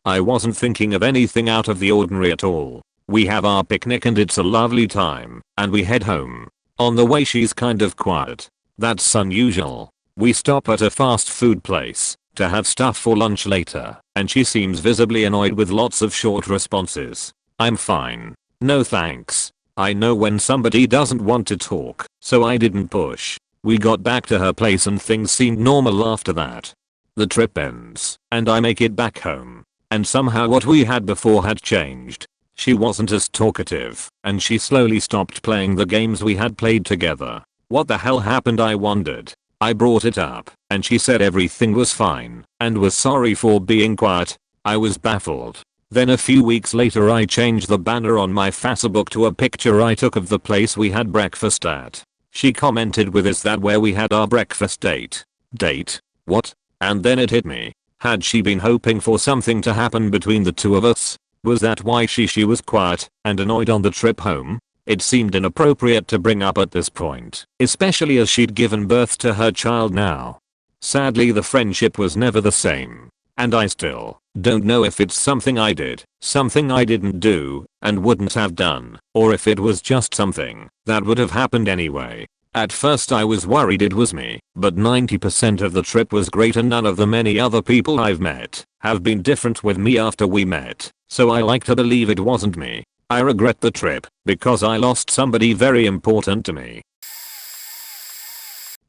I wasn't thinking of anything out of the ordinary at all. We have our picnic and it's a lovely time, and we head home. On the way she's kind of quiet. That's unusual. We stop at a fast food place to have stuff for lunch later, and she seems visibly annoyed with lots of short responses. I'm fine. No thanks. I know when somebody doesn't want to talk, so I didn't push. We got back to her place and things seemed normal after that. The trip ends, and I make it back home. And somehow what we had before had changed. She wasn't as talkative, and she slowly stopped playing the games we had played together. What the hell happened, I wondered. I brought it up, and she said everything was fine, and was sorry for being quiet. I was baffled. Then a few weeks later I changed the banner on my Facebook to a picture I took of the place we had breakfast at. She commented with, "Is that where we had our breakfast date?" Date? What? And then it hit me. Had she been hoping for something to happen between the two of us? Was that why she was quiet and annoyed on the trip home? It seemed inappropriate to bring up at this point, especially as she'd given birth to her child now. Sadly the friendship was never the same. And I still don't know if it's something I did, something I didn't do, and wouldn't have done, or if it was just something that would have happened anyway. At first I was worried it was me, but 90% of the trip was great and none of the many other people I've met have been different with me after we met, so I like to believe it wasn't me. I regret the trip because I lost somebody very important to me.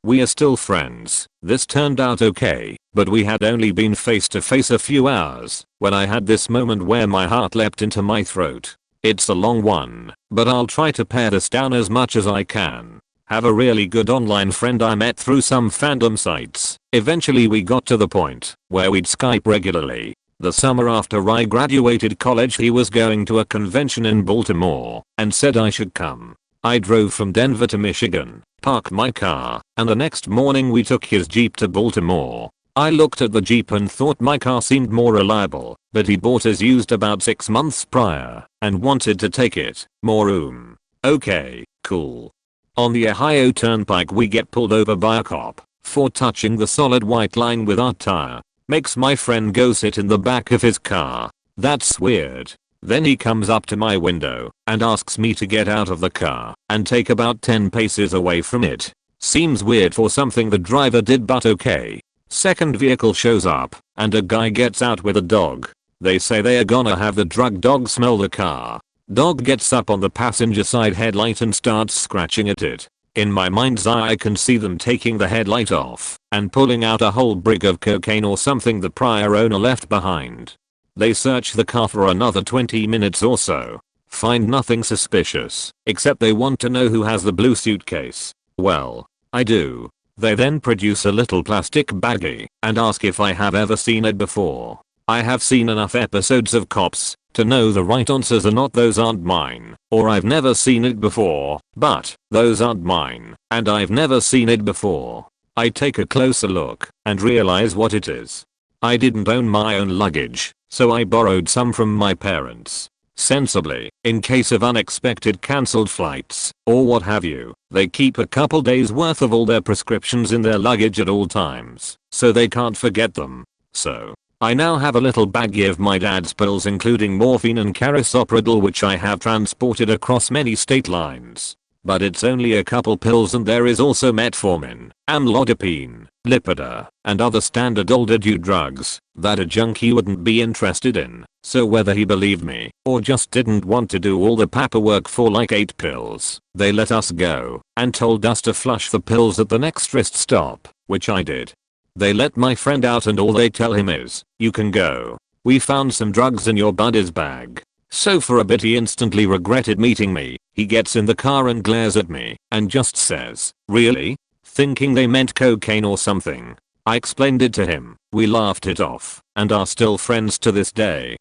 We are still friends. This turned out okay, but we had only been face to face a few hours when I had this moment where my heart leapt into my throat. It's a long one, but I'll try to pare this down as much as I can. Have a really good online friend I met through some fandom sites. Eventually we got to the point where we'd Skype regularly. The summer after I graduated college he was going to a convention in Baltimore and said I should come. I drove from Denver to Michigan, parked my car, and the next morning we took his Jeep to Baltimore. I looked at the Jeep and thought my car seemed more reliable, but he bought as used about 6 months prior and wanted to take it. More room. Okay, cool. On the Ohio Turnpike we get pulled over by a cop for touching the solid white line with our tire. Makes my friend go sit in the back of his car. That's weird. Then he comes up to my window and asks me to get out of the car and take about 10 paces away from it. Seems weird for something the driver did, but okay. Second vehicle shows up and a guy gets out with a dog. They say they are gonna have the drug dog smell the car. Dog gets up on the passenger side headlight and starts scratching at it. In my mind's eye I can see them taking the headlight off and pulling out a whole brick of cocaine or something the prior owner left behind. They search the car for another 20 minutes or so. Find nothing suspicious, except they want to know who has the blue suitcase. Well, I do. They then produce a little plastic baggie and ask if I have ever seen it before. I have seen enough episodes of Cops to know the right answers are not "those aren't mine" or "I've never seen it before," but "those aren't mine" and "I've never seen it before." I take a closer look and realize what it is. I didn't own my own luggage, so I borrowed some from my parents. Sensibly, in case of unexpected cancelled flights or what have you, they keep a couple days worth of all their prescriptions in their luggage at all times, so they can't forget them. So I now have a little baggie of my dad's pills, including morphine and carisoprodol, which I have transported across many state lines. But it's only a couple pills, and there is also metformin, amlodipine, Lipitor, and other standard older dude drugs that a junkie wouldn't be interested in. So whether he believed me or just didn't want to do all the paperwork for like 8 pills, they let us go and told us to flush the pills at the next rest stop, which I did. They let my friend out and all they tell him is, "You can go. We found some drugs in your buddy's bag." So for a bit he instantly regretted meeting me. He gets in the car and glares at me and just says, "Really?" Thinking they meant cocaine or something. I explained it to him. We laughed it off and are still friends to this day.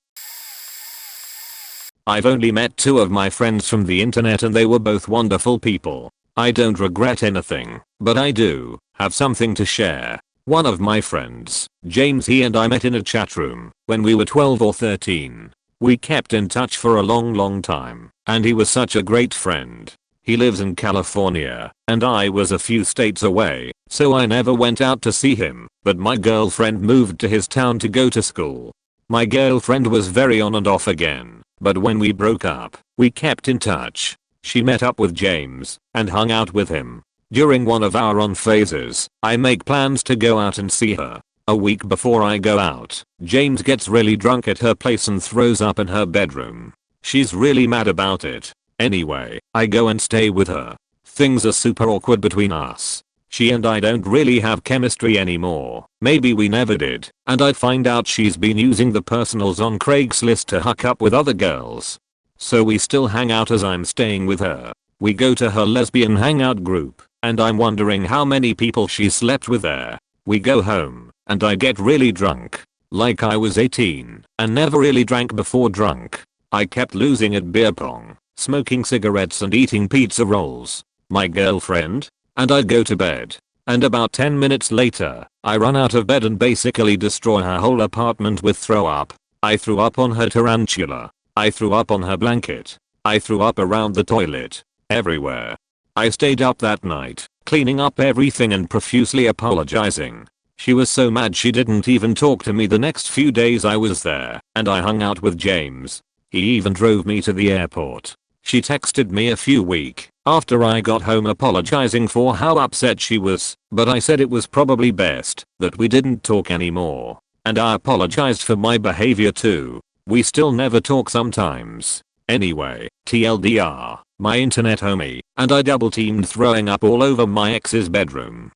I've only met 2 of my friends from the internet and they were both wonderful people. I don't regret anything, but I do have something to share. One of my friends, James, he and I met in a chat room when we were 12 or 13. We kept in touch for a long time, and he was such a great friend. He lives in California, and I was a few states away, so I never went out to see him, but my girlfriend moved to his town to go to school. My girlfriend was very on and off again, but when we broke up, we kept in touch. She met up with James and hung out with him. During one of our on phases, I make plans to go out and see her. A week before I go out, James gets really drunk at her place and throws up in her bedroom. She's really mad about it. Anyway, I go and stay with her. Things are super awkward between us. She and I don't really have chemistry anymore. Maybe we never did. And I find out she's been using the personals on Craigslist to hook up with other girls. So we still hang out as I'm staying with her. We go to her lesbian hangout group, and I'm wondering how many people she slept with there. We go home, and I get really drunk. Like I was 18, and never really drank before drunk. I kept losing at beer pong, smoking cigarettes and eating pizza rolls. My girlfriend and I'd go to bed. And about 10 minutes later, I run out of bed and basically destroy her whole apartment with throw up. I threw up on her tarantula. I threw up on her blanket. I threw up around the toilet. Everywhere. I stayed up that night, cleaning up everything and profusely apologizing. She was so mad she didn't even talk to me the next few days I was there, and I hung out with James. He even drove me to the airport. She texted me a few weeks after I got home apologizing for how upset she was, but I said it was probably best that we didn't talk anymore. And I apologized for my behavior too. We still never talk sometimes. Anyway, TLDR, my internet homie, and I double teamed throwing up all over my ex's bedroom.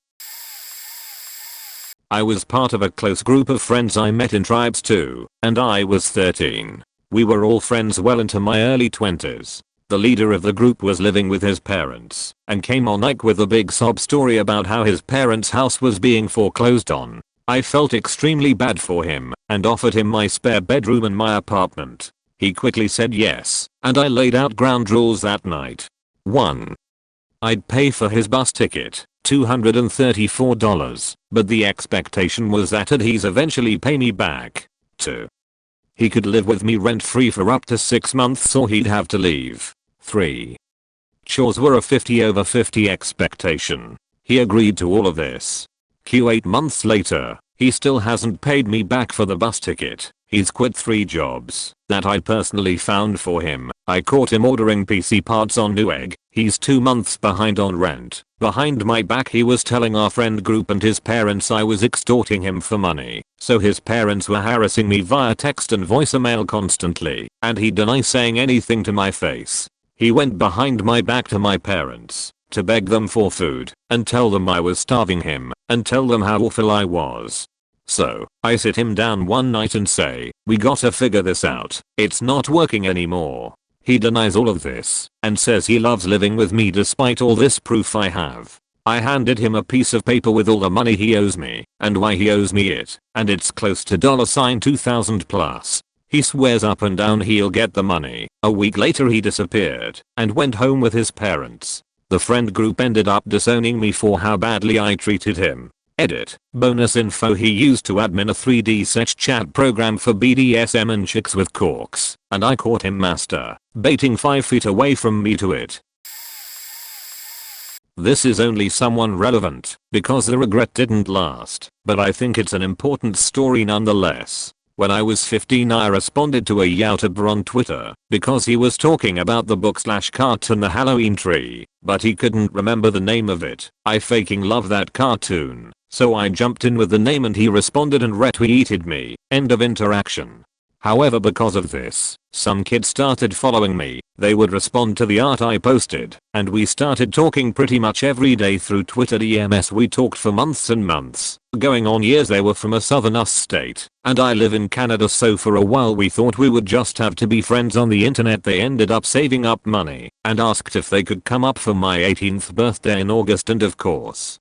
I was part of a close group of friends I met in tribes too, and I was 13. We were all friends well into my early 20s. The leader of the group was living with his parents and came on like with a big sob story about how his parents' house was being foreclosed on. I felt extremely bad for him and offered him my spare bedroom in my apartment. He quickly said yes, and I laid out ground rules that night. 1. I'd pay for his bus ticket, $234, but the expectation was that he'd eventually pay me back. 2. He could live with me rent-free for up to 6 months or he'd have to leave. 3. Chores were a 50/50 expectation. He agreed to all of this. 8 months later, he still hasn't paid me back for the bus ticket. He's quit 3 jobs that I personally found for him. I caught him ordering PC parts on Newegg. He's 2 months behind on rent. Behind my back he was telling our friend group and his parents I was extorting him for money. So his parents were harassing me via text and voicemail constantly, and he denied saying anything to my face. He went behind my back to my parents to beg them for food and tell them I was starving him and tell them how awful I was. So, I sit him down one night and say, we gotta figure this out. It's not working anymore. He denies all of this and says he loves living with me despite all this proof I have. I handed him a piece of paper with all the money he owes me and why he owes me it, and it's close to $2,000 plus. He swears up and down he'll get the money. A week later he disappeared and went home with his parents. The friend group ended up disowning me for how badly I treated him. Edit. Bonus info: he used to admin a 3D sex chat program for BDSM and chicks with corks, and I caught him masturbating 5 feet away from me to it. This is only somewhat relevant because the regret didn't last, but I think it's an important story nonetheless. When I was 15 I responded to a YouTuber on Twitter because he was talking about the book/cartoon The Halloween Tree, but he couldn't remember the name of it. I fucking love that cartoon, so I jumped in with the name and he responded and retweeted me. End of interaction. However, because of this, some kids started following me. They would respond to the art I posted, and we started talking pretty much every day through Twitter DMs. We talked for months and months, going on years. They were from a southern US state, and I live in Canada, so for a while we thought we would just have to be friends on the internet. They ended up saving up money and asked if they could come up for my 18th birthday in August, and of course,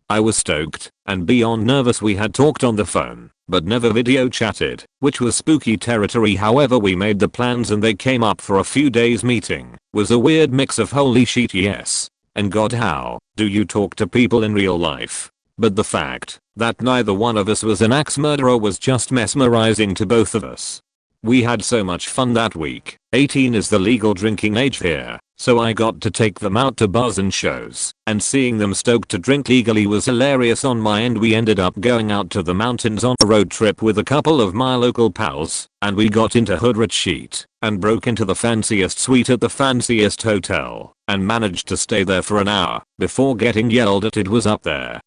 I was stoked and beyond nervous. We had talked on the phone, but never video chatted, which was spooky territory. However, we made the plans and they came up for a few days meeting. Was a weird mix of holy shit yes, and god how do you talk to people in real life? But the fact that neither one of us was an axe murderer was just mesmerizing to both of us. We had so much fun that week. 18 is the legal drinking age here, so I got to take them out to bars and shows, and seeing them stoked to drink legally was hilarious on my end. We ended up going out to the mountains on a road trip with a couple of my local pals, and we got into Hood Rich Sheet and broke into the fanciest suite at the fanciest hotel and managed to stay there for an hour before getting yelled at. It was up there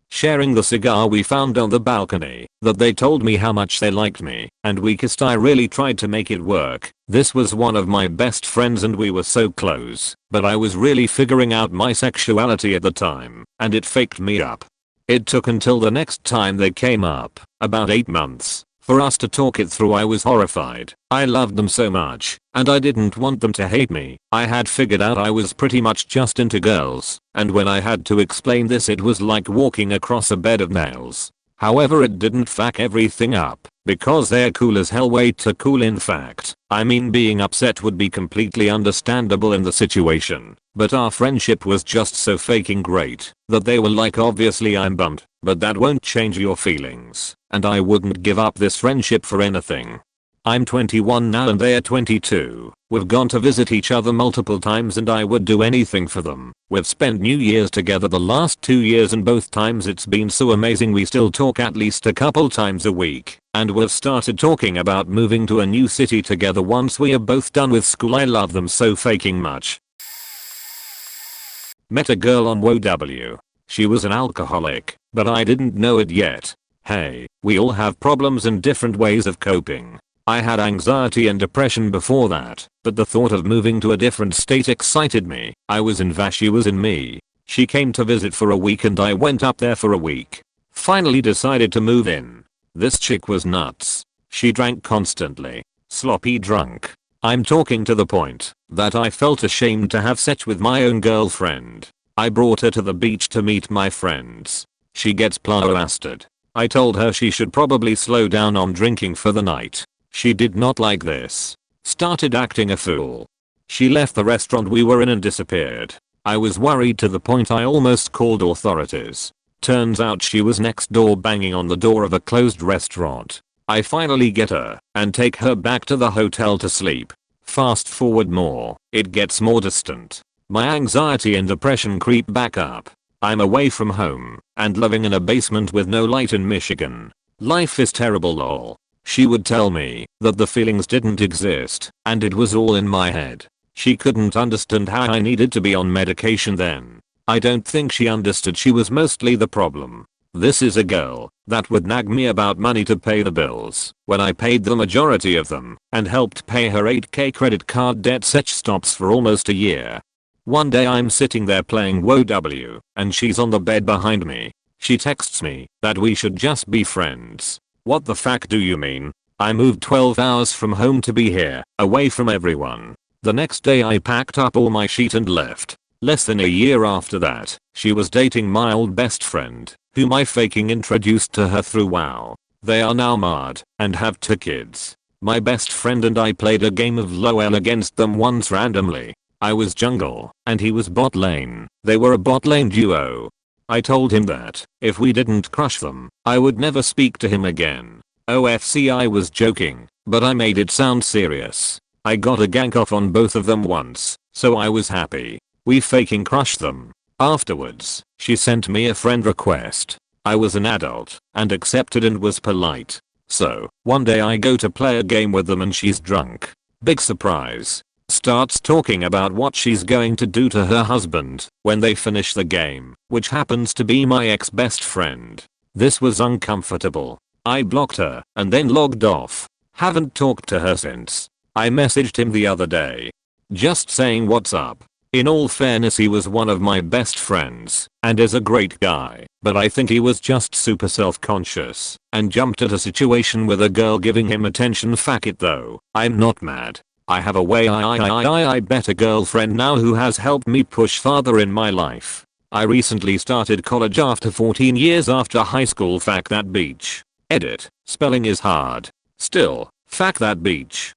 sharing the cigar we found on the balcony that they told me how much they liked me, and we kissed. I really tried to make it work. This was one of my best friends and we were so close, but I was really figuring out my sexuality at the time, and it faked me up. It took until the next time they came up, about 8 months, for us to talk it through. I was horrified. I loved them so much, and I didn't want them to hate me. I had figured out I was pretty much just into girls, and when I had to explain this it was like walking across a bed of nails. However, it didn't fuck everything up, because they're cool as hell. Way too cool in fact. I mean, being upset would be completely understandable in the situation, but our friendship was just so fucking great that they were like, obviously I'm bummed, but that won't change your feelings, and I wouldn't give up this friendship for anything. I'm 21 now and they're 22. We've gone to visit each other multiple times and I would do anything for them. We've spent New Year's together the last 2 years and both times it's been so amazing. We still talk at least a couple times a week, and we've started talking about moving to a new city together once we are both done with school. I love them so fucking much. Met a girl on WoW. She was an alcoholic, but I didn't know it yet. Hey, we all have problems and different ways of coping. I had anxiety and depression before that, but the thought of moving to a different state excited me. I was in Vash, she was in me. She came to visit for a week and I went up there for a week. Finally decided to move in. This chick was nuts. She drank constantly. Sloppy drunk. I'm talking to the point that I felt ashamed to have sex with my own girlfriend. I brought her to the beach to meet my friends. She gets plastered. I told her she should probably slow down on drinking for the night. She did not like this. Started acting a fool. She left the restaurant we were in and disappeared. I was worried to the point I almost called authorities. Turns out she was next door banging on the door of a closed restaurant. I finally get her and take her back to the hotel to sleep. Fast forward more, it gets more distant. My anxiety and depression creep back up. I'm away from home and living in a basement with no light in Michigan. Life is terrible lol. She would tell me that the feelings didn't exist and it was all in my head. She couldn't understand how I needed to be on medication then. I don't think she understood she was mostly the problem. This is a girl that would nag me about money to pay the bills when I paid the majority of them and helped pay her 8k credit card debt. Such stops for almost a year. One day I'm sitting there playing WoW and she's on the bed behind me. She texts me that we should just be friends. What the fuck do you mean? I moved 12 hours from home to be here, away from everyone. The next day I packed up all my shit and left. Less than a year after that, she was dating my old best friend, whom I faking introduced to her through WoW. They are now married and have 2 kids. My best friend and I played a game of LoL against them once randomly. I was jungle and he was bot lane. They were a bot lane duo. I told him that if we didn't crush them, I would never speak to him again. OFC, I was joking, but I made it sound serious. I got a gank off on both of them once, so I was happy. We faking crushed them. Afterwards, she sent me a friend request. I was an adult and accepted and was polite. So, one day I go to play a game with them and she's drunk. Big surprise. Starts talking about what she's going to do to her husband when they finish the game, which happens to be my ex-best friend. This was uncomfortable. I blocked her and then logged off. Haven't talked to her since. I messaged him the other day. Just saying what's up. In all fairness, he was one of my best friends and is a great guy, but I think he was just super self-conscious and jumped at a situation with a girl giving him attention. Fuck it though, I'm not mad. I have a way I better girlfriend now who has helped me push farther in my life. I recently started college after 14 years after high school. Fuck that beach. Edit. Spelling is hard. Still, fuck that beach.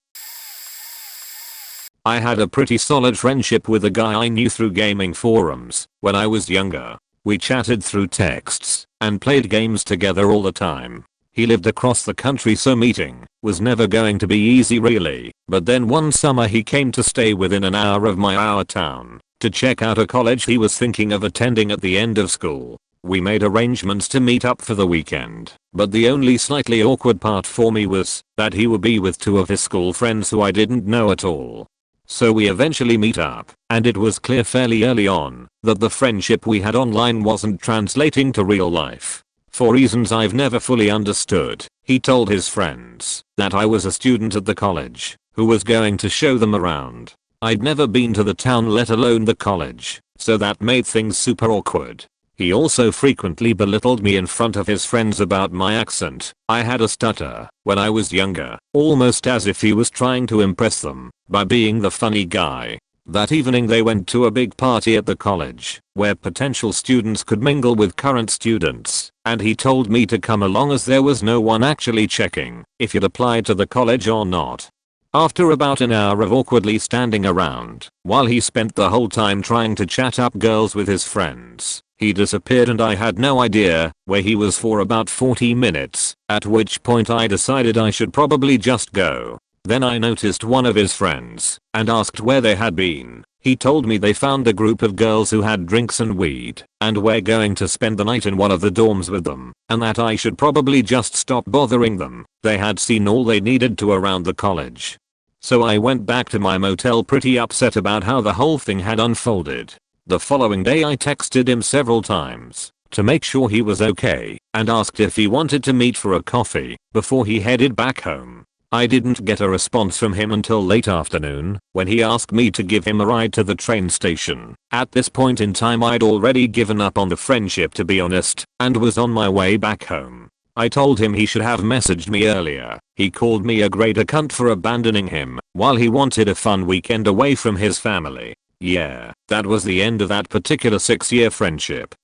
I had a pretty solid friendship with a guy I knew through gaming forums when I was younger. We chatted through texts and played games together all the time. He lived across the country, so meeting was never going to be easy really, but then one summer he came to stay within an hour of our town to check out a college he was thinking of attending at the end of school. We made arrangements to meet up for the weekend, but the only slightly awkward part for me was that he would be with 2 of his school friends who I didn't know at all. So we eventually meet up, and it was clear fairly early on that the friendship we had online wasn't translating to real life. For reasons I've never fully understood, he told his friends that I was a student at the college who was going to show them around. I'd never been to the town, let alone the college, so that made things super awkward. He also frequently belittled me in front of his friends about my accent. I had a stutter when I was younger, almost as if he was trying to impress them by being the funny guy. That evening they went to a big party at the college where potential students could mingle with current students, and he told me to come along as there was no one actually checking if you'd applied to the college or not. After about an hour of awkwardly standing around while he spent the whole time trying to chat up girls with his friends, he disappeared and I had no idea where he was for about 40 minutes, at which point I decided I should probably just go. Then I noticed one of his friends and asked where they had been. He told me they found a group of girls who had drinks and weed and were going to spend the night in one of the dorms with them, and that I should probably just stop bothering them. They had seen all they needed to around the college. So I went back to my motel pretty upset about how the whole thing had unfolded. The following day I texted him several times to make sure he was okay and asked if he wanted to meet for a coffee before he headed back home. I didn't get a response from him until late afternoon when he asked me to give him a ride to the train station. At this point in time I'd already given up on the friendship, to be honest, and was on my way back home. I told him he should have messaged me earlier. He called me a greater cunt for abandoning him while he wanted a fun weekend away from his family. Yeah, that was the end of that particular 6-year friendship.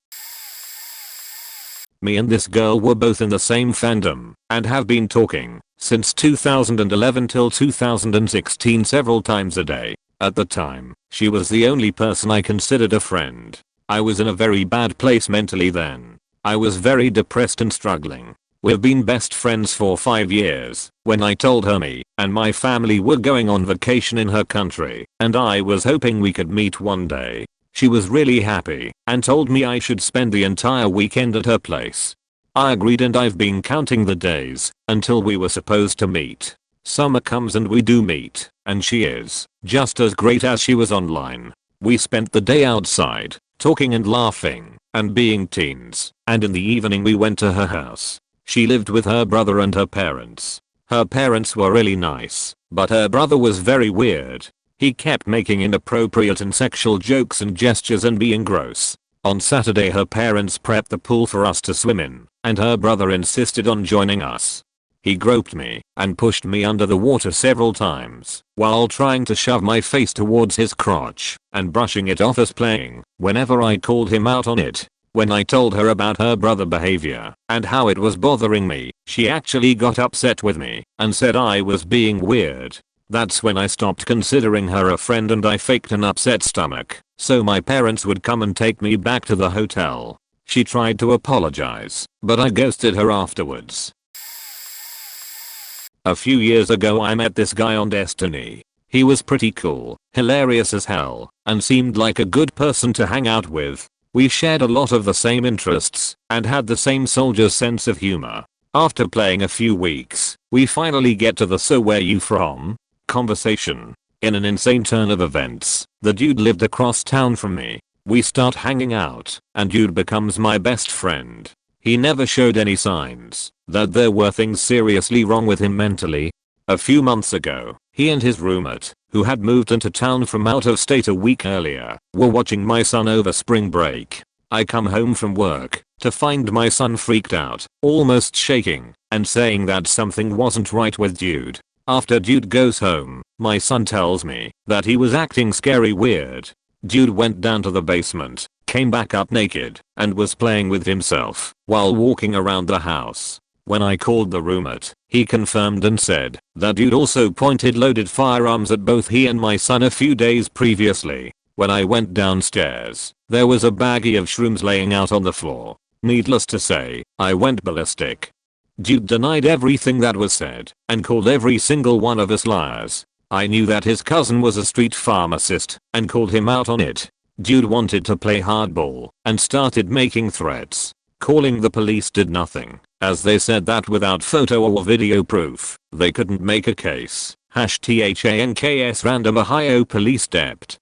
Me and this girl were both in the same fandom and have been talking since 2011 till 2016 several times a day. At the time, she was the only person I considered a friend. I was in a very bad place mentally then. I was very depressed and struggling. We've been best friends for 5 years. When I told her me and my family were going on vacation in her country and I was hoping we could meet one day, she was really happy and told me I should spend the entire weekend at her place. I agreed and I've been counting the days until we were supposed to meet. Summer comes and we do meet, and she is just as great as she was online. We spent the day outside, talking and laughing and being teens, and in the evening we went to her house. She lived with her brother and her parents. Her parents were really nice, but her brother was very weird. He kept making inappropriate and sexual jokes and gestures and being gross. On Saturday her parents prepped the pool for us to swim in, and her brother insisted on joining us. He groped me and pushed me under the water several times while trying to shove my face towards his crotch and brushing it off as playing whenever I called him out on it. When I told her about her brother behavior and how it was bothering me, she actually got upset with me and said I was being weird. That's when I stopped considering her a friend and I faked an upset stomach so my parents would come and take me back to the hotel. She tried to apologize, but I ghosted her afterwards. A few years ago I met this guy on Destiny. He was pretty cool, hilarious as hell, and seemed like a good person to hang out with. We shared a lot of the same interests and had the same soldier's sense of humor. After playing a few weeks, we finally get to the "so where you from?" conversation. In an insane turn of events, the dude lived across town from me. We start hanging out, and dude becomes my best friend. He never showed any signs that there were things seriously wrong with him mentally. A few months ago, he and his roommate, who had moved into town from out of state a week earlier, were watching my son over spring break. I come home from work to find my son freaked out, almost shaking, and saying that something wasn't right with dude. After dude goes home, my son tells me that he was acting scary weird. Dude went down to the basement, came back up naked, and was playing with himself while walking around the house. When I called the roommate, he confirmed and said that dude also pointed loaded firearms at both he and my son a few days previously. When I went downstairs, there was a baggie of shrooms laying out on the floor. Needless to say, I went ballistic. Dude denied everything that was said and called every single one of us liars. I knew that his cousin was a street pharmacist and called him out on it. Dude wanted to play hardball and started making threats. Calling the police did nothing, as they said that without photo or video proof, they couldn't make a case. #THANKS random Ohio police dept.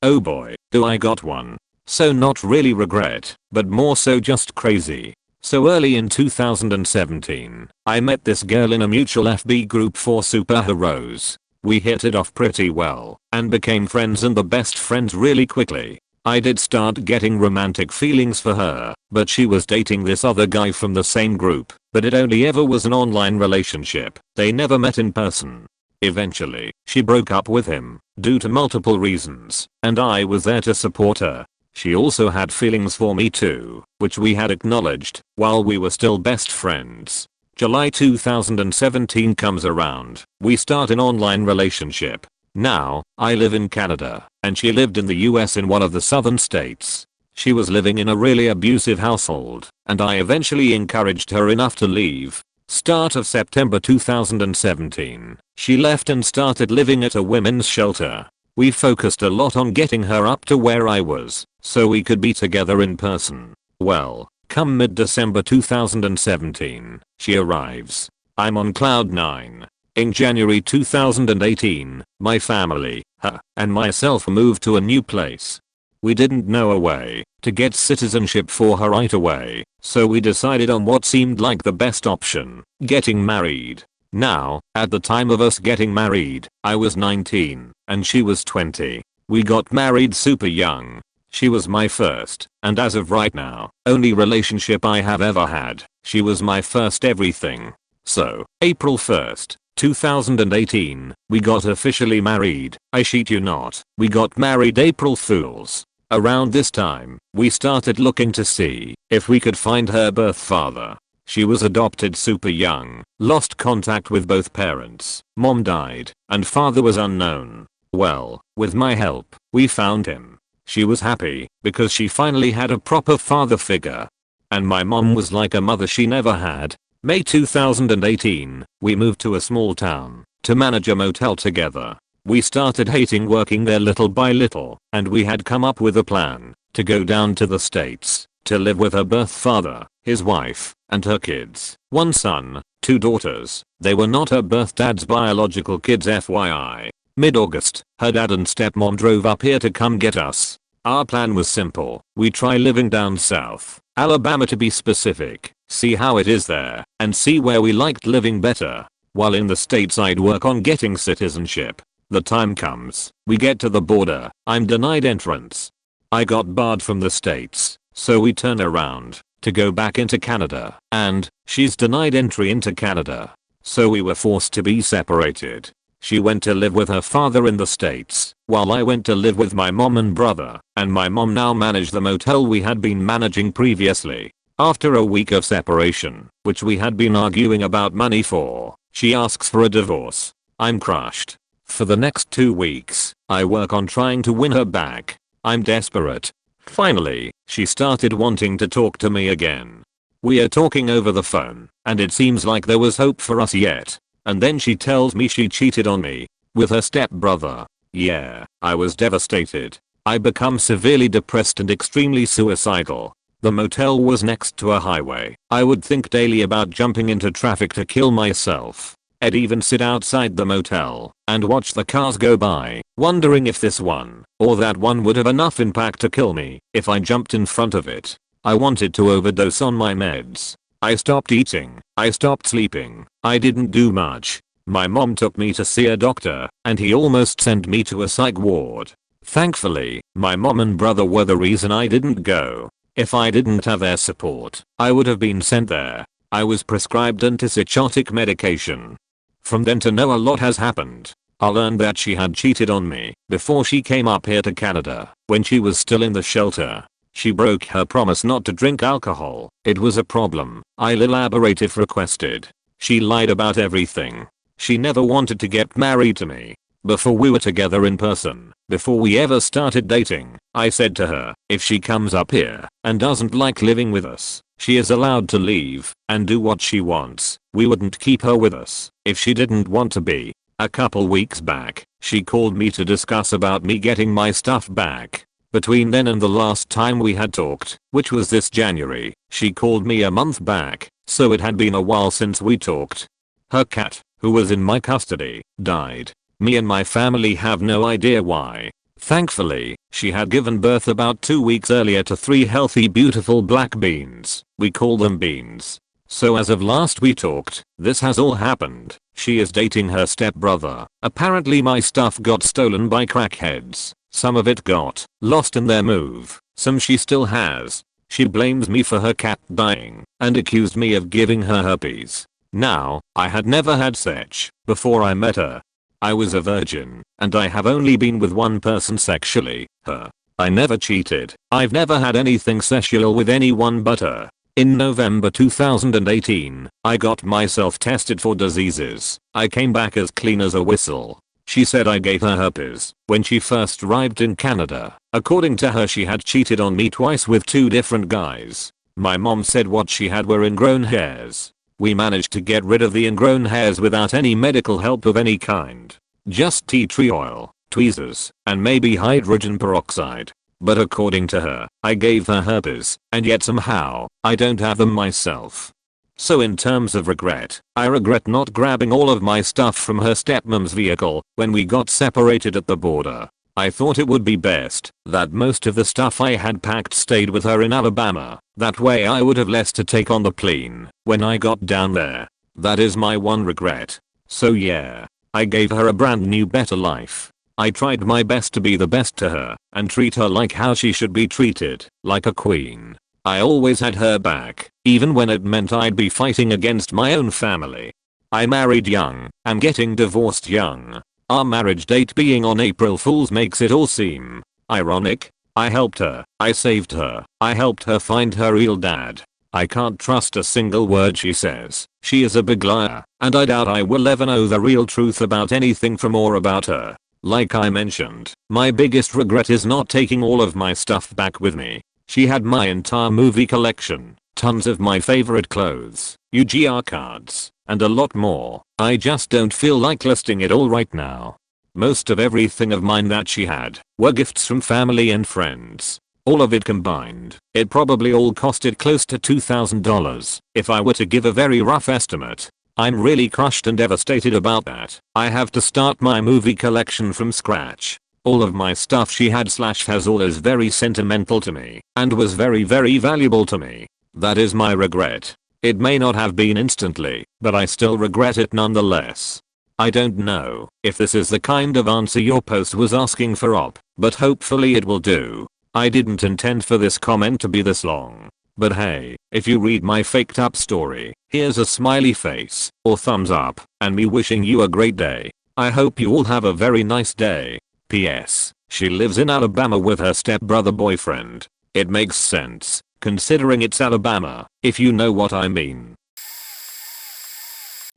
Oh boy, do I got one. So not really regret, but more so just crazy. So early in 2017, I met this girl in a mutual FB group for superheroes. We hit it off pretty well and became friends and the best friends really quickly. I did start getting romantic feelings for her, but she was dating this other guy from the same group, but it only ever was an online relationship. They never met in person. Eventually, she broke up with him due to multiple reasons, and I was there to support her. She also had feelings for me too, which we had acknowledged while we were still best friends. July 2017 comes around. We start an online relationship. Now, I live in Canada, and she lived in the US in one of the southern states. She was living in a really abusive household, and I eventually encouraged her enough to leave. Start of September 2017, she left and started living at a women's shelter. We focused a lot on getting her up to where I was, so we could be together in person. Well, come mid-December 2017, she arrives. I'm on cloud 9. In January 2018, my family, her, and myself moved to a new place. We didn't know a way to get citizenship for her right away, so we decided on what seemed like the best option, getting married. Now, at the time of us getting married, I was 19 and she was 20. We got married super young. She was my first, and as of right now, only relationship I have ever had. She was my first everything. So, April 1st, 2018, we got officially married. I shit you not, we got married April Fools. Around this time, we started looking to see if we could find her birth father. She was adopted super young, lost contact with both parents, mom died, and father was unknown. Well, with my help, we found him. She was happy because she finally had a proper father figure. And my mom was like a mother she never had. May 2018, we moved to a small town to manage a motel together. We started hating working there little by little, and we had come up with a plan to go down to the States to live with her birth father, his wife, and her kids. One son, two daughters. They were not her birth dad's biological kids FYI. Mid-August, her dad and stepmom drove up here to come get us. Our plan was simple. We try living down south, Alabama to be specific, see how it is there, and see where we liked living better. While in the States I'd work on getting citizenship. The time comes, we get to the border, I'm denied entrance. I got barred from the States, so we turn around to go back into Canada, and she's denied entry into Canada. So we were forced to be separated. She went to live with her father in the States, while I went to live with my mom and brother, and my mom now managed the motel we had been managing previously. After a week of separation, which we had been arguing about money for, she asks for a divorce. I'm crushed. For the next 2 weeks, I work on trying to win her back. I'm desperate. Finally, she started wanting to talk to me again. We are talking over the phone, and it seems like there was hope for us yet. And then she tells me she cheated on me with her stepbrother. Yeah, I was devastated. I become severely depressed and extremely suicidal. The motel was next to a highway. I would think daily about jumping into traffic to kill myself. I'd even sit outside the motel and watch the cars go by, wondering if this one or that one would have enough impact to kill me if I jumped in front of it. I wanted to overdose on my meds. I stopped eating. I stopped sleeping. I didn't do much. My mom took me to see a doctor, and he almost sent me to a psych ward. Thankfully, my mom and brother were the reason I didn't go. If I didn't have their support, I would have been sent there. I was prescribed antipsychotic medication. From then to now a lot has happened. I learned that she had cheated on me before she came up here to Canada, when she was still in the shelter. She broke her promise not to drink alcohol. It was a problem. I elaborate if requested. She lied about everything. She never wanted to get married to me. Before we were together in person, before we ever started dating, I said to her, if she comes up here and doesn't like living with us, she is allowed to leave and do what she wants. We wouldn't keep her with us if she didn't want to be. A couple weeks back, she called me to discuss about me getting my stuff back. Between then and the last time we had talked, which was this January, she called me a month back, so it had been a while since we talked. Her cat, who was in my custody, died. Me and my family have no idea why. Thankfully, she had given birth about 2 weeks earlier to 3 healthy beautiful black beans. We call them beans. So as of last we talked, this has all happened. She is dating her stepbrother. Apparently my stuff got stolen by crackheads. Some of it got lost in their move. Some she still has. She blames me for her cat dying and accused me of giving her herpes. Now, I had never had sex before I met her. I was a virgin, and I have only been with one person sexually, her. I never cheated. I've never had anything sexual with anyone but her. In November 2018, I got myself tested for diseases. I came back as clean as a whistle. She said I gave her herpes when she first arrived in Canada. According to her, she had cheated on me twice with 2 different guys. My mom said what she had were ingrown hairs. We managed to get rid of the ingrown hairs without any medical help of any kind. Just tea tree oil, tweezers, and maybe hydrogen peroxide. But according to her, I gave her herpes, and yet somehow, I don't have them myself. So in terms of regret, I regret not grabbing all of my stuff from her stepmom's vehicle when we got separated at the border. I thought it would be best that most of the stuff I had packed stayed with her in Alabama. That way I would have less to take on the plane when I got down there. That is my one regret. So yeah, I gave her a brand new better life. I tried my best to be the best to her and treat her like how she should be treated, like a queen. I always had her back, even when it meant I'd be fighting against my own family. I married young and getting divorced young. Our marriage date being on April Fool's makes it all seem ironic. I helped her, I saved her, I helped her find her real dad. I can't trust a single word she says. She is a big liar, and I doubt I will ever know the real truth about anything from or about her. Like I mentioned, my biggest regret is not taking all of my stuff back with me. She had my entire movie collection, tons of my favorite clothes, UGR cards, and a lot more. I just don't feel like listing it all right now. Most of everything of mine that she had were gifts from family and friends. All of it combined, it probably all costed close to $2,000 if I were to give a very rough estimate. I'm really crushed and devastated about that. I have to start my movie collection from scratch. All of my stuff she had / has all is very sentimental to me and was very valuable to me. That is my regret. It may not have been instantly, but I still regret it nonetheless. I don't know if this is the kind of answer your post was asking for, but hopefully it will do. I didn't intend for this comment to be this long. But hey, if you read my faked up story, here's a smiley face or thumbs up and me wishing you a great day. I hope you all have a very nice day. P.S. She lives in Alabama with her stepbrother boyfriend. It makes sense, considering it's Alabama, if you know what I mean.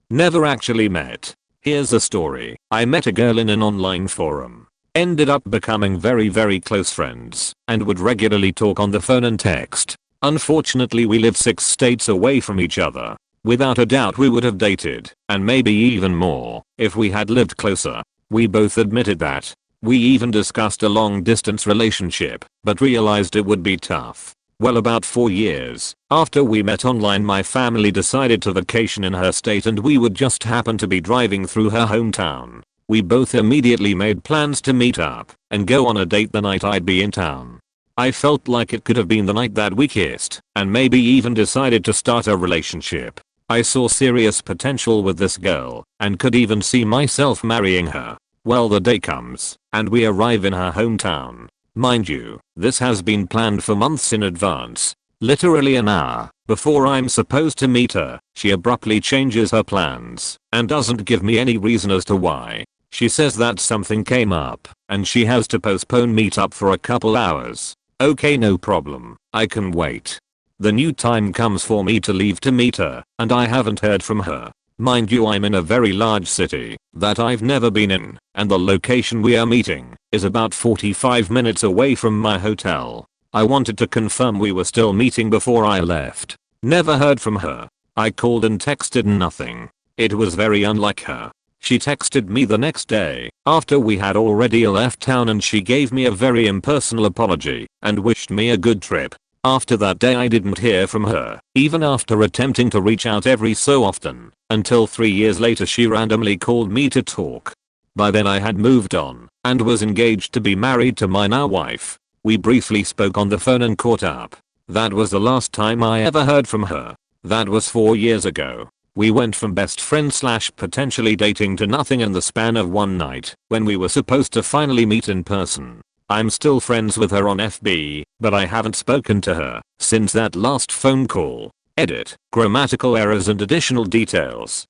Never actually met. Here's a story. I met a girl in an online forum. Ended up becoming very close friends and would regularly talk on the phone and text. Unfortunately we live 6 states away from each other. Without a doubt we would have dated, and maybe even more, if we had lived closer. We both admitted that. We even discussed a long distance relationship, but realized it would be tough. Well, about 4 years after we met online, my family decided to vacation in her state and we would just happen to be driving through her hometown. We both immediately made plans to meet up and go on a date the night I'd be in town. I felt like it could have been the night that we kissed and maybe even decided to start a relationship. I saw serious potential with this girl and could even see myself marrying her. Well, the day comes and we arrive in her hometown. Mind you, this has been planned for months in advance. Literally an hour before I'm supposed to meet her, she abruptly changes her plans and doesn't give me any reason as to why. She says that something came up and she has to postpone meetup for a couple hours. Okay, no problem, I can wait. The new time comes for me to leave to meet her and I haven't heard from her. Mind you, I'm in a very large city that I've never been in, and the location we are meeting is about 45 minutes away from my hotel. I wanted to confirm we were still meeting before I left. Never heard from her. I called and texted, nothing. It was very unlike her. She texted me the next day after we had already left town and she gave me a very impersonal apology and wished me a good trip. After that day I didn't hear from her, even after attempting to reach out every so often, until 3 years later she randomly called me to talk. By then I had moved on and was engaged to be married to my now wife. We briefly spoke on the phone and caught up. That was the last time I ever heard from her. That was 4 years ago. We went from best friend / potentially dating to nothing in the span of one night when we were supposed to finally meet in person. I'm still friends with her on FB, but I haven't spoken to her since that last phone call. Edit, grammatical errors and additional details.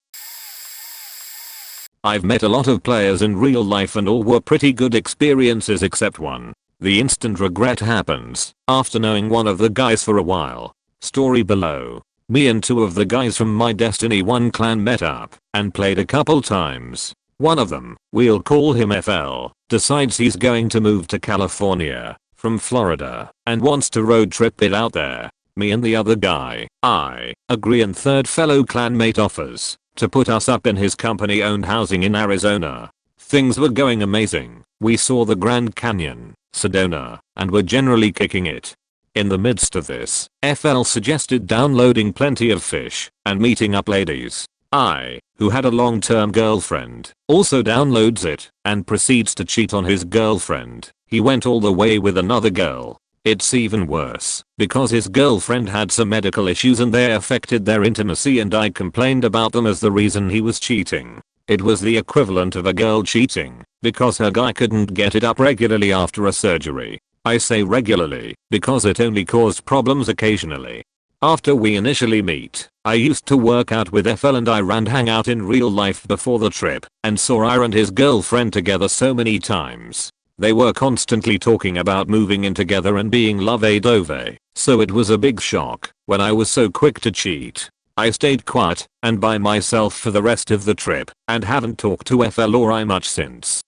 I've met a lot of players in real life and all were pretty good experiences except one. The instant regret happens after knowing one of the guys for a while. Story below. Me and 2 of the guys from my Destiny 1 clan met up and played a couple times. One of them, we'll call him FL, decides he's going to move to California from Florida and wants to road trip it out there. Me and the other guy, I, agree, and third fellow clanmate offers to put us up in his company owned housing in Arizona. Things were going amazing. We saw the Grand Canyon, Sedona, and were generally kicking it. In the midst of this, FL suggested downloading Plenty of Fish and meeting up ladies. I, who had a long-term girlfriend, also downloads it and proceeds to cheat on his girlfriend. He went all the way with another girl. It's even worse, because his girlfriend had some medical issues and they affected their intimacy, and I complained about them as the reason he was cheating. It was the equivalent of a girl cheating, because her guy couldn't get it up regularly after a surgery. I say regularly, because it only caused problems occasionally. After we initially meet, I used to work out with FL and I ran hang out in real life before the trip and saw Ira and his girlfriend together so many times. They were constantly talking about moving in together and being love-a-dove, so it was a big shock when I was so quick to cheat. I stayed quiet and by myself for the rest of the trip and haven't talked to FL or I much since.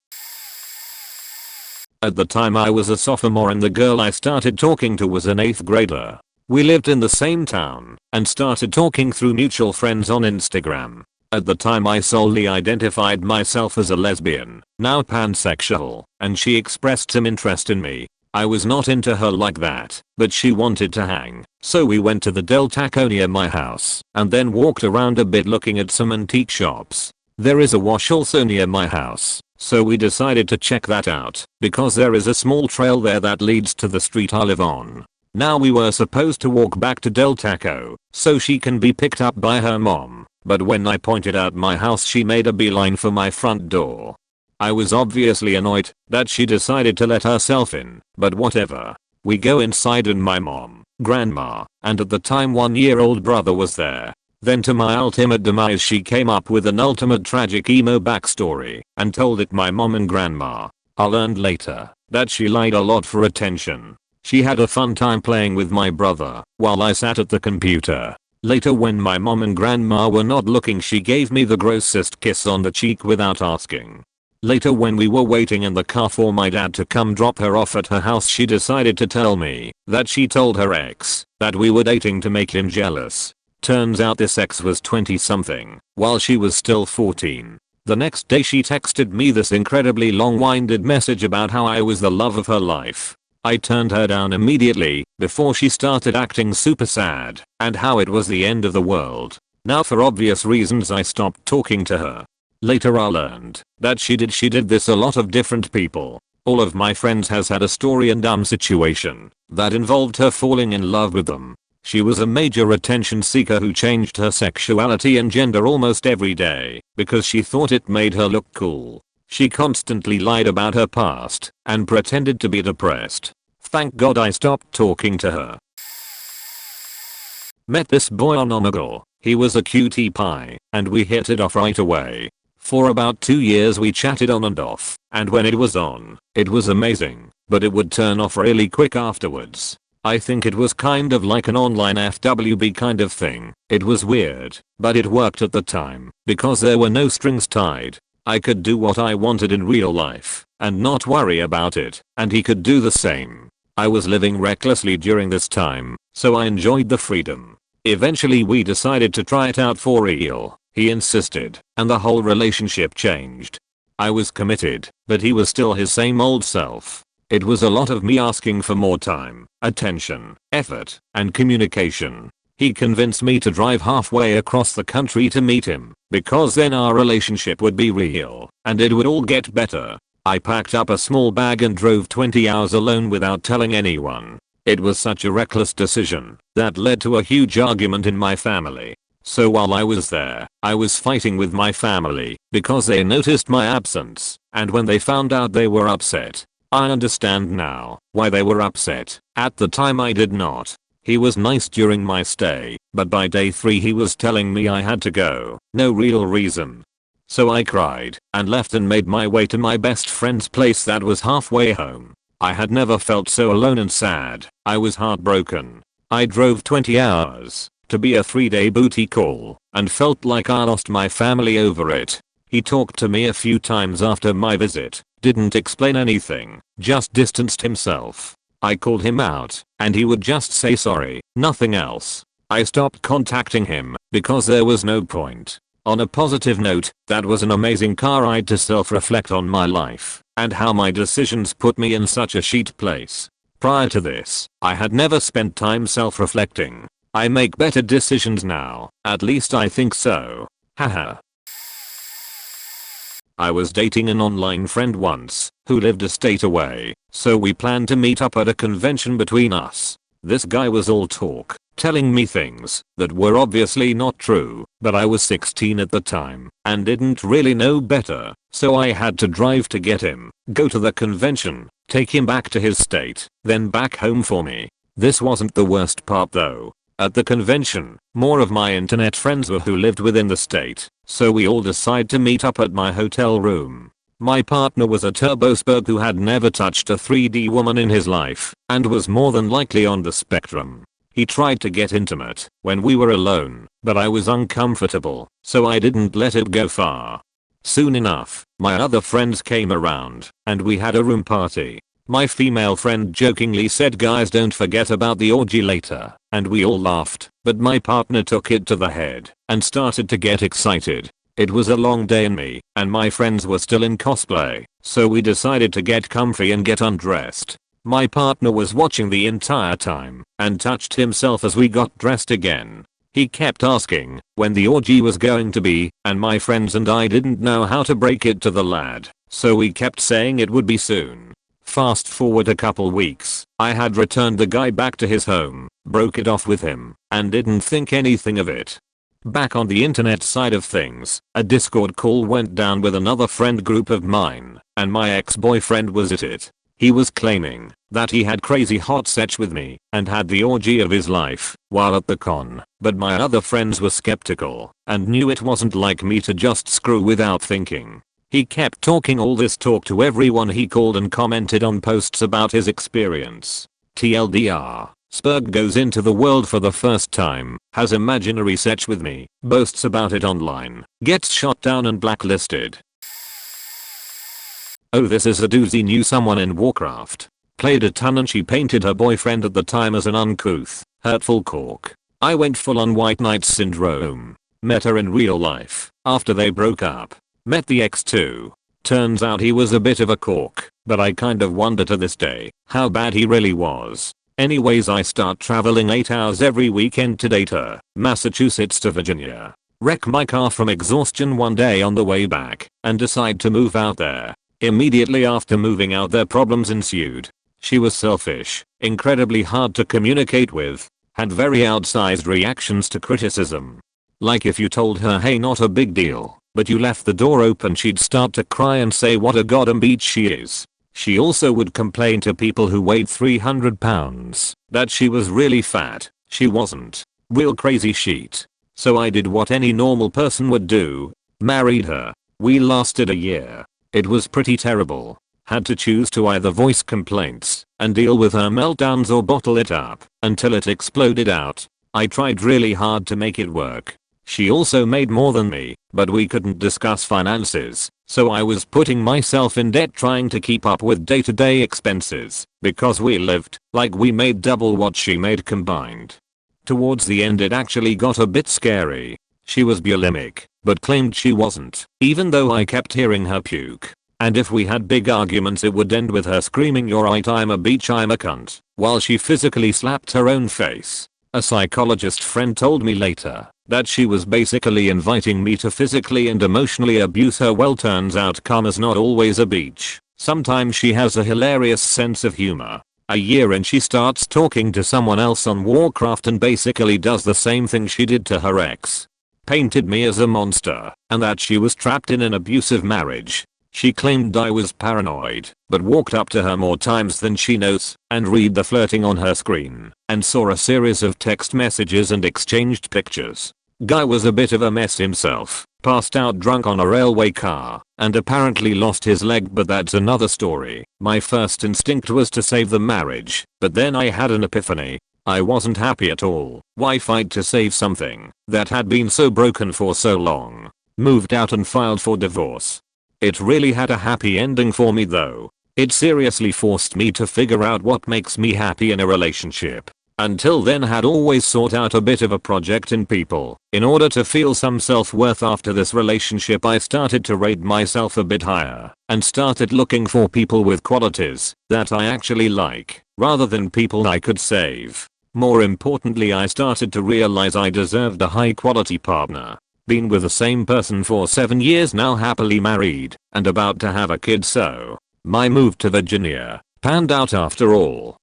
At the time I was a sophomore and the girl I started talking to was an 8th grader. We lived in the same town and started talking through mutual friends on Instagram. At the time I solely identified myself as a lesbian, now pansexual, and she expressed some interest in me. I was not into her like that, but she wanted to hang, so we went to the Del Taco near my house and then walked around a bit looking at some antique shops. There is a wash also near my house, so we decided to check that out because there is a small trail there that leads to the street I live on. Now we were supposed to walk back to Del Taco so she can be picked up by her mom, but when I pointed out my house she made a beeline for my front door. I was obviously annoyed that she decided to let herself in, but whatever. We go inside and my mom, grandma, and at the time 1-year-old brother was there. Then to my ultimate demise she came up with an ultimate tragic emo backstory and told it my mom and grandma. I learned later that she lied a lot for attention. She had a fun time playing with my brother while I sat at the computer. Later when my mom and grandma were not looking she gave me the grossest kiss on the cheek without asking. Later when we were waiting in the car for my dad to come drop her off at her house she decided to tell me that she told her ex that we were dating to make him jealous. Turns out this ex was 20 something while she was still 14. The next day she texted me this incredibly long-winded message about how I was the love of her life. I turned her down immediately before she started acting super sad and how it was the end of the world. Now for obvious reasons I stopped talking to her. Later I learned that she did this a lot of different people. All of my friends has had a story and dumb situation that involved her falling in love with them. She was a major attention seeker who changed her sexuality and gender almost every day because she thought it made her look cool. She constantly lied about her past and pretended to be depressed. Thank God I stopped talking to her. Met this boy on Omegle. He was a cutie pie and we hit it off right away. For about 2 years we chatted on and off, and when it was on, it was amazing, but it would turn off really quick afterwards. I think it was kind of like an online FWB kind of thing. It was weird, but it worked at the time because there were no strings tied. I could do what I wanted in real life and not worry about it, and he could do the same. I was living recklessly during this time, so I enjoyed the freedom. Eventually we decided to try it out for real. He insisted, and the whole relationship changed. I was committed, but he was still his same old self. It was a lot of me asking for more time, attention, effort, and communication. He convinced me to drive halfway across the country to meet him, because then our relationship would be real, and it would all get better. I packed up a small bag and drove 20 hours alone without telling anyone. It was such a reckless decision that led to a huge argument in my family. So while I was there, I was fighting with my family because they noticed my absence, and when they found out they were upset. I understand now why they were upset. At the time I did not. He was nice during my stay, but by day 3 he was telling me I had to go, no real reason. So I cried and left and made my way to my best friend's place that was halfway home. I had never felt so alone and sad. I was heartbroken. I drove 20 hours to be a 3-day booty call and felt like I lost my family over it. He talked to me a few times after my visit, didn't explain anything, just distanced himself. I called him out and he would just say sorry, nothing else. I stopped contacting him because there was no point. On a positive note, that was an amazing car ride to self-reflect on my life and how my decisions put me in such a shit place. Prior to this, I had never spent time self-reflecting. I make better decisions now, at least I think so. Haha. I was dating an online friend once, who lived a state away, so we planned to meet up at a convention between us. This guy was all talk, telling me things that were obviously not true, but I was 16 at the time, and didn't really know better, so I had to drive to get him, go to the convention, take him back to his state, then back home for me. This wasn't the worst part though. At the convention, more of my internet friends were who lived within the state, so we all decided to meet up at my hotel room. My partner was a turbospurg who had never touched a 3D woman in his life, and was more than likely on the spectrum. He tried to get intimate when we were alone, but I was uncomfortable, so I didn't let it go far. Soon enough, my other friends came around, and we had a room party. My female friend jokingly said, "Guys, don't forget about the orgy later," and we all laughed, but my partner took it to the head and started to get excited. It was a long day and me and my friends were still in cosplay, so we decided to get comfy and get undressed. My partner was watching the entire time and touched himself as we got dressed again. He kept asking when the orgy was going to be, and my friends and I didn't know how to break it to the lad, so we kept saying it would be soon. Fast forward a couple weeks, I had returned the guy back to his home, broke it off with him, and didn't think anything of it. Back on the internet side of things, a Discord call went down with another friend group of mine, and my ex-boyfriend was at it. He was claiming that he had crazy hot sex with me and had the orgy of his life while at the con, but my other friends were skeptical and knew it wasn't like me to just screw without thinking. He kept talking all this talk to everyone he called and commented on posts about his experience. TLDR, Spurg goes into the world for the first time, has imaginary sex with me, boasts about it online, gets shot down and blacklisted. Oh, this is a doozy. Knew someone in Warcraft. Played a ton and she painted her boyfriend at the time as an uncouth, hurtful cork. I went full on white knight syndrome. Met her in real life after they broke up. Met the ex too. Turns out he was a bit of a cork, but I kind of wonder to this day how bad he really was. Anyways, I start traveling 8 hours every weekend to date her, Massachusetts to Virginia. Wreck my car from exhaustion one day on the way back and decide to move out there. Immediately after moving out there, problems ensued. She was selfish, incredibly hard to communicate with, had very outsized reactions to criticism. Like if you told her, "Hey, not a big deal," but you left the door open, she'd start to cry and say what a goddamn beach she is. She also would complain to people who weighed 300 pounds that she was really fat. She wasn't. Real crazy shit. So I did what any normal person would do. Married her. We lasted a year. It was pretty terrible. Had to choose to either voice complaints and deal with her meltdowns or bottle it up until it exploded out. I tried really hard to make it work. She also made more than me, but we couldn't discuss finances, so I was putting myself in debt trying to keep up with day-to-day expenses, because we lived like we made double what she made combined. Towards the end it actually got a bit scary. She was bulimic, but claimed she wasn't, even though I kept hearing her puke. And if we had big arguments it would end with her screaming, "You're right, I'm a bitch, I'm a cunt," while she physically slapped her own face. A psychologist friend told me later that she was basically inviting me to physically and emotionally abuse her. Well, turns out karma's not always a bitch. Sometimes she has a hilarious sense of humor. A year in she starts talking to someone else on Warcraft and basically does the same thing she did to her ex. Painted me as a monster and that she was trapped in an abusive marriage. She claimed I was paranoid, but walked up to her more times than she knows and read the flirting on her screen and saw a series of text messages and exchanged pictures. Guy was a bit of a mess himself, passed out drunk on a railway car and apparently lost his leg, but that's another story. My first instinct was to save the marriage, but then I had an epiphany. I wasn't happy at all. Why fight to save something that had been so broken for so long? Moved out and filed for divorce. It really had a happy ending for me though. It seriously forced me to figure out what makes me happy in a relationship. Until then had always sought out a bit of a project in people. In order to feel some self-worth after this relationship, I started to rate myself a bit higher and started looking for people with qualities that I actually like, rather than people I could save. More importantly, I started to realize I deserved a high quality partner. Been with the same person for 7 years now, happily married, and about to have a kid, so my move to Virginia panned out after all.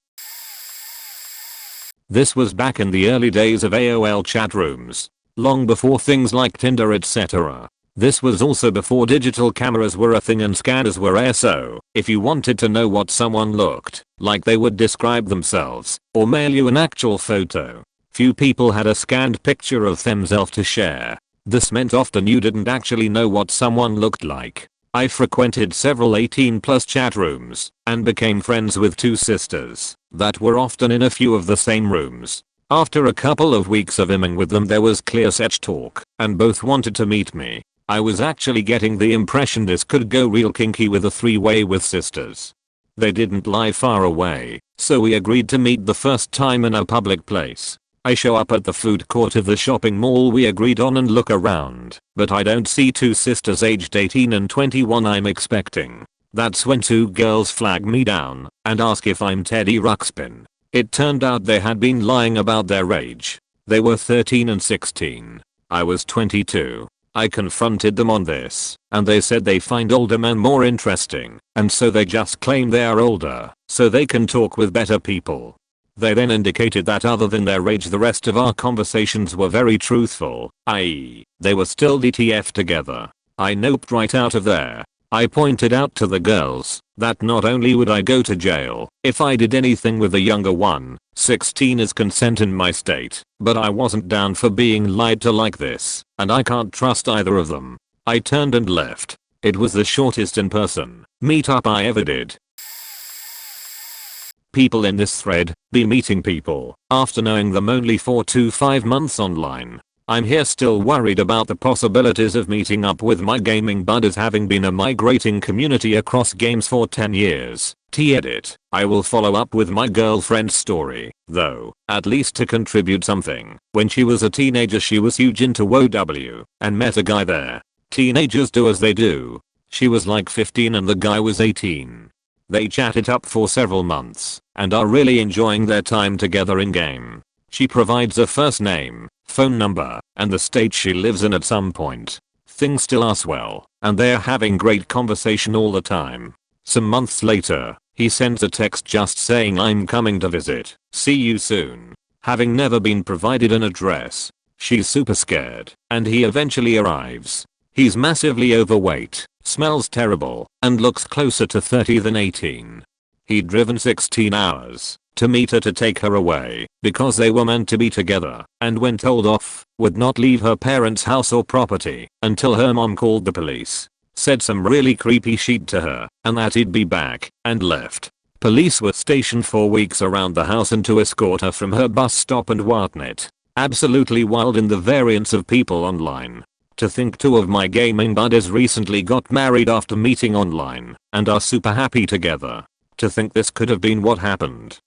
This was back in the early days of AOL chat rooms, long before things like Tinder etc. This was also before digital cameras were a thing and scanners were rare, so if you wanted to know what someone looked like, they would describe themselves or mail you an actual photo. Few people had a scanned picture of themselves to share. This meant often you didn't actually know what someone looked like. I frequented several 18+ chat rooms and became friends with 2 sisters that were often in a few of the same rooms. After a couple of weeks of imming with them, there was clear such talk and both wanted to meet me. I was actually getting the impression this could go real kinky with a 3-way with sisters. They didn't live far away, so we agreed to meet the first time in a public place. I show up at the food court of the shopping mall we agreed on and look around, but I don't see 2 sisters aged 18 and 21 I'm expecting. That's when 2 girls flag me down and ask if I'm Teddy Ruxpin. It turned out they had been lying about their age. They were 13 and 16. I was 22. I confronted them on this, and they said they find older men more interesting, and so they just claim they are older, so they can talk with better people. They then indicated that other than their age the rest of our conversations were very truthful, i.e., they were still DTF together. I noped right out of there. I pointed out to the girls that not only would I go to jail if I did anything with the younger one, 16 is consent in my state, but I wasn't down for being lied to like this, and I can't trust either of them. I turned and left. It was the shortest in-person meetup I ever did. People in this thread be meeting people after knowing them only for 2 to 5 months online. I'm here still worried about the possibilities of meeting up with my gaming buddies, having been a migrating community across games for 10 years. T-edit. I will follow up with my girlfriend's story, though, at least to contribute something. When she was a teenager she was huge into WoW and met a guy there. Teenagers do as they do. She was like 15 and the guy was 18. They chatted up for several months and are really enjoying their time together in game. She provides a first name, phone number, and the state she lives in at some point. Things still are swell, and they're having great conversation all the time. Some months later, he sends a text just saying I'm coming to visit, see you soon. Having never been provided an address, she's super scared, and he eventually arrives. He's massively overweight, smells terrible, and looks closer to 30 than 18. He'd driven 16 hours to meet her to take her away because they were meant to be together, and when told off, would not leave her parents' house or property until her mom called the police. Said some really creepy shit to her and that he'd be back, and left. Police were stationed for weeks around the house and to escort her from her bus stop and whatnot. Absolutely wild in the variance of people online. To think 2 of my gaming buddies recently got married after meeting online and are super happy together. To think this could have been what happened.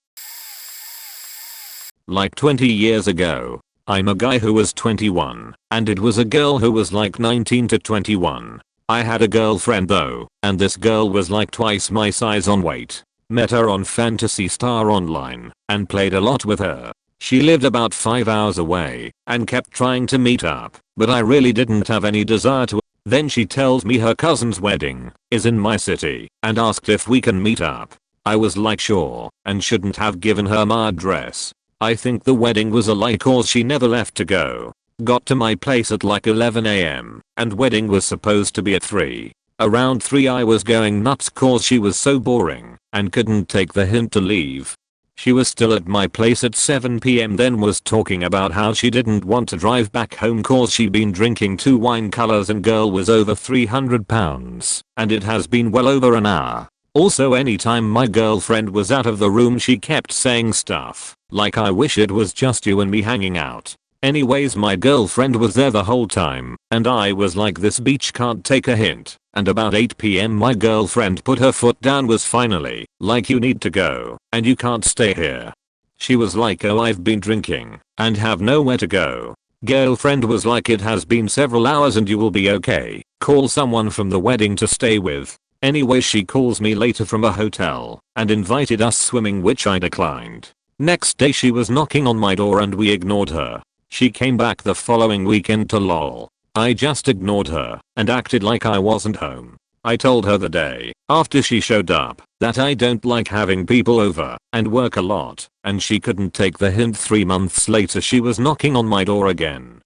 Like 20 years ago, I'm a guy who was 21, and it was a girl who was like 19 to 21. I had a girlfriend though, and this girl was like twice my size on weight. Met her on Phantasy Star Online, and played a lot with her. She lived about 5 hours away, and kept trying to meet up, but I really didn't have any desire to. Then she tells me her cousin's wedding is in my city, and asked if we can meet up. I was like sure, and shouldn't have given her my address. I think the wedding was a lie cause she never left to go. Got to my place at like 11 AM, and wedding was supposed to be at 3. Around 3 I was going nuts cause she was so boring, and couldn't take the hint to leave. She was still at my place at 7 PM, then was talking about how she didn't want to drive back home cause she'd been drinking 2 wine colors and girl was over 300 pounds, and it has been well over an hour. Also anytime my girlfriend was out of the room she kept saying stuff like I wish it was just you and me hanging out. Anyways, my girlfriend was there the whole time, and I was like this bitch can't take a hint, and about 8 PM my girlfriend put her foot down, was finally like you need to go, and you can't stay here. She was like oh I've been drinking, and have nowhere to go. Girlfriend was like it has been several hours and you will be okay, call someone from the wedding to stay with. Anyway, she calls me later from a hotel and invited us swimming, which I declined. Next day she was knocking on my door and we ignored her. She came back the following weekend to lol. I just ignored her and acted like I wasn't home. I told her the day after she showed up that I don't like having people over and work a lot, and she couldn't take the hint. 3 months later she was knocking on my door again.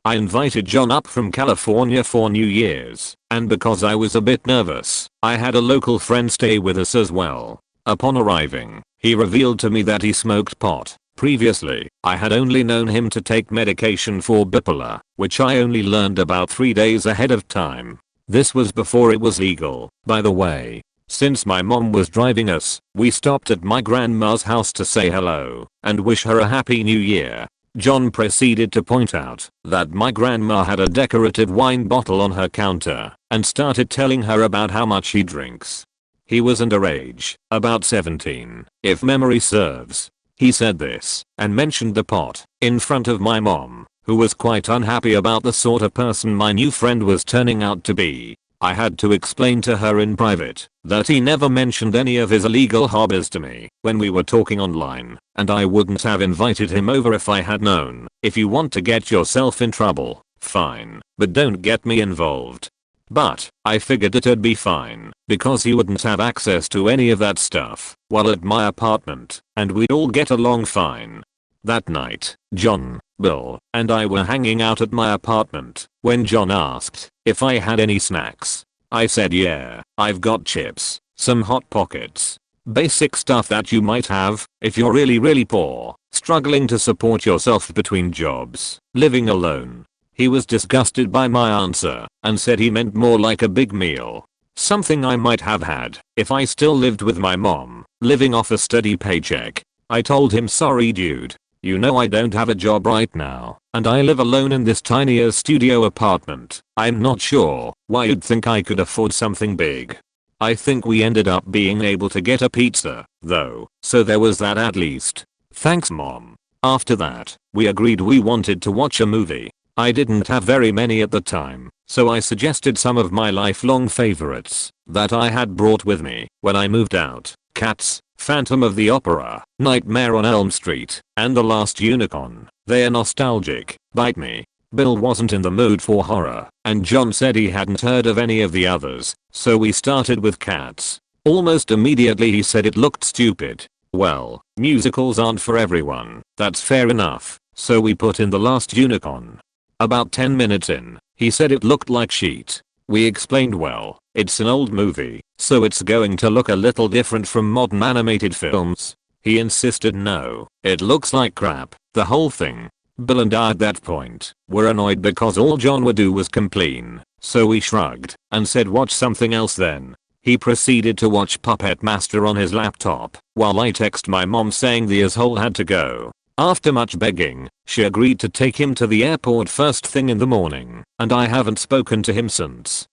I invited John up from California for New Year's, and because I was a bit nervous, I had a local friend stay with us as well. Upon arriving, he revealed to me that he smoked pot. Previously, I had only known him to take medication for bipolar, which I only learned about 3 days ahead of time. This was before it was legal, by the way. Since my mom was driving us, we stopped at my grandma's house to say hello and wish her a happy new year. John proceeded to point out that my grandma had a decorative wine bottle on her counter and started telling her about how much he drinks. He was underage, about 17, if memory serves. He said this and mentioned the pot in front of my mom, who was quite unhappy about the sort of person my new friend was turning out to be. I had to explain to her in private that he never mentioned any of his illegal hobbies to me when we were talking online, and I wouldn't have invited him over if I had known. If you want to get yourself in trouble, fine, but don't get me involved. But I figured it'd be fine because he wouldn't have access to any of that stuff while at my apartment, and we'd all get along fine. That night, John, Bill, and I were hanging out at my apartment when John asked if I had any snacks. I said yeah, I've got chips, some Hot Pockets. Basic stuff that you might have if you're really poor, struggling to support yourself between jobs, living alone. He was disgusted by my answer and said he meant more like a big meal. Something I might have had if I still lived with my mom, living off a steady paycheck. I told him, sorry dude. You know I don't have a job right now, and I live alone in this tiny studio apartment. I'm not sure why you'd think I could afford something big. I think we ended up being able to get a pizza, though, so there was that at least. Thanks mom. After that, we agreed we wanted to watch a movie. I didn't have very many at the time, so I suggested some of my lifelong favorites that I had brought with me when I moved out. Cats, Phantom of the Opera, Nightmare on Elm Street, and The Last Unicorn. They're nostalgic. Bite me. Bill wasn't in the mood for horror, and John said he hadn't heard of any of the others, so we started with Cats. Almost immediately he said it looked stupid. Well, musicals aren't for everyone, that's fair enough, so we put in The Last Unicorn. About 10 minutes in, he said it looked like shit. We explained, well, it's an old movie, so it's going to look a little different from modern animated films. He insisted no, it looks like crap, the whole thing. Bill and I at that point were annoyed because all John would do was complain, so we shrugged and said watch something else then. He proceeded to watch Puppet Master on his laptop while I text my mom saying the asshole had to go. After much begging, she agreed to take him to the airport first thing in the morning, and I haven't spoken to him since.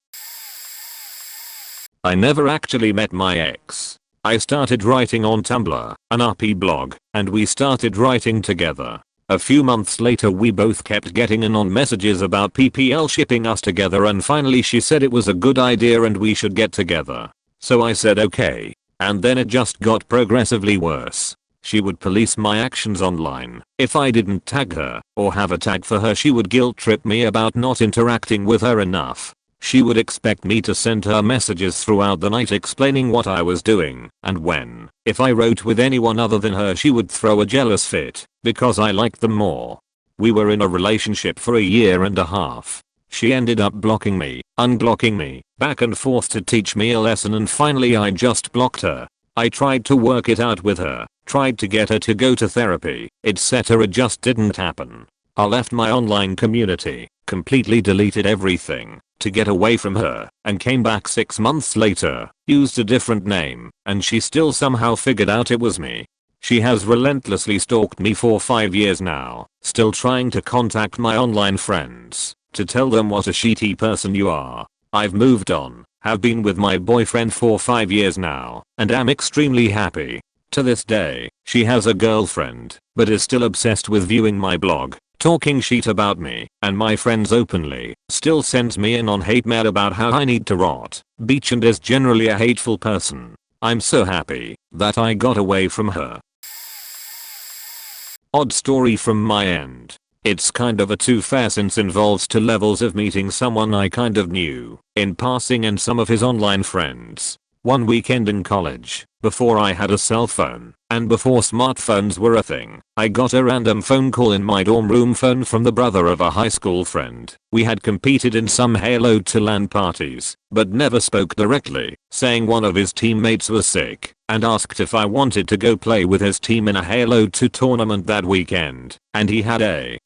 I never actually met my ex. I started writing on Tumblr, an RP blog, and we started writing together. A few months later we both kept getting in on messages about PPL shipping us together, and finally she said it was a good idea and we should get together. So I said okay. And then it just got progressively worse. She would police my actions online. If I didn't tag her or have a tag for her, she would guilt trip me about not interacting with her enough. She would expect me to send her messages throughout the night explaining what I was doing, and if I wrote with anyone other than her, she would throw a jealous fit because I liked them more. We were in a relationship for a year and a half. She ended up blocking me, unblocking me, back and forth to teach me a lesson, and finally I just blocked her. I tried to work it out with her, tried to get her to go to therapy, etc. It just didn't happen. I left my online community, completely deleted everything to get away from her, and came back 6 months later, used a different name, and she still somehow figured out it was me. She has relentlessly stalked me for 5 years now, still trying to contact my online friends to tell them what a shitty person you are. I've moved on, have been with my boyfriend for 5 years now, and am extremely happy. To this day, she has a girlfriend, but is still obsessed with viewing my blog, talking shit about me and my friends openly, still sends me in on hate mail about how I need to rot beach and is generally a hateful person. I'm so happy that I got away from her. Odd story from my end. It's kind of a two-fare since involves two levels of meeting someone I kind of knew in passing and some of his online friends. One weekend in college, before I had a cell phone, and before smartphones were a thing, I got a random phone call in my dorm room phone from the brother of a high school friend. We had competed in some Halo 2 LAN parties, but never spoke directly, saying one of his teammates was sick, and asked if I wanted to go play with his team in a Halo 2 tournament that weekend, and he had a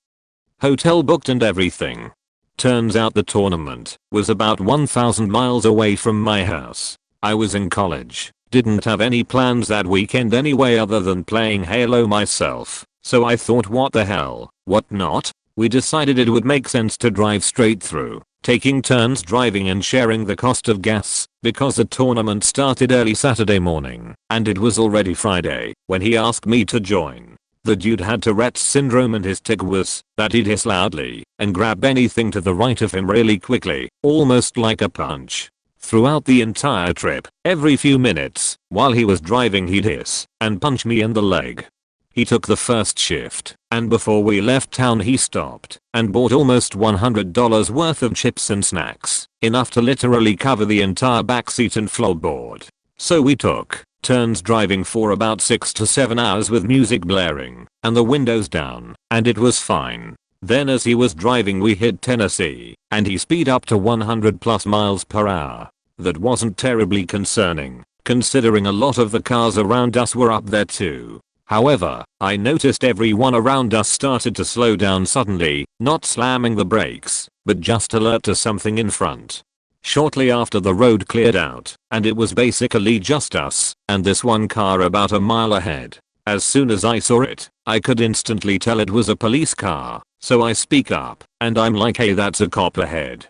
hotel booked and everything. Turns out the tournament was about 1,000 miles away from my house. I was in college, didn't have any plans that weekend anyway other than playing Halo myself, so I thought what the hell, what not? We decided it would make sense to drive straight through, taking turns driving and sharing the cost of gas, because the tournament started early Saturday morning, and it was already Friday when he asked me to join. The dude had Tourette's syndrome and his tic was that he'd hiss loudly and grab anything to the right of him really quickly, almost like a punch. Throughout the entire trip, every few minutes, while he was driving he'd hiss and punch me in the leg. He took the first shift, and before we left town he stopped and bought almost $100 worth of chips and snacks, enough to literally cover the entire backseat and floorboard. So we took turns driving for about 6 to 7 hours with music blaring and the windows down, and it was fine. Then as he was driving we hit Tennessee, and he speed up to 100 plus miles per hour. That wasn't terribly concerning, considering a lot of the cars around us were up there too. However, I noticed everyone around us started to slow down suddenly, not slamming the brakes, but just alert to something in front. Shortly after the road cleared out, and it was basically just us and this one car about a mile ahead. As soon as I saw it, I could instantly tell it was a police car, so I speak up, and I'm like, hey, that's a cop ahead.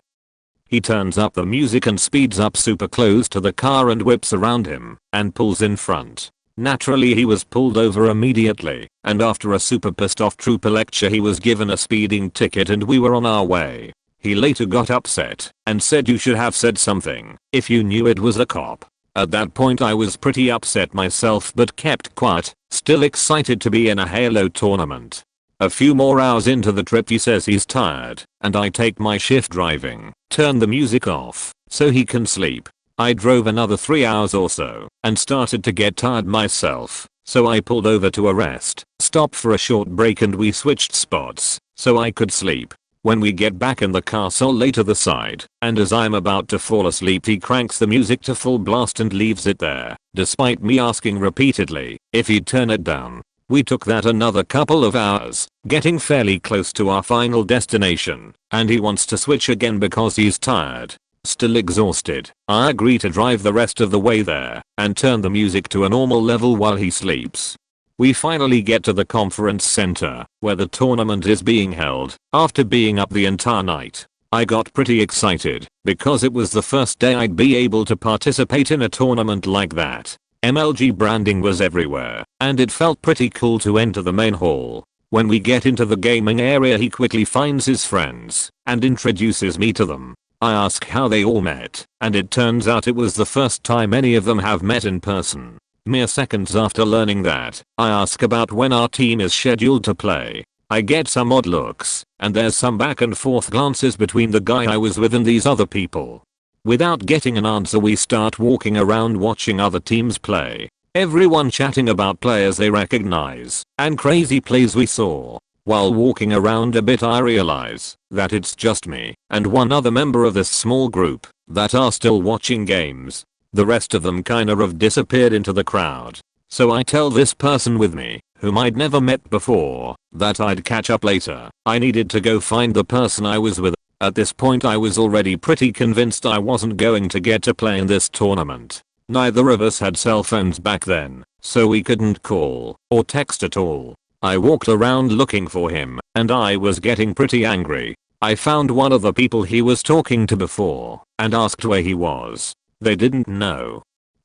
He turns up the music and speeds up super close to the car and whips around him and pulls in front. Naturally he was pulled over immediately, and after a super pissed off trooper lecture he was given a speeding ticket and we were on our way. He later got upset and said you should have said something if you knew it was a cop. At that point I was pretty upset myself but kept quiet, still excited to be in a Halo tournament. A few more hours into the trip he says he's tired, and I take my shift driving, turn the music off so he can sleep. I drove another 3 hours or so and started to get tired myself, so I pulled over to a rest stop for a short break and we switched spots so I could sleep. When we get back in the car Sol lay to the side, and as I'm about to fall asleep he cranks the music to full blast and leaves it there, despite me asking repeatedly if he'd turn it down. We took that another couple of hours, getting fairly close to our final destination, and he wants to switch again because he's tired. Still exhausted, I agree to drive the rest of the way there and turn the music to a normal level while he sleeps. We finally get to the conference center where the tournament is being held after being up the entire night. I got pretty excited because it was the first day I'd be able to participate in a tournament like that. MLG branding was everywhere, and it felt pretty cool to enter the main hall. When we get into the gaming area he quickly finds his friends and introduces me to them. I ask how they all met, and it turns out it was the first time any of them have met in person. Mere seconds after learning that, I ask about when our team is scheduled to play. I get some odd looks, and there's some back and forth glances between the guy I was with and these other people. Without getting an answer we start walking around watching other teams play. Everyone chatting about players they recognize and crazy plays we saw. While walking around a bit I realize that it's just me and one other member of this small group that are still watching games. The rest of them kinda have disappeared into the crowd. So I tell this person with me, whom I'd never met before, that I'd catch up later. I needed to go find the person I was with. At this point I was already pretty convinced I wasn't going to get to play in this tournament. Neither of us had cell phones back then, so we couldn't call or text at all. I walked around looking for him, and I was getting pretty angry. I found one of the people he was talking to before, and asked where he was. They didn't know.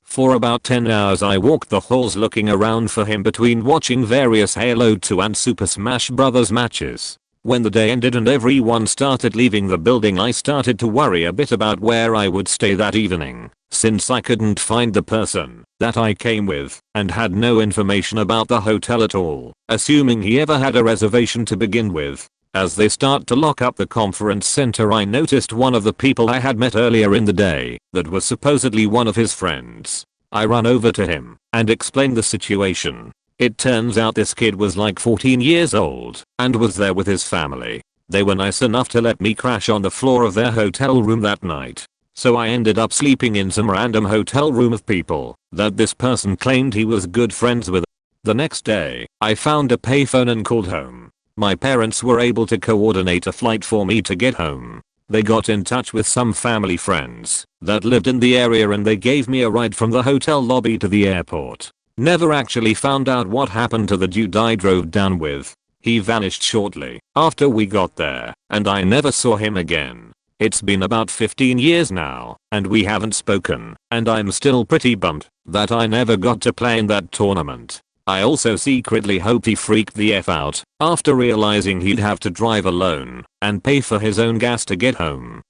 For about 10 hours I walked the halls looking around for him between watching various Halo 2 and Super Smash Bros. Matches. When the day ended and everyone started leaving the building, I started to worry a bit about where I would stay that evening, since I couldn't find the person that I came with and had no information about the hotel at all, assuming he ever had a reservation to begin with. As they start to lock up the conference center, I noticed one of the people I had met earlier in the day that was supposedly one of his friends. I run over to him and explain the situation. It turns out this kid was like 14 years old and was there with his family. They were nice enough to let me crash on the floor of their hotel room that night. So I ended up sleeping in some random hotel room of people that this person claimed he was good friends with. The next day, I found a payphone and called home. My parents were able to coordinate a flight for me to get home. They got in touch with some family friends that lived in the area and they gave me a ride from the hotel lobby to the airport. Never actually found out what happened to the dude I drove down with. He vanished shortly after we got there, and I never saw him again. It's been about 15 years now, and we haven't spoken, and I'm still pretty bummed that I never got to play in that tournament. I also secretly hope he freaked the F out after realizing he'd have to drive alone and pay for his own gas to get home.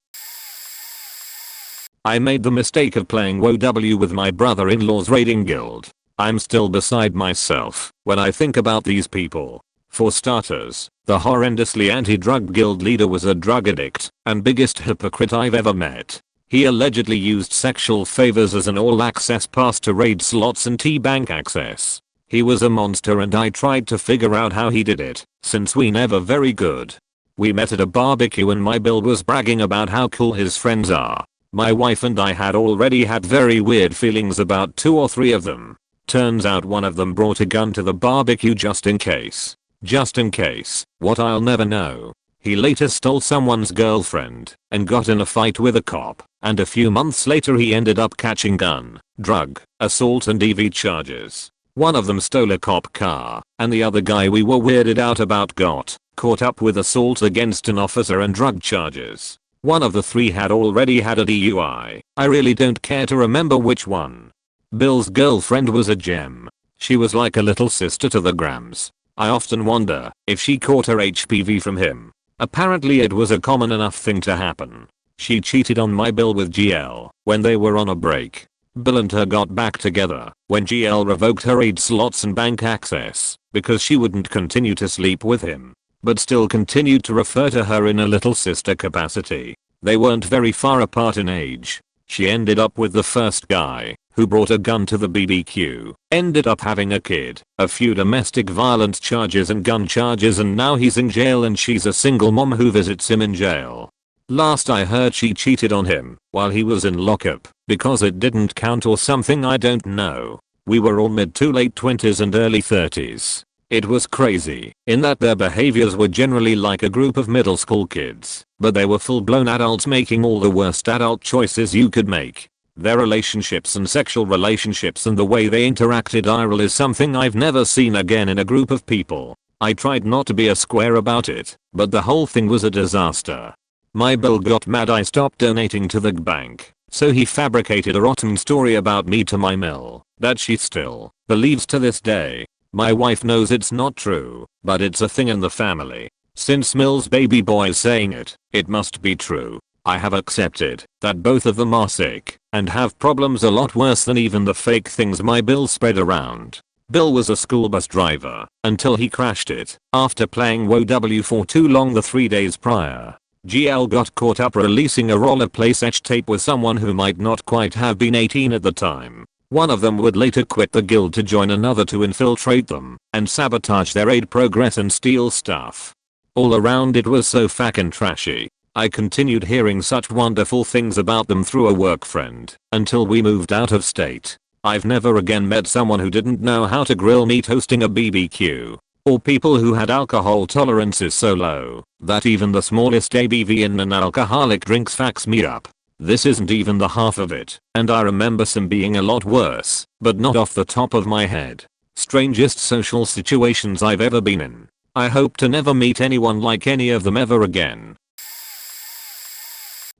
I made the mistake of playing WoW with my brother-in-law's raiding guild. I'm still beside myself when I think about these people. For starters, the horrendously anti-drug guild leader was a drug addict and biggest hypocrite I've ever met. He allegedly used sexual favors as an all-access pass to raid slots and T-bank access. He was a monster and I tried to figure out how he did it, since we never very good. We met at a barbecue and my Bill was bragging about how cool his friends are. My wife and I had already had very weird feelings about 2 or 3 of them. Turns out one of them brought a gun to the barbecue just in case. Just in case. What I'll never know. He later stole someone's girlfriend and got in a fight with a cop, and a few months later he ended up catching gun, drug, assault and EV charges. One of them stole a cop car, and the other guy we were weirded out about got caught up with assault against an officer and drug charges. One of the 3 had already had a DUI. I really don't care to remember which one. Bill's girlfriend was a gem. She was like a little sister to the Grams. I often wonder if she caught her HPV from him. Apparently it was a common enough thing to happen. She cheated on my Bill with GL when they were on a break. Bill and her got back together when GL revoked her raid slots and bank access because she wouldn't continue to sleep with him, but still continued to refer to her in a little sister capacity. They weren't very far apart in age. She ended up with the first guy who brought a gun to the BBQ, ended up having a kid, a few domestic violence charges and gun charges, and now he's in jail and she's a single mom who visits him in jail. Last I heard she cheated on him while he was in lockup because it didn't count or something, I don't know. We were all mid to late 20s and early 30s. It was crazy in that their behaviors were generally like a group of middle school kids, but they were full-blown adults making all the worst adult choices you could make. Their relationships and sexual relationships and the way they interacted IRL is something I've never seen again in a group of people. I tried not to be a square about it, but the whole thing was a disaster. My Bill got mad I stopped donating to the bank, so he fabricated a rotten story about me to my Mill that she still believes to this day. My wife knows it's not true, but it's a thing in the family. Since Mill's baby boy is saying it, it must be true. I have accepted that both of them are sick and have problems a lot worse than even the fake things my Bill spread around. Bill was a school bus driver until he crashed it after playing WoW for too long the 3 days prior. GL got caught up releasing a rollerplay sex tape with someone who might not quite have been 18 at the time. One of them would later quit the guild to join another to infiltrate them and sabotage their raid progress and steal stuff. All around it was so fucking trashy. I continued hearing such wonderful things about them through a work friend until we moved out of state. I've never again met someone who didn't know how to grill meat hosting a BBQ, or people who had alcohol tolerances so low that even the smallest ABV in non-alcoholic drinks fucks me up. This isn't even the half of it, and I remember some being a lot worse, but not off the top of my head. Strangest social situations I've ever been in. I hope to never meet anyone like any of them ever again.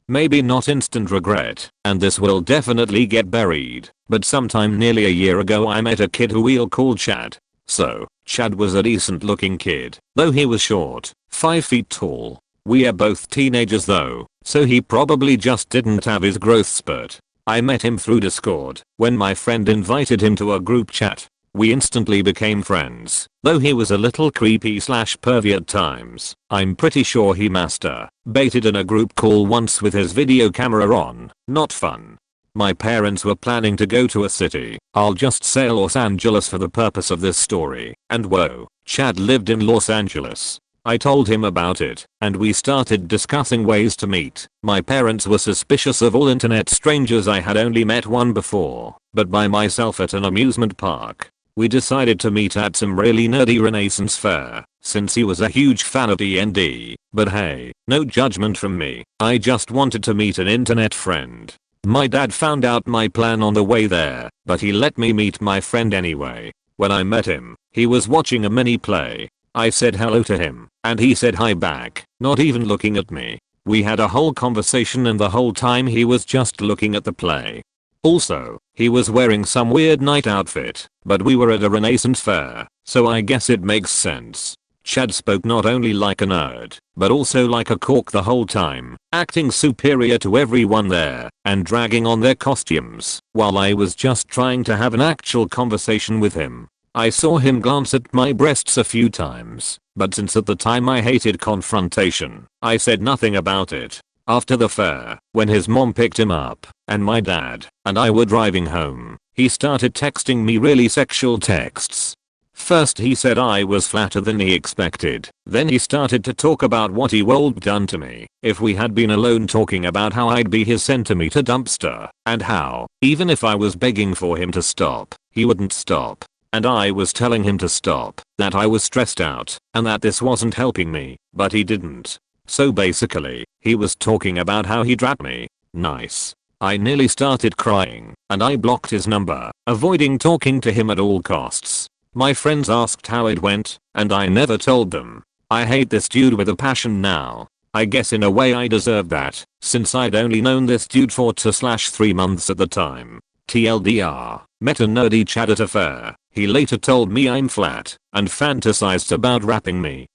Maybe not instant regret, and this will definitely get buried, but sometime nearly a year ago I met a kid who we'll call Chad. So, Chad was a decent looking kid, though he was short, 5 feet tall. We are both teenagers though, so he probably just didn't have his growth spurt. I met him through Discord, when my friend invited him to a group chat. We instantly became friends, though he was a little creepy / pervy at times. I'm pretty sure he masturbated in a group call once with his video camera on. Not fun. My parents were planning to go to a city, I'll just say Los Angeles for the purpose of this story, and whoa, Chad lived in Los Angeles. I told him about it, and we started discussing ways to meet. My parents were suspicious of all internet strangers. I had only met one before, but by myself at an amusement park. We decided to meet at some really nerdy Renaissance fair, since he was a huge fan of D&D, but hey, no judgment from me, I just wanted to meet an internet friend. My dad found out my plan on the way there, but he let me meet my friend anyway. When I met him, he was watching a mini play. I said hello to him, and he said hi back, not even looking at me. We had a whole conversation and the whole time he was just looking at the play. Also, he was wearing some weird night outfit, but we were at a Renaissance fair, so I guess it makes sense. Chad spoke not only like a nerd, but also like a cork the whole time, acting superior to everyone there, and dragging on their costumes, while I was just trying to have an actual conversation with him. I saw him glance at my breasts a few times, but since at the time I hated confrontation, I said nothing about it. After the fair, when his mom picked him up, and my dad and I were driving home, he started texting me really sexual texts. First he said I was flatter than he expected, then he started to talk about what he would done to me if we had been alone, talking about how I'd be his centimeter dumpster, and how, even if I was begging for him to stop, he wouldn't stop. And I was telling him to stop, that I was stressed out, and that this wasn't helping me, but he didn't. So basically, he was talking about how he'd rat me. Nice. I nearly started crying, and I blocked his number, avoiding talking to him at all costs. My friends asked how it went, and I never told them. I hate this dude with a passion now. I guess in a way I deserve that, since I'd only known this dude for 2/3 months at the time. TLDR, met a nerdy Chad at a fair. He later told me I'm flat, and fantasized about rapping me.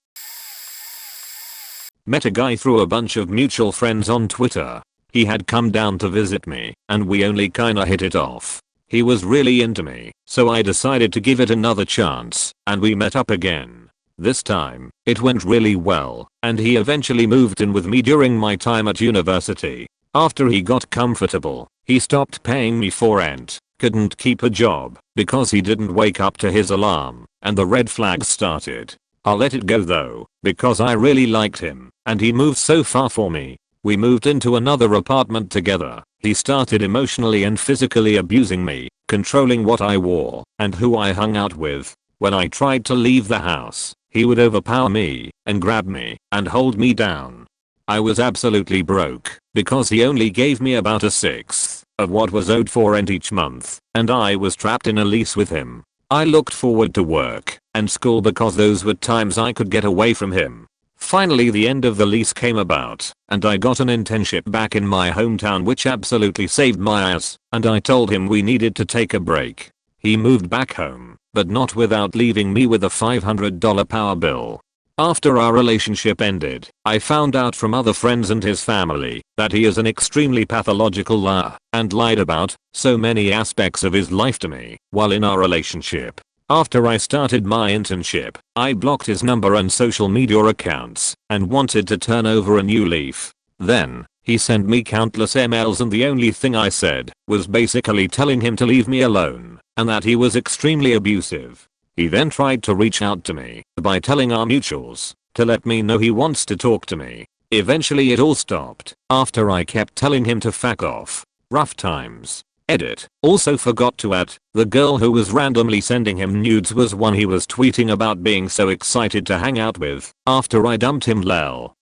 Met a guy through a bunch of mutual friends on Twitter. He had come down to visit me, and we only kinda hit it off. He was really into me, so I decided to give it another chance, and we met up again. This time, it went really well, and he eventually moved in with me during my time at university. After he got comfortable, he stopped paying me for rent, couldn't keep a job, because he didn't wake up to his alarm, and the red flags started. I'll let it go though, because I really liked him, and he moved so far for me. We moved into another apartment together. He started emotionally and physically abusing me, controlling what I wore, and who I hung out with. When I tried to leave the house, he would overpower me, and grab me, and hold me down. I was absolutely broke, because he only gave me about 1/6 of what was owed for rent each month, and I was trapped in a lease with him. I looked forward to work and school because those were times I could get away from him. Finally the end of the lease came about, and I got an internship back in my hometown which absolutely saved my ass, and I told him we needed to take a break. He moved back home, but not without leaving me with a $500 power bill. After our relationship ended, I found out from other friends and his family that he is an extremely pathological liar and lied about so many aspects of his life to me while in our relationship. After I started my internship, I blocked his number and social media accounts and wanted to turn over a new leaf. Then, he sent me countless emails and the only thing I said was basically telling him to leave me alone and that he was extremely abusive. He then tried to reach out to me by telling our mutuals to let me know he wants to talk to me. Eventually it all stopped after I kept telling him to fuck off. Rough times. Edit. Also forgot to add, the girl who was randomly sending him nudes was one he was tweeting about being so excited to hang out with after I dumped him lol.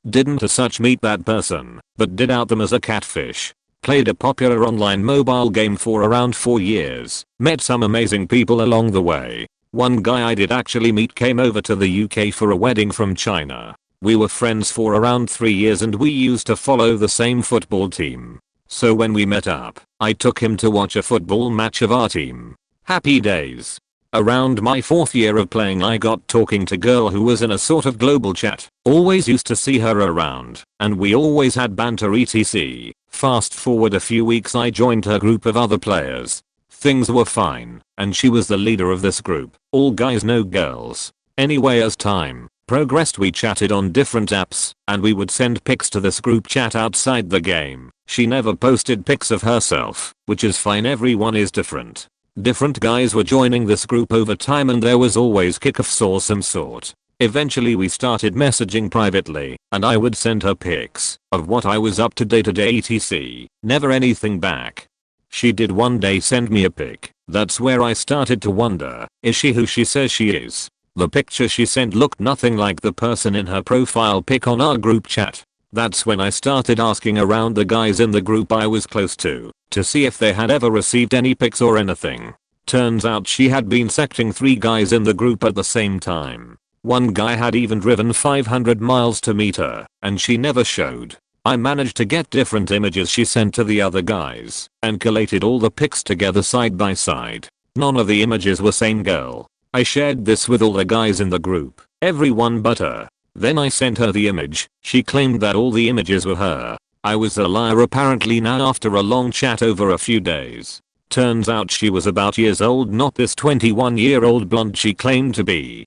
Didn't as such meet that person, but did out them as a catfish. Played a popular online mobile game for around 4 years. Met some amazing people along the way. One guy I did actually meet came over to the UK for a wedding from China. We were friends for around 3 years and we used to follow the same football team. So when we met up, I took him to watch a football match of our team. Happy days. Around my 4th year of playing I got talking to girl who was in a sort of global chat. Always used to see her around, and we always had banter etc. Fast forward a few weeks I joined her group of other players. Things were fine, and she was the leader of this group. All guys no girls. Anyway, as time progressed we chatted on different apps, and we would send pics to this group chat outside the game. She never posted pics of herself, which is fine, everyone is different. Different guys were joining this group over time and there was always kickoffs or some sort. Eventually we started messaging privately, and I would send her pics of what I was up to day etc. Never anything back. She did one day send me a pic. That's where I started to wonder, is she who she says she is? The picture she sent looked nothing like the person in her profile pic on our group chat. That's when I started asking around the guys in the group I was close to see if they had ever received any pics or anything. Turns out she had been sexting 3 guys in the group at the same time. One guy had even driven 500 miles to meet her, and she never showed. I managed to get different images she sent to the other guys, and collated all the pics together side by side. None of the images were same girl. I shared this with all the guys in the group, everyone but her. Then I sent her the image. She claimed that all the images were her. I was a liar apparently now after a long chat over a few days. Turns out she was about years old, not this 21-year-old blonde she claimed to be.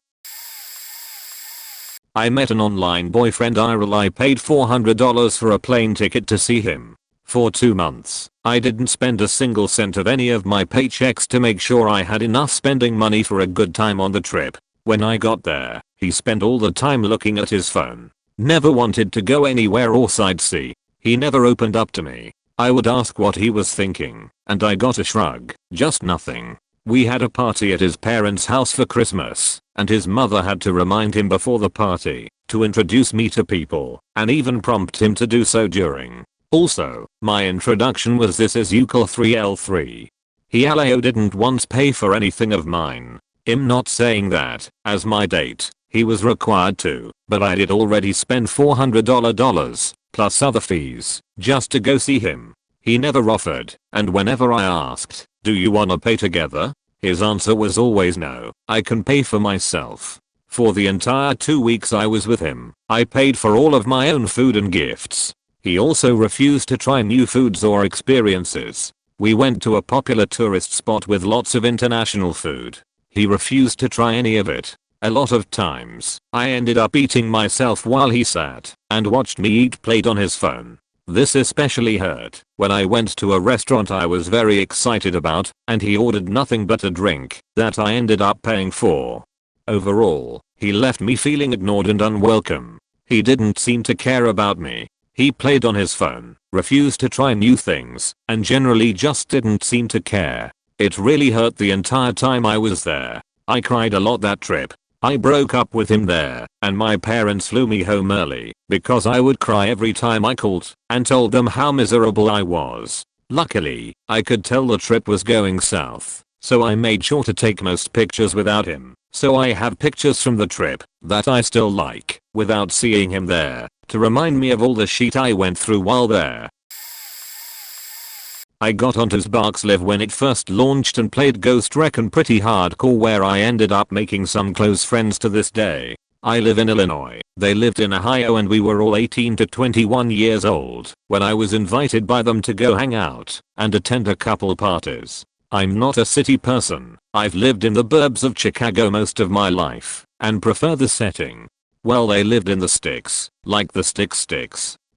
I met an online boyfriend IRL. I paid $400 for a plane ticket to see him. For 2 months, I didn't spend a single cent of any of my paychecks to make sure I had enough spending money for a good time on the trip. When I got there, he spent all the time looking at his phone. Never wanted to go anywhere or sightsee. He never opened up to me. I would ask what he was thinking, and I got a shrug, just nothing. We had a party at his parents' house for Christmas, and his mother had to remind him before the party to introduce me to people, and even prompt him to do so during. Also, my introduction was this is Eucl 3L3. He alao didn't once pay for anything of mine. I'm not saying that, as my date, he was required to, but I did already spend $400 plus other fees just to go see him. He never offered, and whenever I asked, do you wanna pay together? His answer was always no, I can pay for myself. For the entire 2 weeks I was with him, I paid for all of my own food and gifts. He also refused to try new foods or experiences. We went to a popular tourist spot with lots of international food. He refused to try any of it. A lot of times, I ended up eating myself while he sat and watched me eat, played on his phone. This especially hurt when I went to a restaurant I was very excited about and he ordered nothing but a drink that I ended up paying for. Overall, he left me feeling ignored and unwelcome. He didn't seem to care about me. He played on his phone, refused to try new things, and generally just didn't seem to care. It really hurt the entire time I was there. I cried a lot that trip. I broke up with him there, and my parents flew me home early because I would cry every time I called and told them how miserable I was. Luckily, I could tell the trip was going south, so I made sure to take most pictures without him. So I have pictures from the trip that I still like without seeing him there to remind me of all the shit I went through while there. I got onto Sparks Live when it first launched and played Ghost Recon pretty hardcore, where I ended up making some close friends to this day. I live in Illinois, they lived in Ohio, and we were all 18 to 21 years old when I was invited by them to go hang out and attend a couple parties. I'm not a city person. I've lived in the burbs of Chicago most of my life and prefer the setting. Well, they lived in the sticks, like the sticks,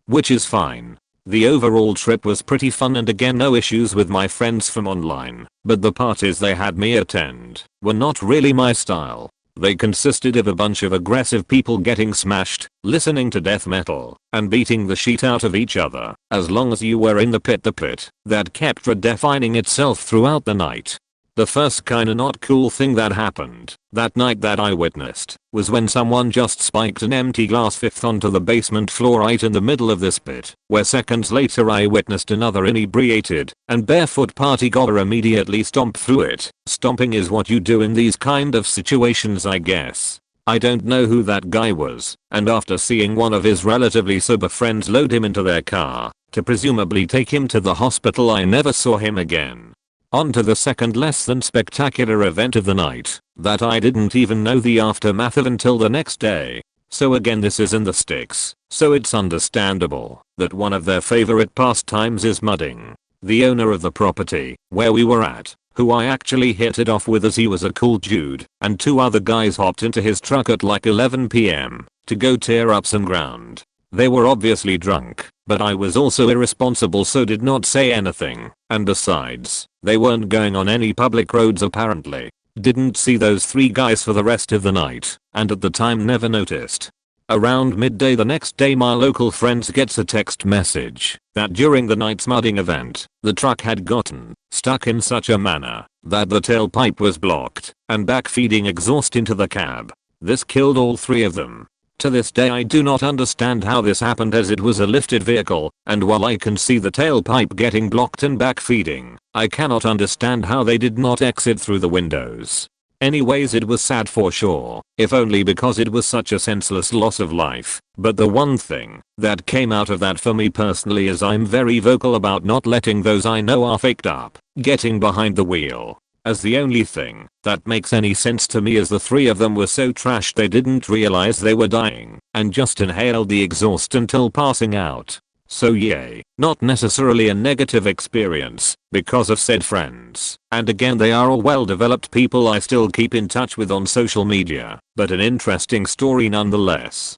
which is fine. The overall trip was pretty fun, and again no issues with my friends from online, but the parties they had me attend were not really my style. They consisted of a bunch of aggressive people getting smashed, listening to death metal, and beating the shit out of each other. As long as you were in the pit that kept redefining itself throughout the night. The first kinda not cool thing that happened that night that I witnessed was when someone just spiked an empty glass fifth onto the basement floor right in the middle of this pit, where seconds later I witnessed another inebriated and barefoot party goer immediately stomp through it. Stomping is what you do in these kind of situations, I guess. I don't know who that guy was, and after seeing one of his relatively sober friends load him into their car to presumably take him to the hospital, I never saw him again. On to the second less than spectacular event of the night that I didn't even know the aftermath of until the next day. So again, this is in the sticks, so it's understandable that one of their favorite pastimes is mudding. The owner of the property where we were at, who I actually hit it off with as he was a cool dude, and two other guys hopped into his truck at like 11 PM to go tear up some ground. They were obviously drunk, but I was also irresponsible, so did not say anything, and besides, they weren't going on any public roads apparently. Didn't see those three guys for the rest of the night, and at the time never noticed. Around midday the next day, my local friends gets a text message that during the night's mudding event, the truck had gotten stuck in such a manner that the tailpipe was blocked and backfeeding exhaust into the cab. This killed all three of them. To this day I do not understand how this happened, as it was a lifted vehicle, and while I can see the tailpipe getting blocked and backfeeding, I cannot understand how they did not exit through the windows. Anyways, it was sad for sure, if only because it was such a senseless loss of life. But the one thing that came out of that for me personally is I'm very vocal about not letting those I know are faked up getting behind the wheel, as the only thing that makes any sense to me is the three of them were so trashed they didn't realize they were dying and just inhaled the exhaust until passing out. So yay, not necessarily a negative experience because of said friends, and again they are all well developed people I still keep in touch with on social media, but an interesting story nonetheless.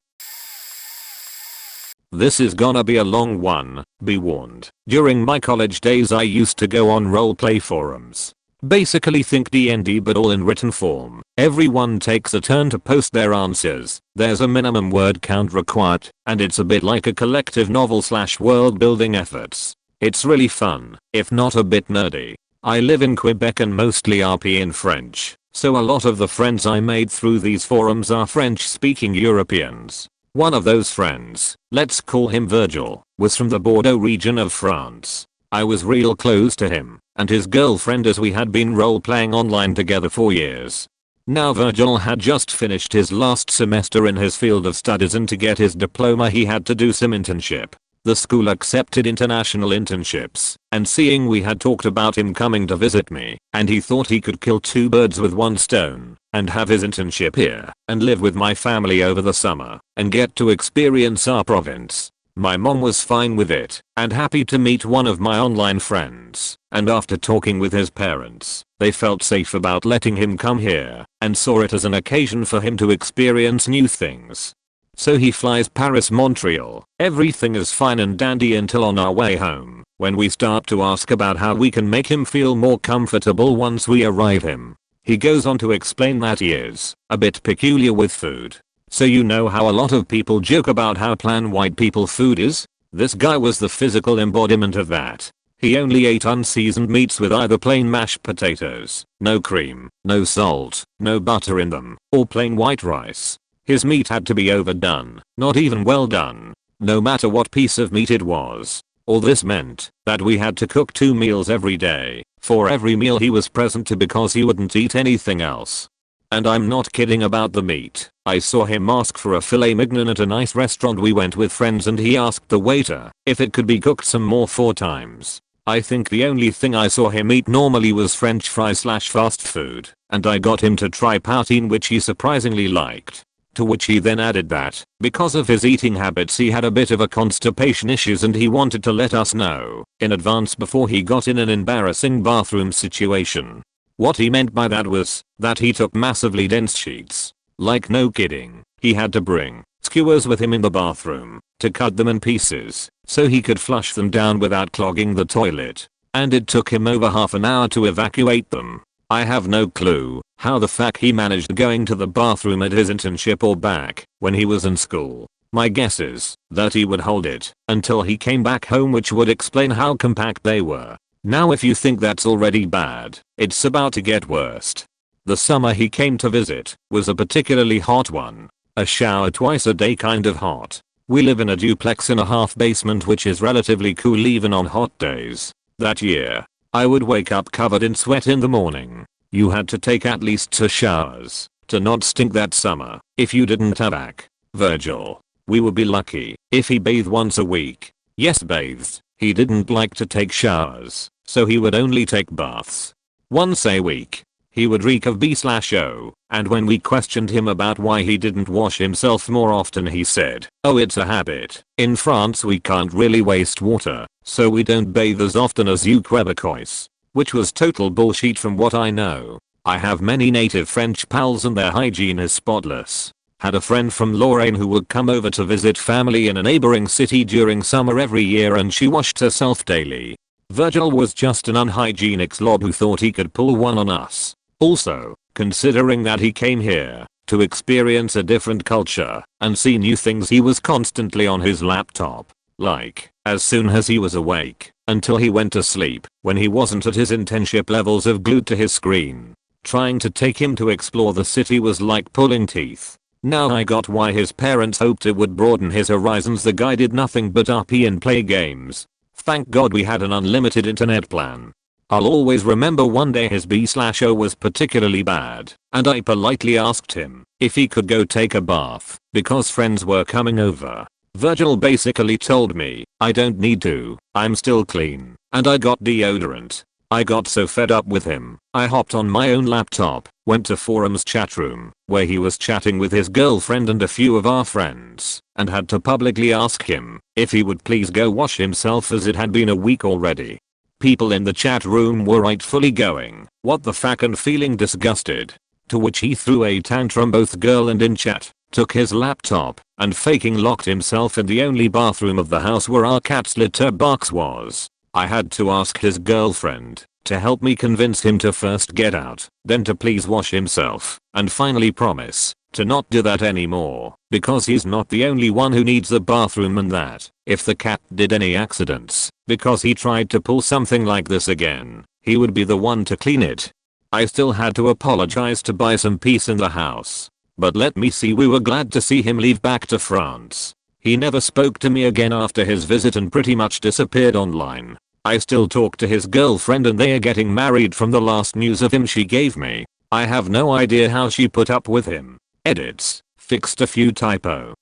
This is gonna be a long one, be warned. During my college days I used to go on roleplay forums. Basically think D&D but all in written form. Everyone takes a turn to post their answers. There's a minimum word count required, and it's a bit like a collective novel / world building efforts. It's really fun, if not a bit nerdy. I live in Quebec and mostly RP in French, so a lot of the friends I made through these forums are French speaking Europeans. One of those friends, let's call him Virgil, was from the Bordeaux region of France. I was real close to him and his girlfriend as we had been role-playing online together for years. Now Virgil had just finished his last semester in his field of studies, and to get his diploma he had to do some internship. The school accepted international internships, and seeing we had talked about him coming to visit me, and he thought he could kill two birds with one stone, and have his internship here, and live with my family over the summer, and get to experience our province. My mom was fine with it, and happy to meet one of my online friends, and after talking with his parents, they felt safe about letting him come here, and saw it as an occasion for him to experience new things. So he flies Paris-Montreal. Everything is fine and dandy until on our way home, when we start to ask about how we can make him feel more comfortable once we arrive him. He goes on to explain that he is a bit peculiar with food. So you know how a lot of people joke about how plain white people food is? This guy was the physical embodiment of that. He only ate unseasoned meats with either plain mashed potatoes, no cream, no salt, no butter in them, or plain white rice. His meat had to be overdone, not even well done, no matter what piece of meat it was. All this meant that we had to cook 2 meals every day, for every meal he was present to, because he wouldn't eat anything else. And I'm not kidding about the meat. I saw him ask for a filet mignon at a nice restaurant we went with friends, and he asked the waiter if it could be cooked some more 4 times. I think the only thing I saw him eat normally was french fries / fast food, and I got him to try poutine, which he surprisingly liked. To which he then added that, because of his eating habits, he had a bit of a constipation issues, and he wanted to let us know in advance before he got in an embarrassing bathroom situation. What he meant by that was that he took massively dense sheets. Like no kidding, he had to bring skewers with him in the bathroom to cut them in pieces so he could flush them down without clogging the toilet. And it took him over half an hour to evacuate them. I have no clue how the fuck he managed going to the bathroom at his internship or back when he was in school. My guess is that he would hold it until he came back home, which would explain how compact they were. Now if you think that's already bad, it's about to get worse. The summer he came to visit was a particularly hot one. A shower twice a day kind of hot. We live in a duplex in a half basement, which is relatively cool even on hot days. That year, I would wake up covered in sweat in the morning. You had to take at least 2 showers to not stink that summer. If you didn't have back, Virgil, we would be lucky if he bathed once a week. Yes, bathed. He didn't like to take showers, so he would only take baths once a week. He would reek of B/O, and when we questioned him about why he didn't wash himself more often, he said, "Oh, it's a habit. In France we can't really waste water, so we don't bathe as often as you Quebecois." Which was total bullshit from what I know. I have many native French pals and their hygiene is spotless. Had a friend from Lorraine who would come over to visit family in a neighboring city during summer every year, and she washed herself daily. Virgil was just an unhygienic slob who thought he could pull one on us. Also, considering that he came here to experience a different culture and see new things, he was constantly on his laptop. Like, as soon as he was awake, until he went to sleep, when he wasn't at his internship levels of glued to his screen. Trying to take him to explore the city was like pulling teeth. Now I got why his parents hoped it would broaden his horizons. The guy did nothing but RP and play games. Thank God we had an unlimited internet plan. I'll always remember one day his B/O was particularly bad, and I politely asked him if he could go take a bath because friends were coming over. Virgil basically told me, "I don't need to, I'm still clean, and I got deodorant." I got so fed up with him, I hopped on my own laptop, went to forum's chat room, where he was chatting with his girlfriend and a few of our friends, and had to publicly ask him if he would please go wash himself, as it had been a week already. People in the chat room were rightfully going, "What the fuck," and feeling disgusted. To which he threw a tantrum, both girl and in chat, took his laptop, and faking locked himself in the only bathroom of the house where our cat's litter box was. I had to ask his girlfriend to help me convince him to first get out, then to please wash himself, and finally promise to not do that anymore, because he's not the only one who needs the bathroom, and that if the cat did any accidents because he tried to pull something like this again, he would be the one to clean it. I still had to apologize to buy some peace in the house. But let me see, we were glad to see him leave back to France. He never spoke to me again after his visit and pretty much disappeared online. I still talk to his girlfriend and they are getting married from the last news of him she gave me. I have no idea how she put up with him. Edits. Fixed a few typo.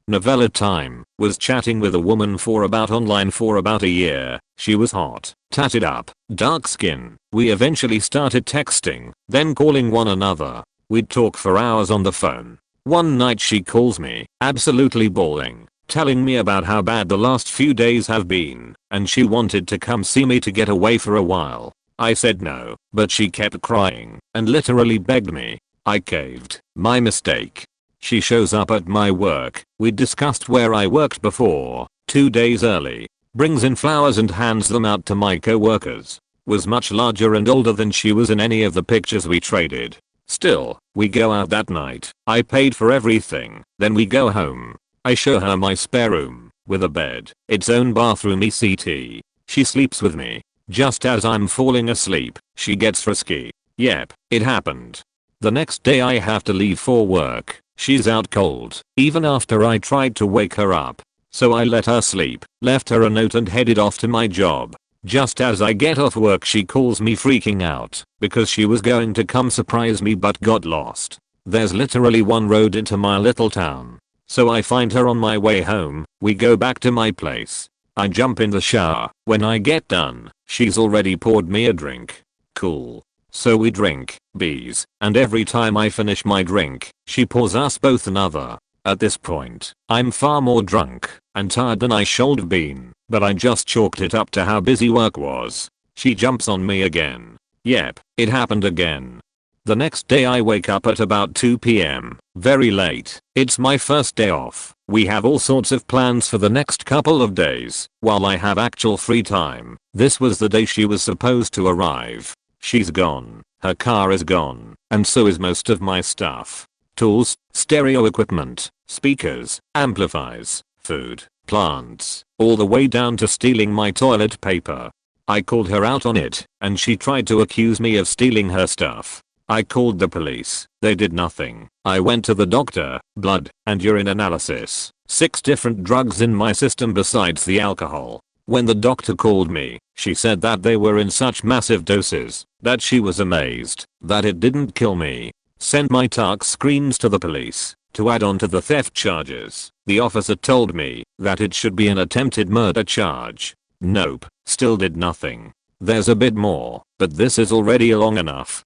Novella time. Was chatting with a woman online for about a year. She was hot, tatted up, dark skin. We eventually started texting, then calling one another. We'd talk for hours on the phone. One night she calls me, absolutely bawling, telling me about how bad the last few days have been, and she wanted to come see me to get away for a while. I said no, but she kept crying and literally begged me. I caved. My mistake. She shows up at my work. We'd discussed where I worked before, 2 days early. Brings in flowers and hands them out to my co-workers. Was much larger and older than she was in any of the pictures we traded. Still, we go out that night. I paid for everything. Then we go home. I show her my spare room, with a bed, its own bathroom ECT. She sleeps with me. Just as I'm falling asleep, she gets frisky. Yep, it happened. The next day I have to leave for work. She's out cold, even after I tried to wake her up. So I let her sleep, left her a note and headed off to my job. Just as I get off work she calls me freaking out, because she was going to come surprise me but got lost. There's literally one road into my little town. So I find her on my way home. We go back to my place. I jump in the shower. When I get done, she's already poured me a drink. Cool. So we drink, bees, and every time I finish my drink, she pours us both another. At this point, I'm far more drunk and tired than I should have been, but I just chalked it up to how busy work was. She jumps on me again. Yep, it happened again. The next day I wake up at about 2 PM, very late. It's my first day off. We have all sorts of plans for the next couple of days, while I have actual free time. This was the day she was supposed to arrive. She's gone, her car is gone, and so is most of my stuff. Tools, stereo equipment, speakers, amplifiers, food, plants, all the way down to stealing my toilet paper. I called her out on it, and she tried to accuse me of stealing her stuff. I called the police, they did nothing. I went to the doctor, blood and urine analysis, 6 different drugs in my system besides the alcohol. When the doctor called me, she said that they were in such massive doses that she was amazed that it didn't kill me. Sent my tuck screams to the police. To add on to the theft charges, the officer told me that it should be an attempted murder charge. Nope, still did nothing. There's a bit more, but this is already long enough.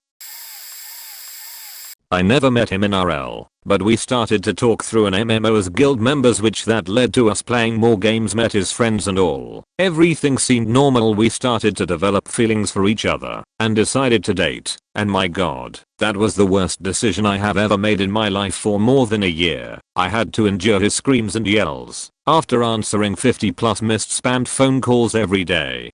I never met him in RL, but we started to talk through an MMO as guild members, which that led to us playing more games, met his friends and all. Everything seemed normal. We started to develop feelings for each other and decided to date, and my god, that was the worst decision I have ever made in my life. For more than a year, I had to endure his screams and yells after answering 50+ missed spammed phone calls every day.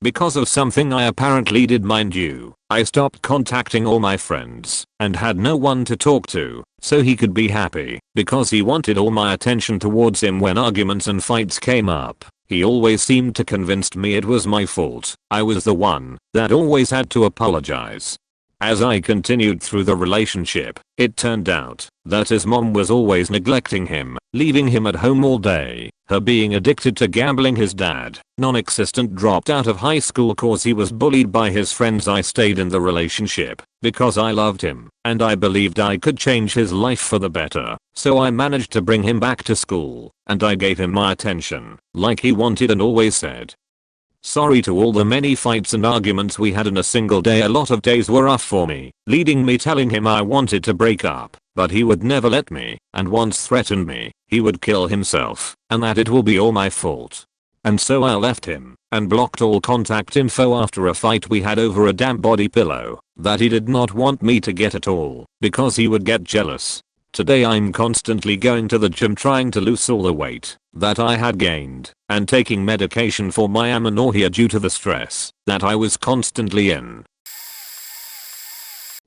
Because of something I apparently did, mind you, I stopped contacting all my friends and had no one to talk to, so he could be happy, because he wanted all my attention towards him. When arguments and fights came up, he always seemed to convince me it was my fault. I was the one that always had to apologize. As I continued through the relationship, it turned out that his mom was always neglecting him, leaving him at home all day, her being addicted to gambling, his dad, non-existent, dropped out of high school cause he was bullied by his friends. I stayed in the relationship because I loved him and I believed I could change his life for the better, so I managed to bring him back to school and I gave him my attention like he wanted and always said. Sorry to all the many fights and arguments we had in a single day. A lot of days were rough for me, leading me telling him I wanted to break up, but he would never let me, and once threatened me he would kill himself and that it will be all my fault. And so I left him and blocked all contact info after a fight we had over a damp body pillow that he did not want me to get at all because he would get jealous. Today I'm constantly going to the gym trying to lose all the weight that I had gained and taking medication for my amenorrhea due to the stress that I was constantly in.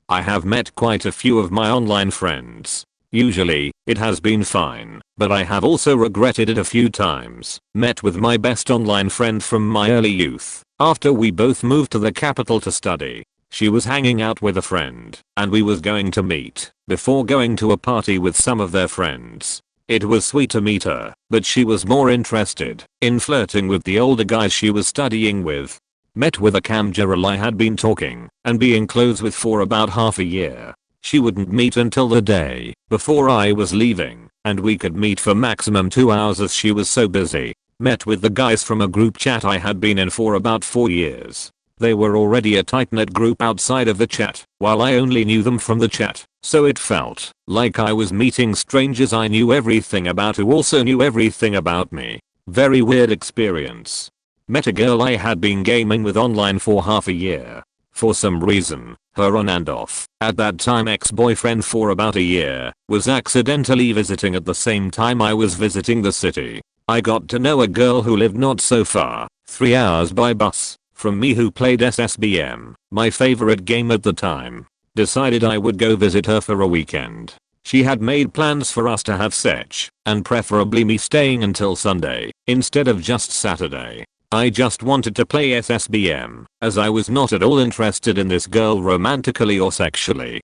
I have met quite a few of my online friends. Usually, it has been fine, but I have also regretted it a few times. Met with my best online friend from my early youth after we both moved to the capital to study. She was hanging out with a friend and we was going to meet before going to a party with some of their friends. It was sweet to meet her, but she was more interested in flirting with the older guys she was studying with. Met with a cam girl I had been talking and being close with for about half a year. She wouldn't meet until the day before I was leaving, and we could meet for maximum 2 hours as she was so busy. Met with the guys from a group chat I had been in for about 4 years. They were already a tight-knit group outside of the chat, while I only knew them from the chat, so it felt like I was meeting strangers I knew everything about who also knew everything about me. Very weird experience. Met a girl I had been gaming with online for half a year. For some reason, her on and off, at that time ex-boyfriend for about a year, was accidentally visiting at the same time I was visiting the city. I got to know a girl who lived not so far, 3 hours by bus, from me, who played SSBM, my favorite game at the time. Decided I would go visit her for a weekend. She had made plans for us to have sex, and preferably me staying until Sunday, instead of just Saturday. I just wanted to play SSBM, as I was not at all interested in this girl romantically or sexually.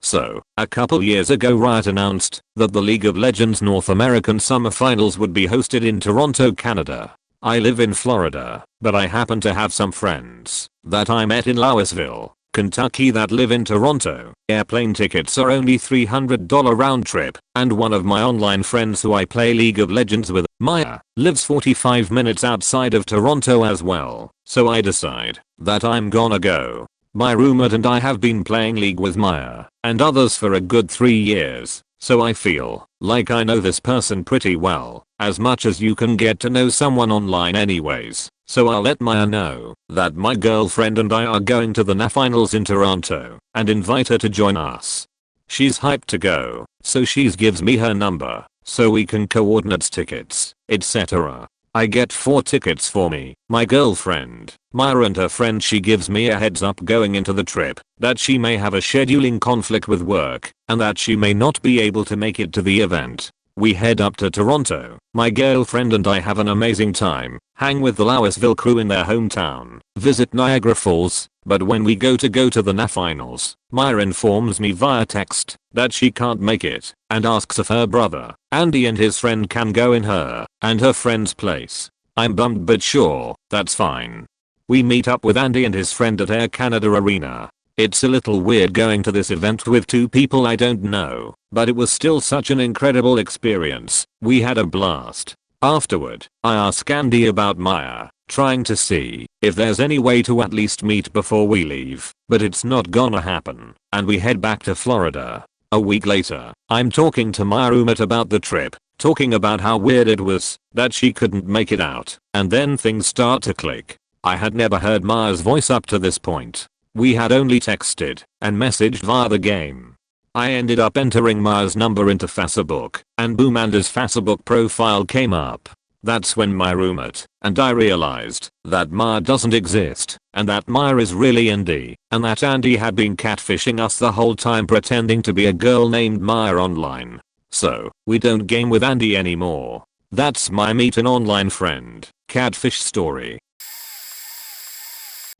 So, a couple years ago Riot announced that the League of Legends North American Summer Finals would be hosted in Toronto, Canada. I live in Florida, but I happen to have some friends that I met in Louisville, Kentucky that live in Toronto. Airplane tickets are only $300 round trip, and one of my online friends who I play League of Legends with, Maya, lives 45 minutes outside of Toronto as well, so I decide that I'm gonna go. My roommate and I have been playing League with Maya and others for a good 3 years, so I feel like I know this person pretty well, as much as you can get to know someone online anyways. So I'll let Maya know that my girlfriend and I are going to the NA finals in Toronto and invite her to join us. She's hyped to go, so she gives me her number so we can coordinate tickets, etc. I get 4 tickets for me, my girlfriend, Maya and her friend. She gives me a heads up going into the trip that she may have a scheduling conflict with work and that she may not be able to make it to the event. We head up to Toronto, my girlfriend and I have an amazing time, hang with the Louisville crew in their hometown, visit Niagara Falls, But when we go to the NA finals, Maya informs me via text that she can't make it and asks if her brother, Andy, and his friend can go in her and her friend's place. I'm bummed but sure, that's fine. We meet up with Andy and his friend at Air Canada Arena. It's a little weird going to this event with two people I don't know, but it was still such an incredible experience. We had a blast. Afterward, I ask Andy about Maya, trying to see if there's any way to at least meet before we leave, but it's not gonna happen, and we head back to Florida. A week later, I'm talking to my roommate about the trip, talking about how weird it was that she couldn't make it out, and then things start to click. I had never heard Maya's voice up to this point. We had only texted and messaged via the game. I ended up entering Maya's number into Facebook, and boom, Andy's Facebook profile came up. That's when my roommate and I realized that Maya doesn't exist, and that Maya is really Andy, and that Andy had been catfishing us the whole time pretending to be a girl named Maya online. So, we don't game with Andy anymore. That's my meet an online friend catfish story.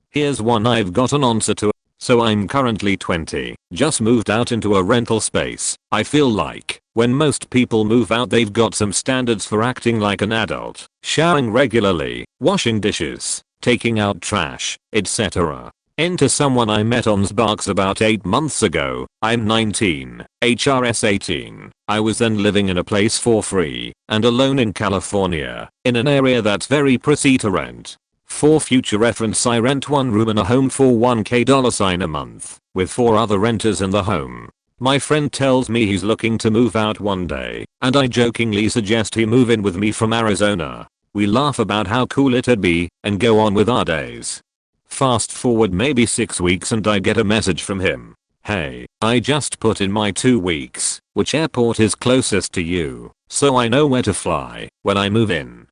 Here's one I've got an answer to. So I'm currently 20, just moved out into a rental space. I feel like when most people move out they've got some standards for acting like an adult, showering regularly, washing dishes, taking out trash, etc. Enter someone I met on Sparks about 8 months ago. I'm 19, HRS 18. I was then living in a place for free and alone in California, in an area that's very pricey to rent. For future reference, I rent one room in a home for $1,000 a month, with 4 other renters in the home. My friend tells me he's looking to move out one day, and I jokingly suggest he move in with me from Arizona. We laugh about how cool it'd be, and go on with our days. Fast forward maybe 6 weeks and I get a message from him. Hey, I just put in my 2 weeks, which airport is closest to you, so I know where to fly when I move in.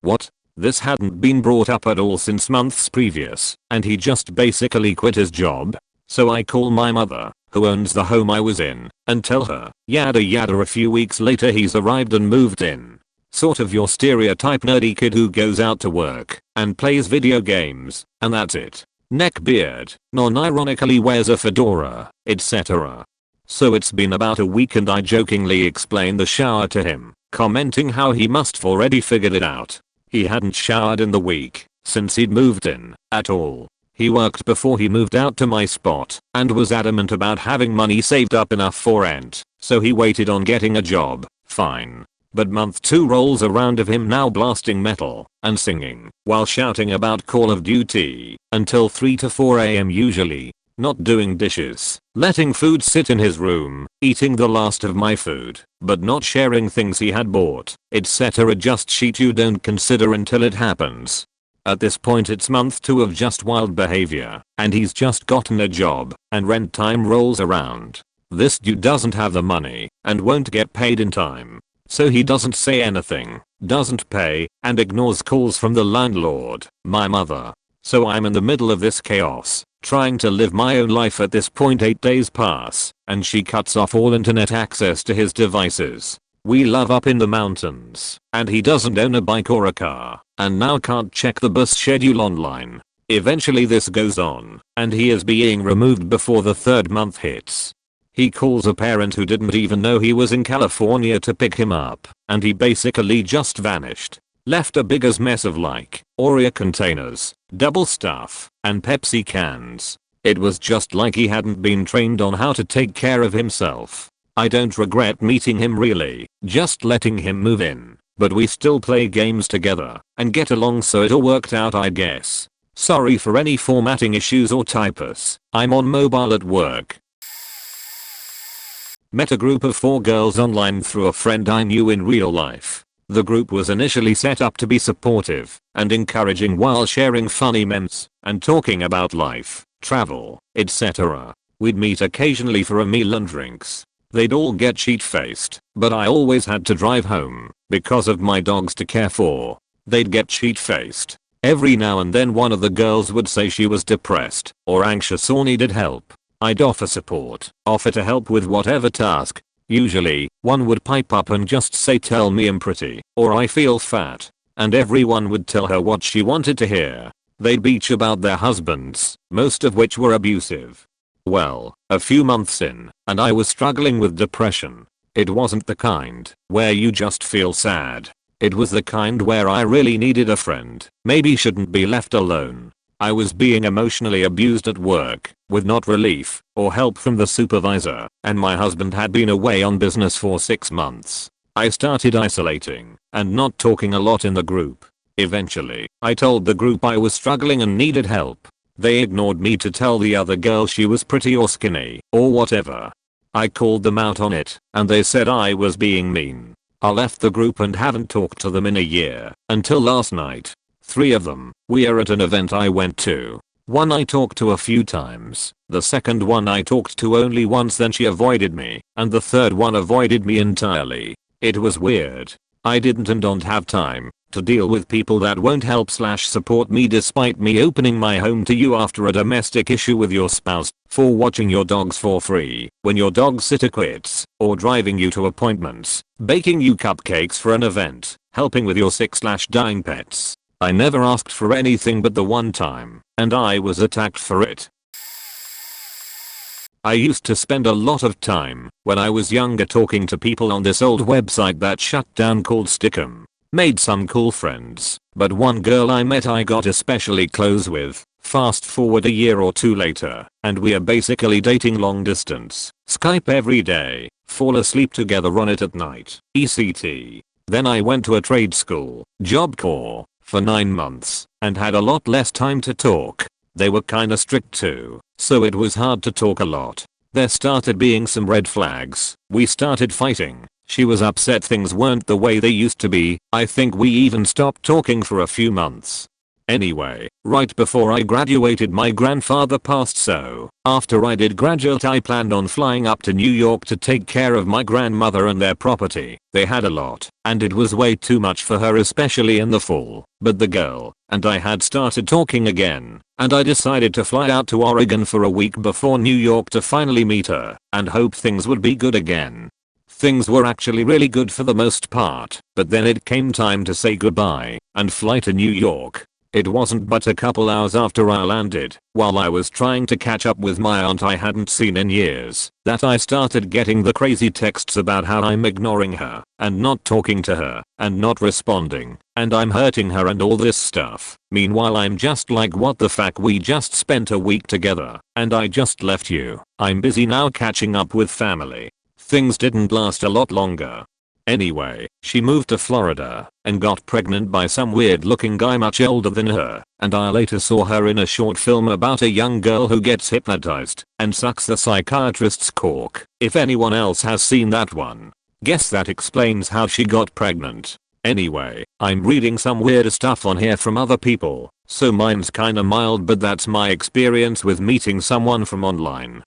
What? This hadn't been brought up at all since months previous, and he just basically quit his job. So I call my mother, who owns the home I was in, and tell her, yada yada. A few weeks later he's arrived and moved in. Sort of your stereotype nerdy kid who goes out to work and plays video games, and that's it. Neck beard, non-ironically wears a fedora, etc. So it's been about a week and I jokingly explain the shower to him, commenting how he must have already figured it out. He hadn't showered in the week since he'd moved in at all. He worked before he moved out to my spot and was adamant about having money saved up enough for rent, so he waited on getting a job. Fine. But month 2 rolls around of him now blasting metal and singing while shouting about Call of Duty until 3 to 4 AM usually, not doing dishes, letting food sit in his room, eating the last of my food, but not sharing things he had bought, etc. Just shit you don't consider until it happens. At this point it's month 2 of just wild behavior, and he's just gotten a job, and rent time rolls around. This dude doesn't have the money, and won't get paid in time. So he doesn't say anything, doesn't pay, and ignores calls from the landlord, my mother. So I'm in the middle of this chaos, trying to live my own life. At this point 8 days pass, and she cuts off all internet access to his devices. We live up in the mountains, and he doesn't own a bike or a car, and now can't check the bus schedule online. Eventually this goes on, and he is being removed before the 3rd month hits. He calls a parent who didn't even know he was in California to pick him up, and he basically just vanished. Left a big ass mess of like Oreo containers, double stuff, and Pepsi cans. It was just like he hadn't been trained on how to take care of himself. I don't regret meeting him really, just letting him move in, but we still play games together and get along, so it all worked out I guess. Sorry for any formatting issues or typos, I'm on mobile at work. Met a group of 4 girls online through a friend I knew in real life. The group was initially set up to be supportive and encouraging while sharing funny memes and talking about life, travel, etc. We'd meet occasionally for a meal and drinks. They'd all get sheet-faced, but I always had to drive home because of my dogs to care for. They'd get sheet-faced. Every now and then one of the girls would say she was depressed or anxious or needed help. I'd offer support, offer to help with whatever task. Usually, one would pipe up and just say tell me I'm pretty, or I feel fat, and everyone would tell her what she wanted to hear. They'd bitch about their husbands, most of which were abusive. Well, a few months in, and I was struggling with depression. It wasn't the kind where you just feel sad. It was the kind where I really needed a friend, maybe shouldn't be left alone. I was being emotionally abused at work, with not relief or help from the supervisor, and my husband had been away on business for 6 months. I started isolating and not talking a lot in the group. Eventually, I told the group I was struggling and needed help. They ignored me to tell the other girl she was pretty or skinny, or whatever. I called them out on it, and they said I was being mean. I left the group and haven't talked to them in a year, until last night. 3 of them were at an event I went to. One I talked to a few times, the second one I talked to only once, then she avoided me, and the third one avoided me entirely. It was weird. I didn't and don't have time to deal with people that won't help/support me despite me opening my home to you after a domestic issue with your spouse, for watching your dogs for free when your dog sitter quits, or driving you to appointments, baking you cupcakes for an event, helping with your sick/dying pets. I never asked for anything but the one time, and I was attacked for it. I used to spend a lot of time when I was younger talking to people on this old website that shut down called Stickum. Made some cool friends, but one girl I met I got especially close with. Fast forward a year or two later, and we are basically dating long distance. Skype every day, fall asleep together on it at night, etc. Then I went to a trade school, Job Corps, for 9 months, and had a lot less time to talk. They were kinda strict too, so it was hard to talk a lot. There started being some red flags. We started fighting. She was upset things weren't the way they used to be. I think we even stopped talking for a few months. Anyway, right before I graduated my grandfather passed, so after I did graduate I planned on flying up to New York to take care of my grandmother and their property. They had a lot, and it was way too much for her, especially in the fall. But the girl and I had started talking again, and I decided to fly out to Oregon for a week before New York to finally meet her and hope things would be good again. Things were actually really good for the most part, but then it came time to say goodbye and fly to New York. It wasn't but a couple hours after I landed, while I was trying to catch up with my aunt I hadn't seen in years, that I started getting the crazy texts about how I'm ignoring her, and not talking to her, and not responding, and I'm hurting her and all this stuff. Meanwhile I'm just like, what the fuck, we just spent a week together, and I just left you. I'm busy now catching up with family. Things didn't last a lot longer. Anyway, she moved to Florida and got pregnant by some weird looking guy much older than her, and I later saw her in a short film about a young girl who gets hypnotized and sucks the psychiatrist's cork. If anyone else has seen that one, guess that explains how she got pregnant. Anyway, I'm reading some weird stuff on here from other people, so mine's kinda mild, but that's my experience with meeting someone from online.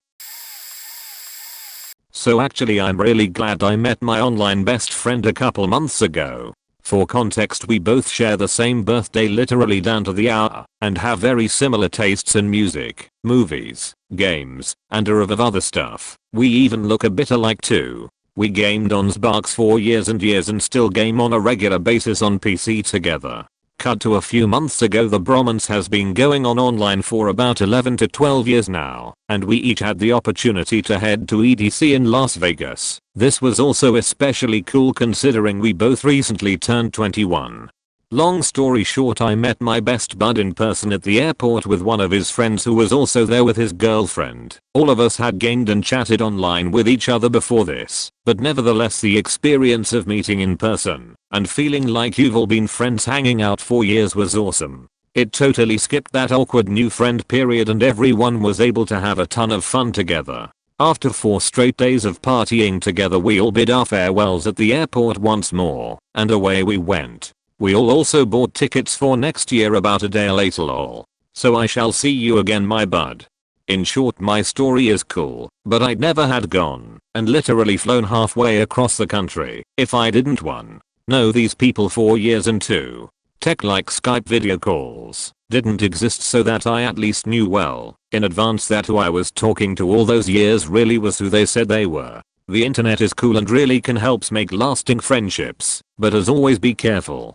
So actually I'm really glad I met my online best friend a couple months ago. For context, we both share the same birthday literally down to the hour, and have very similar tastes in music, movies, games, and a of other stuff. We even look a bit alike too. We gamed on Xbox for years and still game on a regular basis on PC together. Cut to a few months ago, the bromance has been going on online for about 11 to 12 years now, and we each had the opportunity to head to EDC in Las Vegas. This was also especially cool considering we both recently turned 21. Long story short, I met my best bud in person at the airport with one of his friends who was also there with his girlfriend. All of us had gamed and chatted online with each other before this, but nevertheless the experience of meeting in person and feeling like you've all been friends hanging out for years was awesome. It totally skipped that awkward new friend period and everyone was able to have a ton of fun together. After 4 straight days of partying together, we all bid our farewells at the airport once more, and away we went. We all also bought tickets for next year about a day later lol. So I shall see you again, my bud. In short, my story is cool, but I'd never had gone and literally flown halfway across the country if I didn't know these people for years, and 2, tech like Skype video calls didn't exist, so that I at least knew well in advance that who I was talking to all those years really was who they said they were. The internet is cool and really can help make lasting friendships, but as always be careful.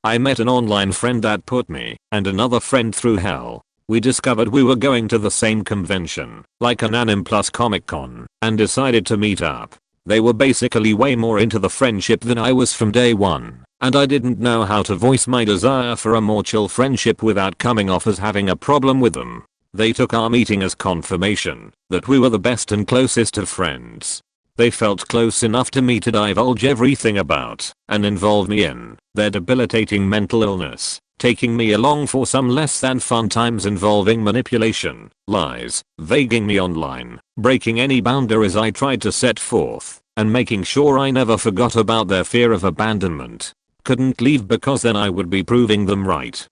I met an online friend that put me and another friend through hell. We discovered we were going to the same convention, like an anime plus Comic Con, and decided to meet up. They were basically way more into the friendship than I was from day one, and I didn't know how to voice my desire for a more chill friendship without coming off as having a problem with them. They took our meeting as confirmation that we were the best and closest of friends. They felt close enough to me to divulge everything about and involve me in their debilitating mental illness, taking me along for some less than fun times involving manipulation, lies, vaguing me online, breaking any boundaries I tried to set forth, and making sure I never forgot about their fear of abandonment. Couldn't leave because then I would be proving them right?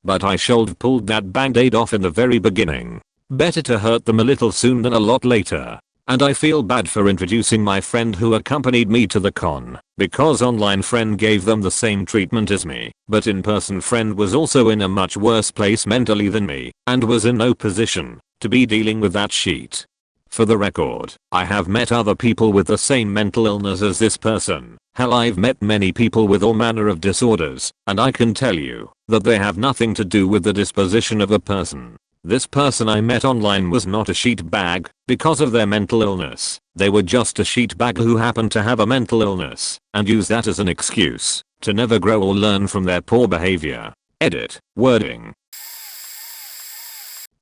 But I should pulled that band-aid off in the very beginning. Better to hurt them a little soon than a lot later. And I feel bad for introducing my friend who accompanied me to the con, because online friend gave them the same treatment as me, but in-person friend was also in a much worse place mentally than me, and was in no position to be dealing with that shit. For the record, I have met other people with the same mental illness as this person. Hell, I've met many people with all manner of disorders, and I can tell you that they have nothing to do with the disposition of a person. This person I met online was not a sheet bag because of their mental illness. They were just a sheet bag who happened to have a mental illness and use that as an excuse to never grow or learn from their poor behavior. Edit. Wording.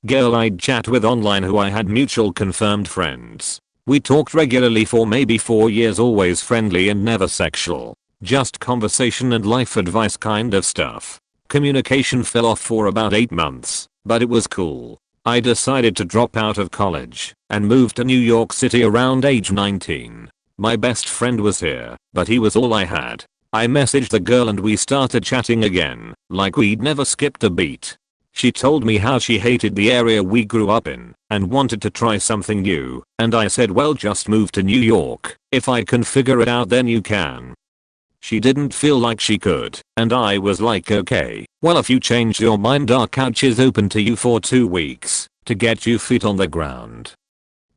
Girl I'd chat with online who I had mutual confirmed friends. We talked regularly for maybe 4 years, always friendly and never sexual. Just conversation and life advice kind of stuff. Communication fell off for about 8 months. But it was cool. I decided to drop out of college and move to New York City around age 19. My best friend was here, but he was all I had. I messaged the girl and we started chatting again, like we'd never skipped a beat. She told me how she hated the area we grew up in and wanted to try something new, and I said, well, just move to New York. If I can figure it out, then you can. She didn't feel like she could, and I was like, okay, well, if you change your mind, our couch is open to you for 2 weeks to get you feet on the ground.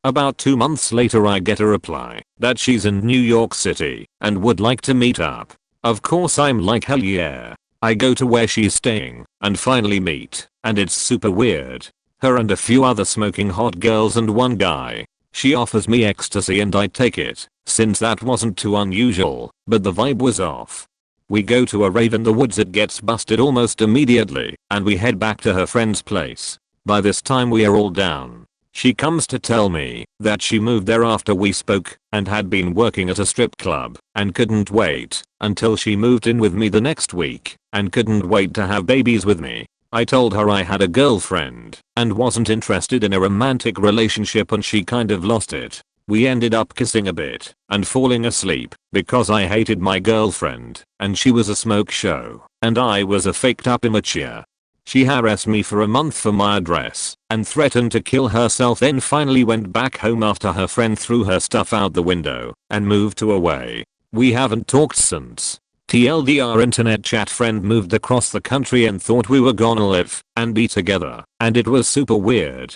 About 2 months later I get a reply that she's in New York City and would like to meet up. Of course I'm like, hell yeah. I go to where she's staying and finally meet, and it's super weird. Her and a few other smoking hot girls and one guy. She offers me ecstasy and I take it, since that wasn't too unusual, but the vibe was off. We go to a rave in the woods, it gets busted almost immediately, and we head back to her friend's place. By this time we are all down. She comes to tell me that she moved there after we spoke and had been working at a strip club and couldn't wait until she moved in with me the next week and couldn't wait to have babies with me. I told her I had a girlfriend and wasn't interested in a romantic relationship, and she kind of lost it. We ended up kissing a bit and falling asleep because I hated my girlfriend and she was a smoke show and I was a faked up immature. She harassed me for a month for my address and threatened to kill herself, then finally went back home after her friend threw her stuff out the window and moved away. We haven't talked since. TLDR internet chat friend moved across the country and thought we were gonna live and be together, and it was super weird.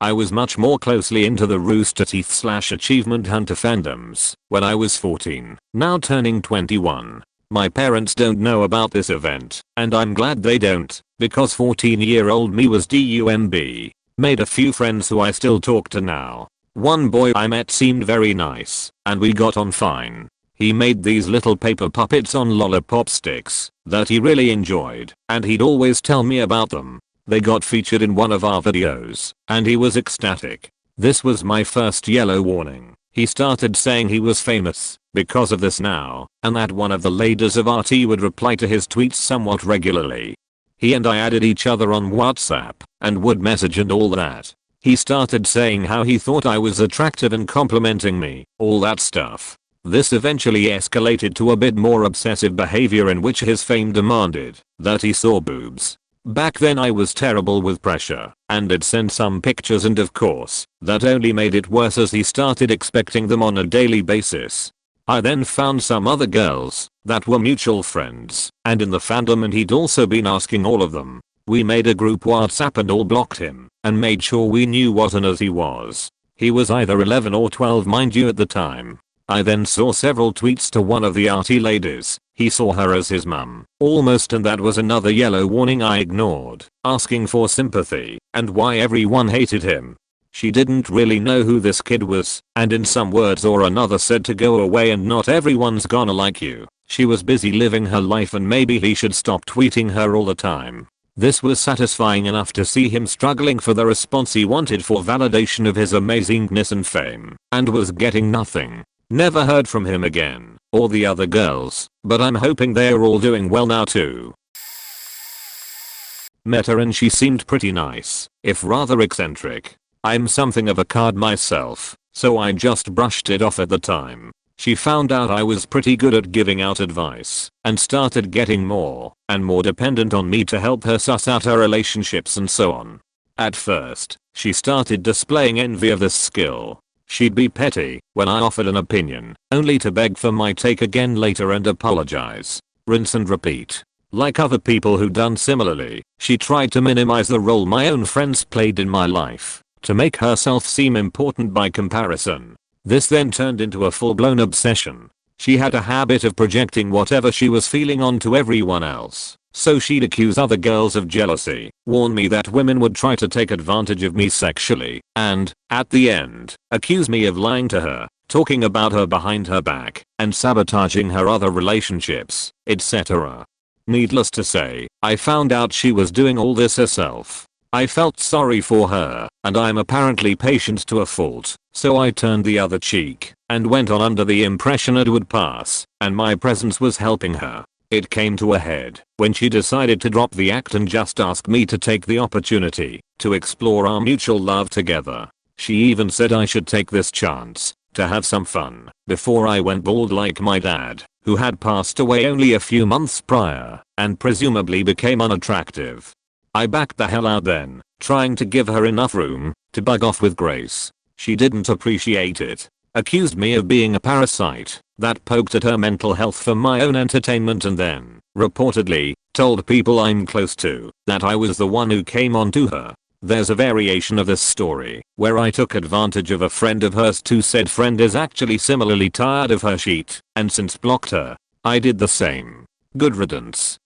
I was much more closely into the Rooster Teeth / Achievement Hunter fandoms when I was 14, now turning 21. My parents don't know about this event, and I'm glad they don't, because 14-year-old me was DUMB. Made a few friends who I still talk to now. One boy I met seemed very nice, and we got on fine. He made these little paper puppets on lollipop sticks that he really enjoyed, and he'd always tell me about them. They got featured in one of our videos, and he was ecstatic. This was my first yellow warning. He started saying he was famous because of this now, and that one of the ladies of RT would reply to his tweets somewhat regularly. He and I added each other on WhatsApp and would message and all that. He started saying how he thought I was attractive and complimenting me, all that stuff. This eventually escalated to a bit more obsessive behavior in which his fame demanded that he saw boobs. Back then I was terrible with pressure and did send some pictures, and of course that only made it worse as he started expecting them on a daily basis. I then found some other girls that were mutual friends and in the fandom, and he'd also been asking all of them. We made a group WhatsApp and all blocked him and made sure we knew what on earth he was. He was either 11 or 12, mind you, at the time. I then saw several tweets to one of the RT ladies He saw her as his mum, almost, and that was another yellow warning I ignored, asking for sympathy and why everyone hated him. She didn't really know who this kid was, and in some words or another said to go away and not everyone's gonna like you. She was busy living her life and maybe he should stop tweeting her all the time. This was satisfying enough to see him struggling for the response he wanted for validation of his amazingness and fame, and was getting nothing. Never heard from him again, or the other girls, but I'm hoping they're all doing well now too. Met her and she seemed pretty nice, if rather eccentric. I'm something of a card myself, so I just brushed it off at the time. She found out I was pretty good at giving out advice, and started getting more and more dependent on me to help her suss out her relationships and so on. At first, she started displaying envy of this skill. She'd be petty when I offered an opinion, only to beg for my take again later and apologize. Rinse and repeat. Like other people who done similarly, she tried to minimize the role my own friends played in my life, to make herself seem important by comparison. This then turned into a full-blown obsession. She had a habit of projecting whatever she was feeling onto everyone else. So she'd accuse other girls of jealousy, warn me that women would try to take advantage of me sexually, and, at the end, accuse me of lying to her, talking about her behind her back, and sabotaging her other relationships, etc. Needless to say, I found out she was doing all this herself. I felt sorry for her, and I'm apparently patient to a fault, so I turned the other cheek, and went on under the impression it would pass, and my presence was helping her. It came to a head when she decided to drop the act and just ask me to take the opportunity to explore our mutual love together. She even said I should take this chance to have some fun before I went bald like my dad, who had passed away only a few months prior and presumably became unattractive. I backed the hell out then, trying to give her enough room to bug off with grace. She didn't appreciate it. Accused me of being a parasite that poked at her mental health for my own entertainment, and then, reportedly, told people I'm close to that I was the one who came on to her. There's a variation of this story where I took advantage of a friend of hers too. Said friend is actually similarly tired of her shit and since blocked her. I did the same. Good riddance.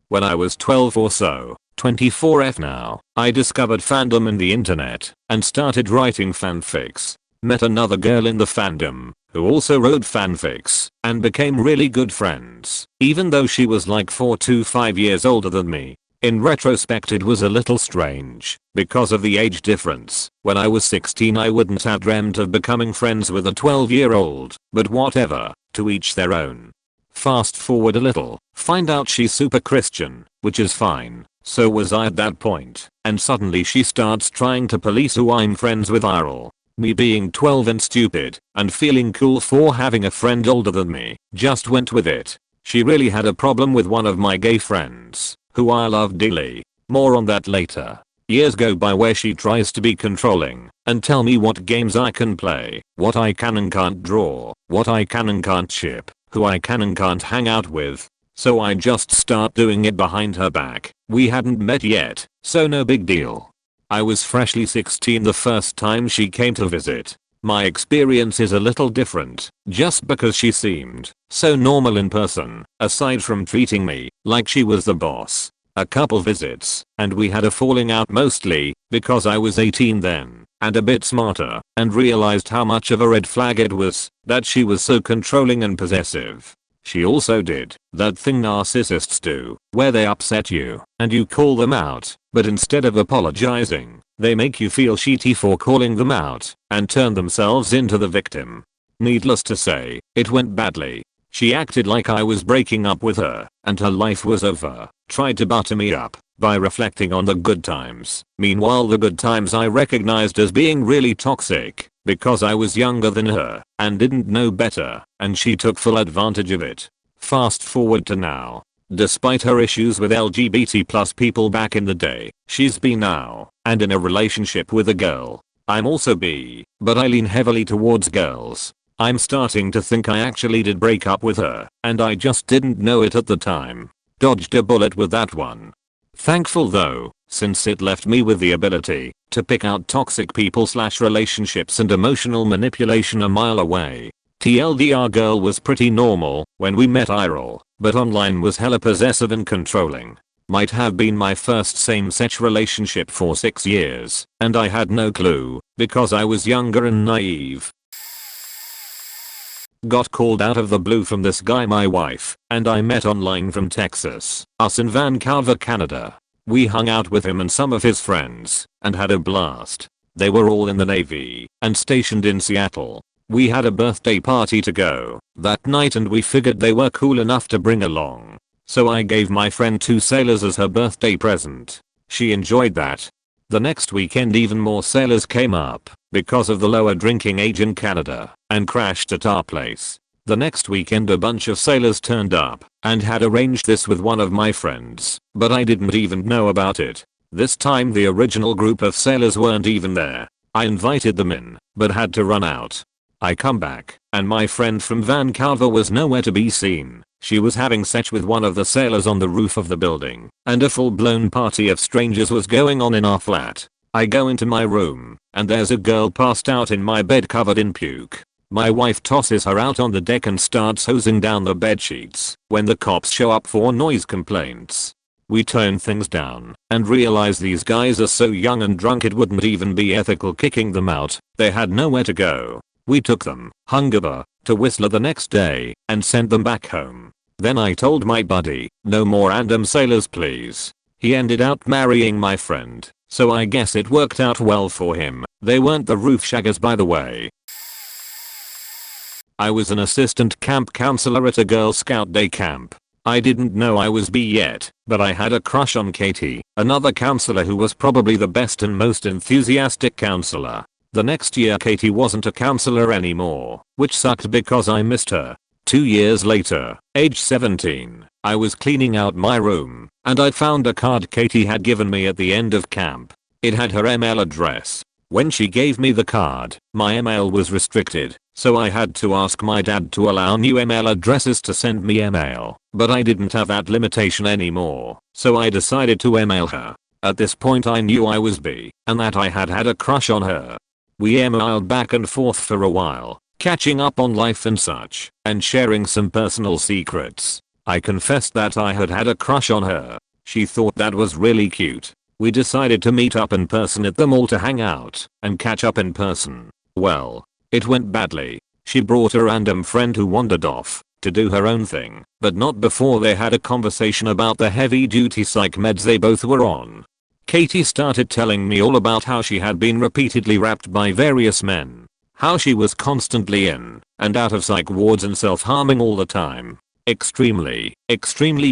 When I was 12 or so, 24F now, I discovered fandom in the internet and started writing fanfics. Met another girl in the fandom who also wrote fanfics and became really good friends, even though she was like 4 to 5 years older than me. In retrospect it was a little strange because of the age difference. When I was 16 I wouldn't have dreamt of becoming friends with a 12-year-old, but whatever, to each their own. Fast forward a little, find out she's super Christian, which is fine. So was I at that point, and suddenly she starts trying to police who I'm friends with IRL. Me being 12 and stupid, and feeling cool for having a friend older than me, just went with it. She really had a problem with one of my gay friends, who I love dearly. More on that later. Years go by where she tries to be controlling, and tell me what games I can play, what I can and can't draw, what I can and can't ship, who I can and can't hang out with. So I just start doing it behind her back. We hadn't met yet, so no big deal. I was freshly 16 the first time she came to visit. My experience is a little different, just because she seemed so normal in person, aside from treating me like she was the boss. A couple visits, and we had a falling out mostly because I was 18 then, and a bit smarter, and realized how much of a red flag it was that she was so controlling and possessive. She also did that thing narcissists do, where they upset you, and you call them out, but instead of apologizing, they make you feel shitty for calling them out, and turn themselves into the victim. Needless to say, it went badly. She acted like I was breaking up with her, and her life was over, tried to butter me up by reflecting on the good times. Meanwhile the good times I recognized as being really toxic, because I was younger than her, and didn't know better, and she took full advantage of it. Fast forward to now. Despite her issues with LGBT+ people back in the day, she's bi now, and in a relationship with a girl. I'm also bi, but I lean heavily towards girls. I'm starting to think I actually did break up with her, and I just didn't know it at the time. Dodged a bullet with that one. Thankful though, since it left me with the ability to pick out toxic people/relationships and emotional manipulation a mile away. TLDR girl was pretty normal when we met IRL, but online was hella possessive and controlling. Might have been my first same-sex relationship for 6 years, and I had no clue, because I was younger and naive. Got called out of the blue from this guy my wife and I met online from Texas, us in Vancouver, Canada. We hung out with him and some of his friends, and had a blast. They were all in the Navy, and stationed in Seattle. We had a birthday party to go that night and we figured they were cool enough to bring along. So I gave my friend 2 sailors as her birthday present. She enjoyed that. The next weekend even more sailors came up, because of the lower drinking age in Canada, and crashed at our place. The next weekend a bunch of sailors turned up, and had arranged this with one of my friends, but I didn't even know about it. This time the original group of sailors weren't even there. I invited them in, but had to run out. I come back, and my friend from Vancouver was nowhere to be seen. She was having sex with one of the sailors on the roof of the building, and a full-blown party of strangers was going on in our flat. I go into my room, and there's a girl passed out in my bed covered in puke. My wife tosses her out on the deck and starts hosing down the bed sheets when the cops show up for noise complaints. We tone things down and realize these guys are so young and drunk it wouldn't even be ethical kicking them out. They had nowhere to go. We took them, hungover, to Whistler the next day, and sent them back home. Then I told my buddy, no more random sailors please. He ended up marrying my friend, so I guess it worked out well for him. They weren't the roof shaggers by the way. I was an assistant camp counselor at a Girl Scout day camp. I didn't know I was B yet, but I had a crush on Katie, another counselor who was probably the best and most enthusiastic counselor. The next year Katie wasn't a counselor anymore, which sucked because I missed her. 2 years later, age 17, I was cleaning out my room, and I found a card Katie had given me at the end of camp. It had her email address. When she gave me the card, my email was restricted, so I had to ask my dad to allow new email addresses to send me email, but I didn't have that limitation anymore, so I decided to email her. At this point I knew I was B, and that I had had a crush on her. We emailed back and forth for a while, catching up on life and such, and sharing some personal secrets. I confessed that I had had a crush on her. She thought that was really cute. We decided to meet up in person at the mall to hang out and catch up in person. Well, it went badly. She brought a random friend who wandered off to do her own thing, but not before they had a conversation about the heavy duty psych meds they both were on. Katie started telling me all about how she had been repeatedly raped by various men. How she was constantly in and out of psych wards and self-harming all the time. Extremely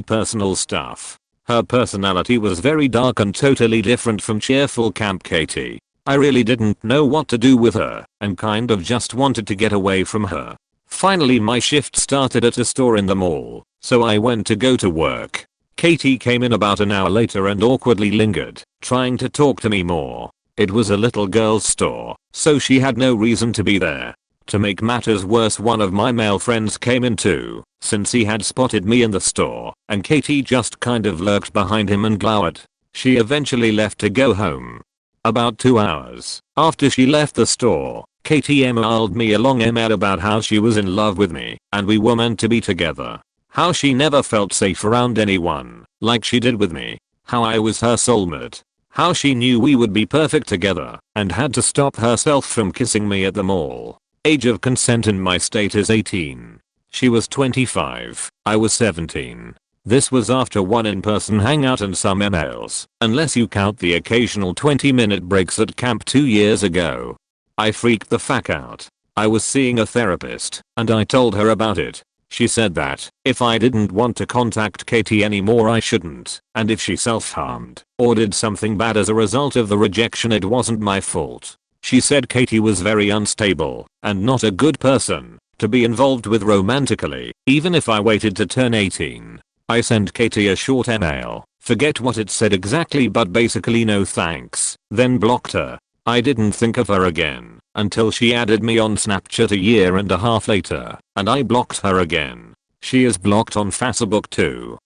personal stuff. Her personality was very dark and totally different from cheerful Camp Katie. I really didn't know what to do with her and kind of just wanted to get away from her. Finally my shift started at a store in the mall, so I went to go to work. Katie came in about an hour later and awkwardly lingered, trying to talk to me more. It was a little girl's store, so she had no reason to be there. To make matters worse, one of my male friends came in too, since he had spotted me in the store, and Katie just kind of lurked behind him and glowered. She eventually left to go home. About 2 hours after she left the store, Katie emailed me a long email about how she was in love with me and we were meant to be together. How she never felt safe around anyone like she did with me. How I was her soulmate. How she knew we would be perfect together and had to stop herself from kissing me at the mall. Age of consent in my state is 18. She was 25. I was 17. This was after one in-person hangout and some emails, unless you count the occasional 20-minute breaks at camp 2 years ago. I freaked the fuck out. I was seeing a therapist, and I told her about it. She said that if I didn't want to contact Katie anymore I shouldn't, and if she self-harmed or did something bad as a result of the rejection it wasn't my fault. She said Katie was very unstable and not a good person to be involved with romantically, even if I waited to turn 18. I sent Katie a short email, forget what it said exactly but basically no thanks, then blocked her. I didn't think of her again until she added me on Snapchat a year and a half later, and I blocked her again. She is blocked on Facebook too.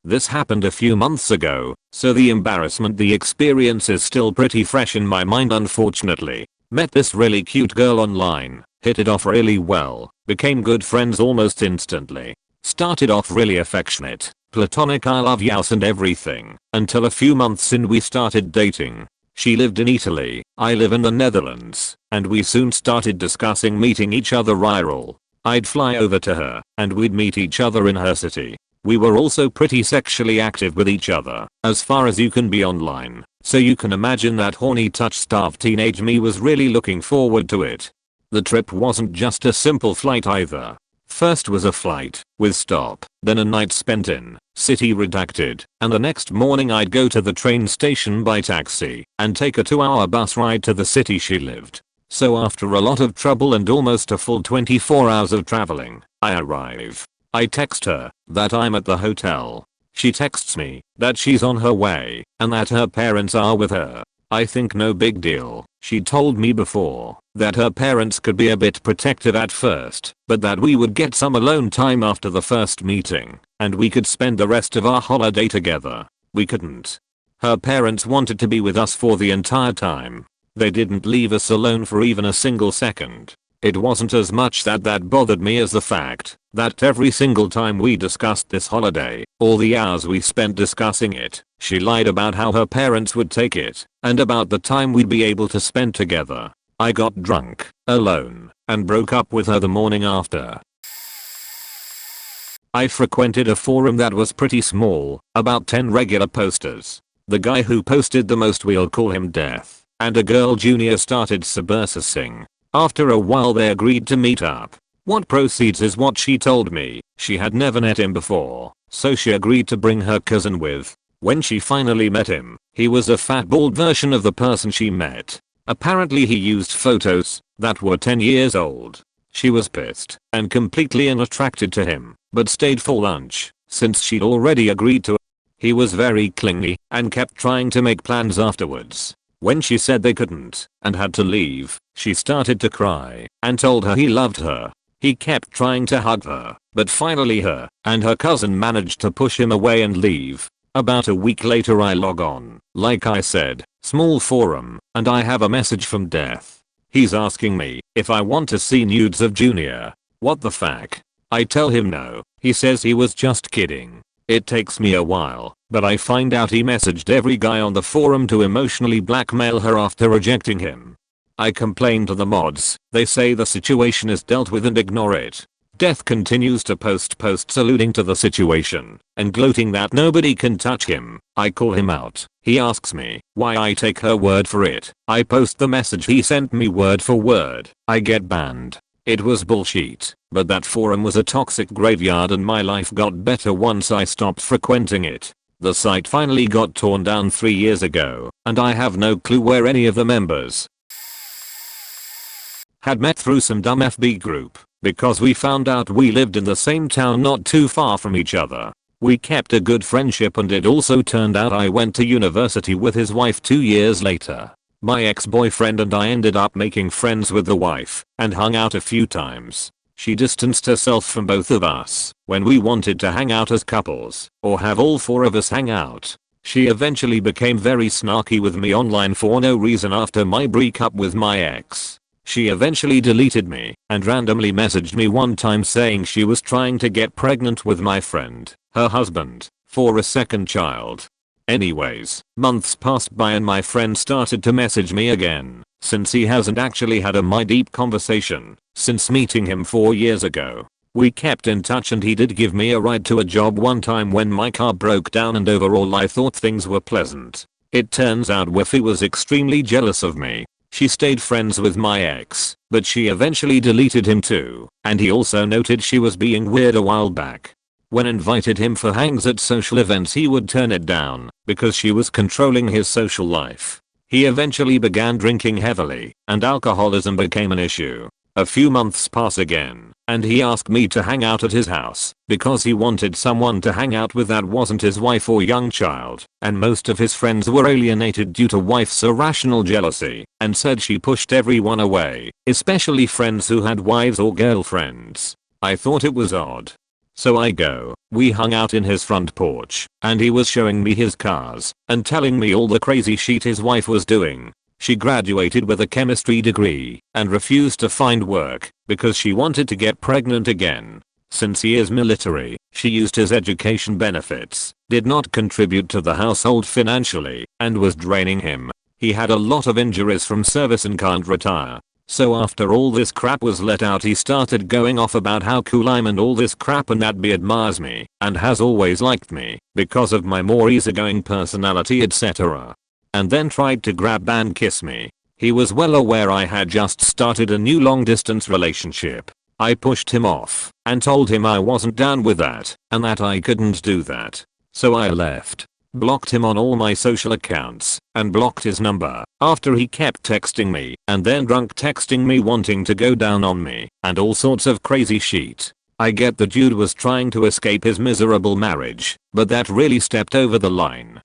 This happened a few months ago, so the experience is still pretty fresh in my mind unfortunately. Met this really cute girl online, Hit it off really well, became good friends almost instantly. Started off really affectionate, platonic I love yous and everything, until a few months in we started dating. She lived in Italy, I live in the Netherlands, and we soon started discussing meeting each other IRL. I'd fly over to her, and we'd meet each other in her city. We were also pretty sexually active with each other, as far as you can be online, so you can imagine that horny touch-starved teenage me was really looking forward to it. The trip wasn't just a simple flight either. First was a flight, with stop, then a night spent in, city redacted, and the next morning I'd go to the train station by taxi, and take a 2-hour bus ride to the city she lived. So after a lot of trouble and almost a full 24 hours of traveling, I arrive. I text her that I'm at the hotel. She texts me that she's on her way, and that her parents are with her. I think no big deal. She told me before that her parents could be a bit protective at first, but that we would get some alone time after the first meeting, and we could spend the rest of our holiday together. We couldn't. Her parents wanted to be with us for the entire time. They didn't leave us alone for even a single second. It wasn't as much that bothered me as the fact that every single time we discussed this holiday, all the hours we spent discussing it, she lied about how her parents would take it, and about the time we'd be able to spend together. I got drunk, alone, and broke up with her the morning after. I frequented a forum that was pretty small, about 10 regular posters. The guy who posted the most, we'll call him Death, and a girl junior started subversing. After a while they agreed to meet up. What proceeds is what she told me. She had never met him before, so she agreed to bring her cousin with. When she finally met him, he was a fat bald version of the person she met. Apparently he used photos that were 10 years old. She was pissed and completely unattracted to him, but stayed for lunch since she'd already agreed to it. He was very clingy and kept trying to make plans afterwards. When she said they couldn't and had to leave, she started to cry and told her he loved her. He kept trying to hug her, but finally her and her cousin managed to push him away and leave. About a week later I log on, like I said, small forum, and I have a message from Death. He's asking me if I want to see nudes of Junior. What the fuck? I tell him no. He says he was just kidding. It takes me a while, but I find out he messaged every guy on the forum to emotionally blackmail her after rejecting him. I complain to the mods. They say the situation is dealt with and ignore it. Death continues to post posts alluding to the situation and gloating that nobody can touch him. I call him out. He asks me why I take her word for it. I post the message he sent me word for word. I get banned. It was bullshit, but that forum was a toxic graveyard and my life got better once I stopped frequenting it. The site finally got torn down 3 years ago, and I have no clue where any of the members had met through some dumb FB group, because we found out we lived in the same town not too far from each other. We kept a good friendship and it also turned out I went to university with his wife 2 years later. My ex-boyfriend and I ended up making friends with the wife and hung out a few times. She distanced herself from both of us when we wanted to hang out as couples or have all 4 of us hang out. She eventually became very snarky with me online for no reason after my breakup with my ex. She eventually deleted me and randomly messaged me one time saying she was trying to get pregnant with my friend, her husband, for a second child. Anyways, months passed by and my friend started to message me again, since he hasn't actually had a deep conversation since meeting him 4 years ago. We kept in touch and he did give me a ride to a job one time when my car broke down and overall I thought things were pleasant. It turns out Wifey was extremely jealous of me. She stayed friends with my ex, but she eventually deleted him too, and he also noted she was being weird a while back. When invited him for hangs at social events he would turn it down because she was controlling his social life. He eventually began drinking heavily and alcoholism became an issue. A few months pass again and he asked me to hang out at his house because he wanted someone to hang out with that wasn't his wife or young child, and most of his friends were alienated due to wife's irrational jealousy and said she pushed everyone away, especially friends who had wives or girlfriends. I thought it was odd. So I go. We hung out in his front porch and he was showing me his cars and telling me all the crazy shit his wife was doing. She graduated with a chemistry degree and refused to find work because she wanted to get pregnant again. Since he is military, she used his education benefits, did not contribute to the household financially, and was draining him. He had a lot of injuries from service and can't retire. So after all this crap was let out, he started going off about how cool I'm and all this crap, and that he admires me and has always liked me because of my more easygoing personality, etc. And then tried to grab and kiss me. He was well aware I had just started a new long distance relationship. I pushed him off and told him I wasn't down with that and that I couldn't do that. So I left. Blocked him on all my social accounts and blocked his number after he kept texting me and then drunk texting me wanting to go down on me and all sorts of crazy shit. I get the dude was trying to escape his miserable marriage, but that really stepped over the line.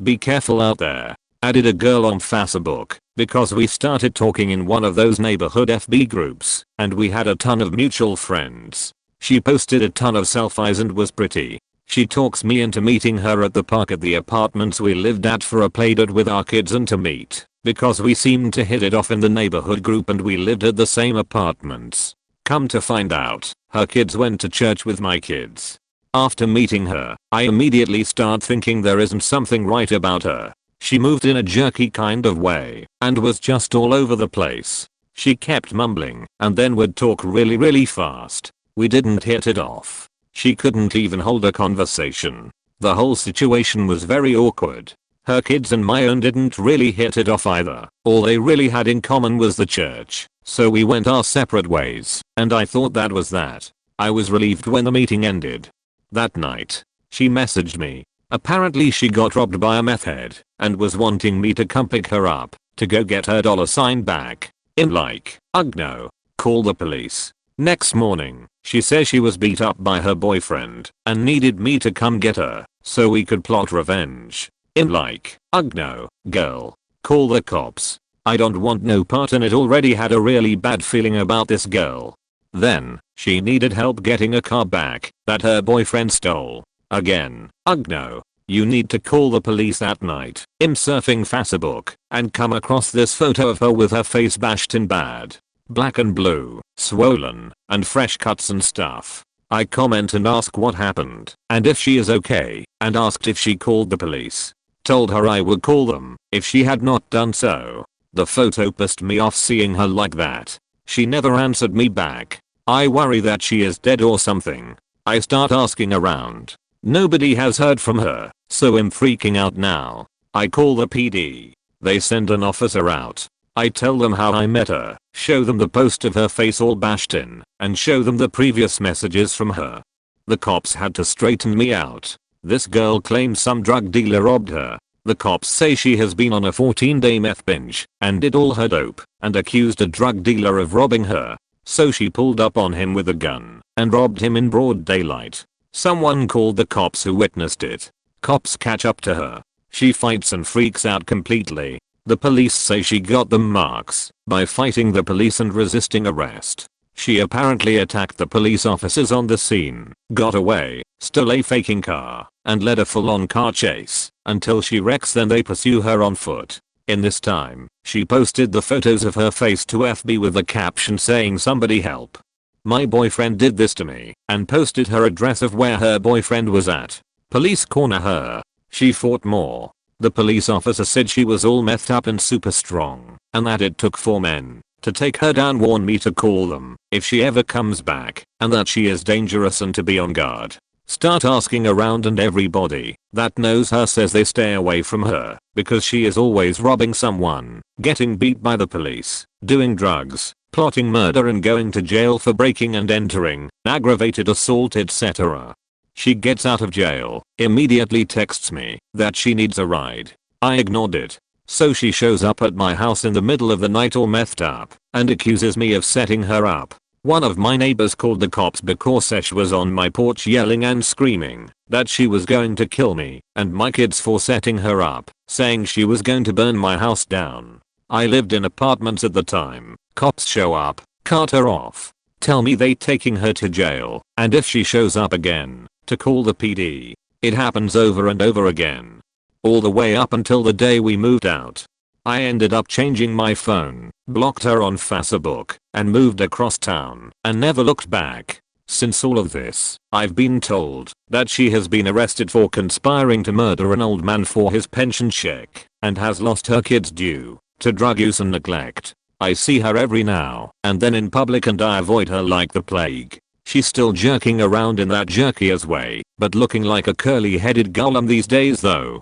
Be careful out there. Added a girl on Facebook because we started talking in one of those neighborhood FB groups and we had a ton of mutual friends. She posted a ton of selfies and was pretty. She talks me into meeting her at the park at the apartments we lived at for a playdate with our kids and to meet because we seemed to hit it off in the neighborhood group and we lived at the same apartments. Come to find out, her kids went to church with my kids. After meeting her, I immediately start thinking there isn't something right about her. She moved in a jerky kind of way and was just all over the place. She kept mumbling and then would talk really fast. We didn't hit it off. She couldn't even hold a conversation. The whole situation was very awkward. Her kids and my own didn't really hit it off either. All they really had in common was the church. So we went our separate ways and I thought that was that. I was relieved when the meeting ended. That night, she messaged me. Apparently she got robbed by a meth head and was wanting me to come pick her up to go get her $sign back. I'm like, ugh no. Call the police. Next morning, she says she was beat up by her boyfriend and needed me to come get her so we could plot revenge. I'm like, ugh no, girl. Call the cops. I don't want no part in it. Already had a really bad feeling about this girl. Then, she needed help getting a car back that her boyfriend stole. Again, ugh no. You need to call the police. That night, I'm surfing Facebook and come across this photo of her with her face bashed in bad. Black and blue, swollen, and fresh cuts and stuff. I comment and ask what happened and if she is okay and asked if she called the police. Told her I would call them if she had not done so. The photo pissed me off seeing her like that. She never answered me back. I worry that she is dead or something. I start asking around. Nobody has heard from her, so I'm freaking out now. I call the PD. They send an officer out. I tell them how I met her, show them the post of her face all bashed in, and show them the previous messages from her. The cops had to straighten me out. This girl claims some drug dealer robbed her. The cops say she has been on a 14-day meth binge and did all her dope and accused a drug dealer of robbing her. So she pulled up on him with a gun and robbed him in broad daylight. Someone called the cops who witnessed it. Cops catch up to her. She fights and freaks out completely. The police say she got the marks by fighting the police and resisting arrest. She apparently attacked the police officers on the scene, got away, stole a faking car, and led a full-on car chase until she wrecks. Then they pursue her on foot. In this time, she posted the photos of her face to FB with the caption saying somebody help. My boyfriend did this to me and posted her address of where her boyfriend was at. Police corner her. She fought more. The police officer said she was all methed up and super strong and that it took 4 men to take her down. Warn me to call them if she ever comes back and that she is dangerous and to be on guard. Start asking around and everybody that knows her says they stay away from her because she is always robbing someone, getting beat by the police, doing drugs, plotting murder and going to jail for breaking and entering, aggravated assault, etc. She gets out of jail, immediately texts me that she needs a ride. I ignored it. So she shows up at my house in the middle of the night all methed up and accuses me of setting her up. One of my neighbors called the cops because she was on my porch yelling and screaming that she was going to kill me and my kids for setting her up, saying she was going to burn my house down. I lived in apartments at the time. Cops show up, cart her off, tell me they taking her to jail, and if she shows up again, to call the PD. It happens over and over again. all the way up until the day we moved out. I ended up changing my phone, blocked her on Facebook, and moved across town and never looked back. Since all of this, I've been told that she has been arrested for conspiring to murder an old man for his pension check and has lost her kids due to drug use and neglect. I see her every now and then in public and I avoid her like the plague. She's still jerking around in that jerky-ass way, but looking like a curly-headed golem these days though.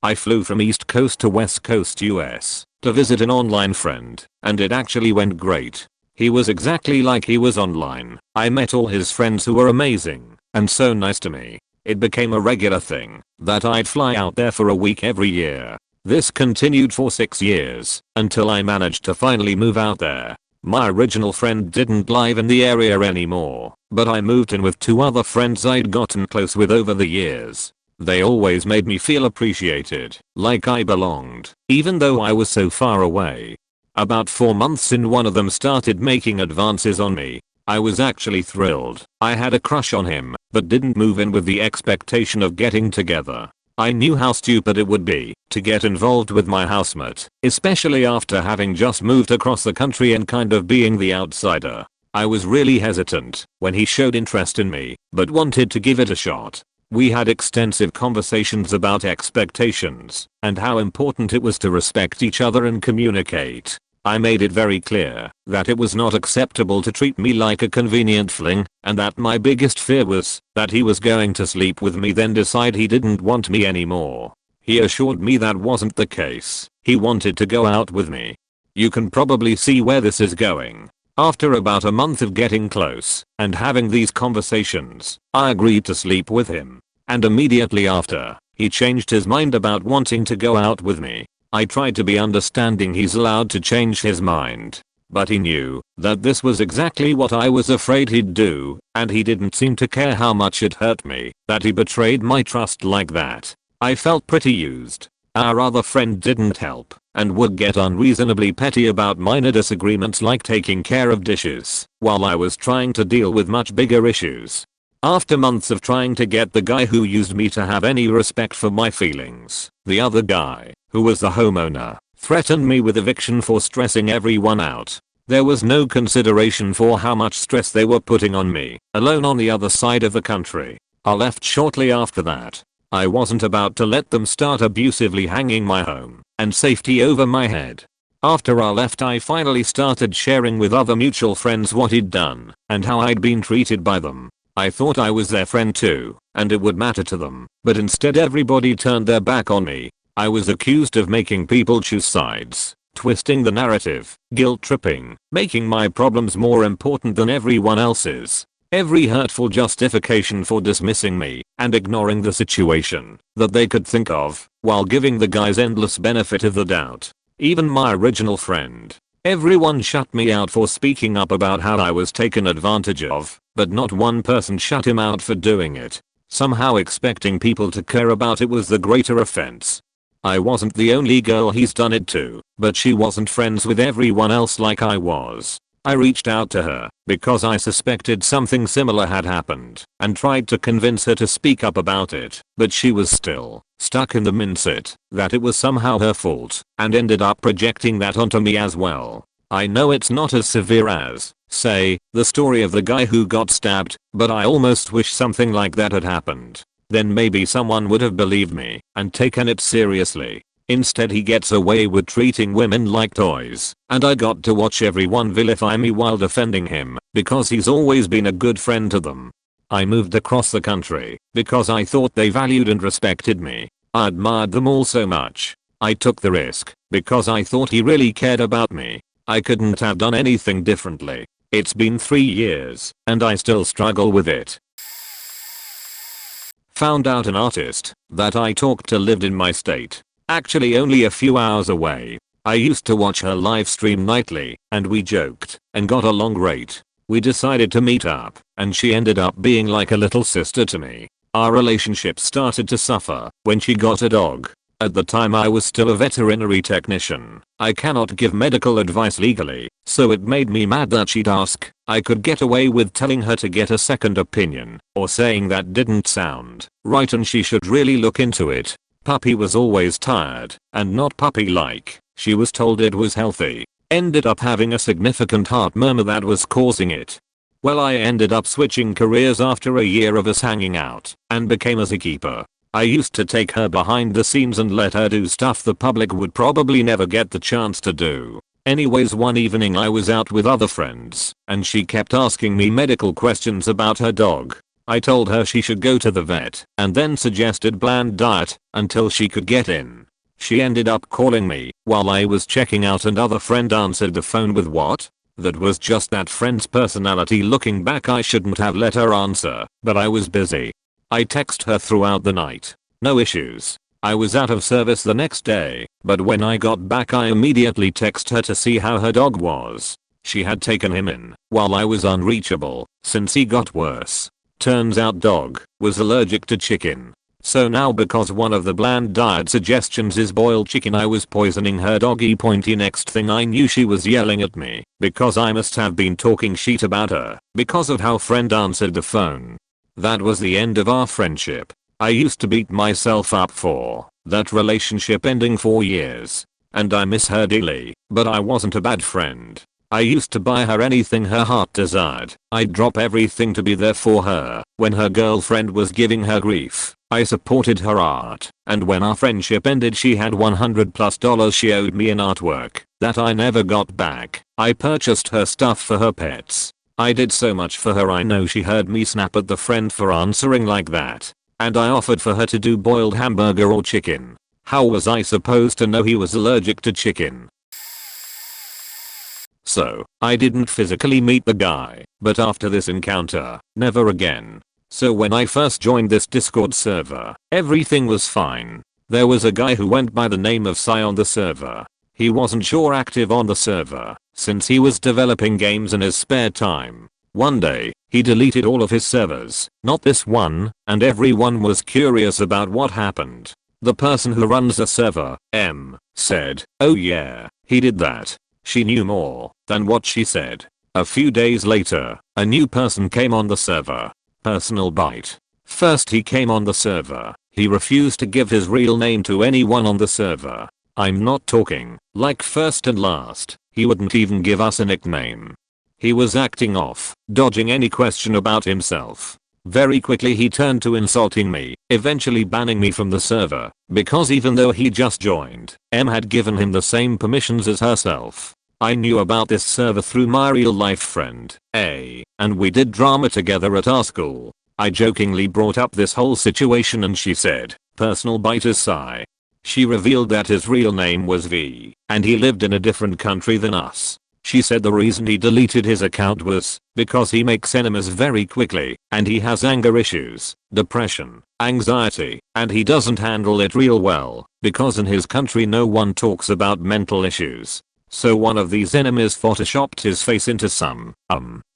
I flew from East Coast to West Coast US to visit an online friend, and it actually went great. He was exactly like he was online. I met all his friends who were amazing and so nice to me. It became a regular thing that I'd fly out there for a week every year. This continued for 6 years until I managed to finally move out there. My original friend didn't live in the area anymore, but I moved in with 2 other friends I'd gotten close with over the years. They always made me feel appreciated, like I belonged, even though I was so far away. About 4 months in, one of them started making advances on me. I was actually thrilled. I had a crush on him, but didn't move in with the expectation of getting together. I knew how stupid it would be to get involved with my housemate, especially after having just moved across the country and kind of being the outsider. I was really hesitant when he showed interest in me, but wanted to give it a shot. We had extensive conversations about expectations and how important it was to respect each other and communicate. I made it very clear that it was not acceptable to treat me like a convenient fling, and that my biggest fear was that he was going to sleep with me then decide he didn't want me anymore. He assured me that wasn't the case. He wanted to go out with me. You can probably see where this is going. After about a month of getting close and having these conversations, I agreed to sleep with him. And immediately after, he changed his mind about wanting to go out with me. I tried to be understanding. He's allowed to change his mind. But he knew that this was exactly what I was afraid he'd do, and he didn't seem to care how much it hurt me that he betrayed my trust like that. I felt pretty used. Our other friend didn't help and would get unreasonably petty about minor disagreements like taking care of dishes, while I was trying to deal with much bigger issues. After months of trying to get the guy who used me to have any respect for my feelings, the other guy, who was the homeowner, threatened me with eviction for stressing everyone out. There was no consideration for how much stress they were putting on me, alone on the other side of the country. I left shortly after that. I wasn't about to let them start abusively hanging my home and safety over my head. After I left, I finally started sharing with other mutual friends what he'd done and how I'd been treated by them. I thought I was their friend too, and it would matter to them, but instead everybody turned their back on me. I was accused of making people choose sides, twisting the narrative, guilt tripping, making my problems more important than everyone else's. Every hurtful justification for dismissing me and ignoring the situation that they could think of, while giving the guys endless benefit of the doubt. Even my original friend. Everyone shut me out for speaking up about how I was taken advantage of, but not one person shut him out for doing it. Somehow expecting people to care about it was the greater offense. I wasn't the only girl he's done it to, but she wasn't friends with everyone else like I was. I reached out to her because I suspected something similar had happened and tried to convince her to speak up about it, but she was still stuck in the mindset that it was somehow her fault and ended up projecting that onto me as well. I know it's not as severe as, say, the story of the guy who got stabbed, but I almost wish something like that had happened. Then maybe someone would have believed me and taken it seriously. Instead he gets away with treating women like toys, and I got to watch everyone vilify me while defending him because he's always been a good friend to them. I moved across the country because I thought they valued and respected me. I admired them all so much. I took the risk because I thought he really cared about me. I couldn't have done anything differently. It's been 3 years and I still struggle with it. Found out an artist that I talked to lived in my state. Actually only a few hours away. I used to watch her live stream nightly, and we joked and got along great. We decided to meet up, and she ended up being like a little sister to me. Our relationship started to suffer when she got a dog. At the time I was still a veterinary technician. I cannot give medical advice legally, so it made me mad that she'd ask. I could get away with telling her to get a second opinion, or saying that didn't sound right and she should really look into it. Puppy was always tired, and not puppy-like. She was told it was healthy. Ended up having a significant heart murmur that was causing it. Well, I ended up switching careers after a year of us hanging out, and became a zookeeper. I used to take her behind the scenes and let her do stuff the public would probably never get the chance to do. Anyways, one evening I was out with other friends, and she kept asking me medical questions about her dog. I told her she should go to the vet, and then suggested bland diet, until she could get in. She ended up calling me while I was checking out, and other friend answered the phone with what? That was just that friend's personality. Looking back, I shouldn't have let her answer, but I was busy. I text her throughout the night. No issues. I was out of service the next day, but when I got back I immediately text her to see how her dog was. She had taken him in while I was unreachable, since he got worse. Turns out dog was allergic to chicken. So now, because one of the bland diet suggestions is boiled chicken, I was poisoning her doggy pointy. Next thing I knew, she was yelling at me because I must have been talking shit about her because of how friend answered the phone. That was the end of our friendship. I used to beat myself up for that relationship ending 4 years. And I miss her dearly, but I wasn't a bad friend. I used to buy her anything her heart desired. I'd drop everything to be there for her. When her girlfriend was giving her grief, I supported her art. And when our friendship ended, she had $100+ she owed me in artwork that I never got back. I purchased her stuff for her pets. I did so much for her. I know she heard me snap at the friend for answering like that. And I offered for her to do boiled hamburger or chicken. How was I supposed to know he was allergic to chicken? So, I didn't physically meet the guy, but after this encounter, never again. So when I first joined this Discord server, everything was fine. There was a guy who went by the name of Sai on the server. He wasn't sure active on the server, since he was developing games in his spare time. One day, he deleted all of his servers, not this one, and everyone was curious about what happened. The person who runs the server, M, said, "Oh yeah, he did that." She knew more than what she said. A few days later, a new person came on the server. Personal bite. First he came on the server. He refused to give his real name to anyone on the server. I'm not talking like first and last. He wouldn't even give us a nickname. He was acting off, dodging any question about himself. Very quickly he turned to insulting me, eventually banning me from the server, because even though he just joined, M had given him the same permissions as herself. I knew about this server through my real life friend, A, and we did drama together at our school. I jokingly brought up this whole situation and she said, "Personal bite is Sai." She revealed that his real name was V, and he lived in a different country than us. She said the reason he deleted his account was because he makes enemies very quickly, and he has anger issues, depression, anxiety, and he doesn't handle it real well, because in his country no one talks about mental issues. So one of these enemies photoshopped his face into some,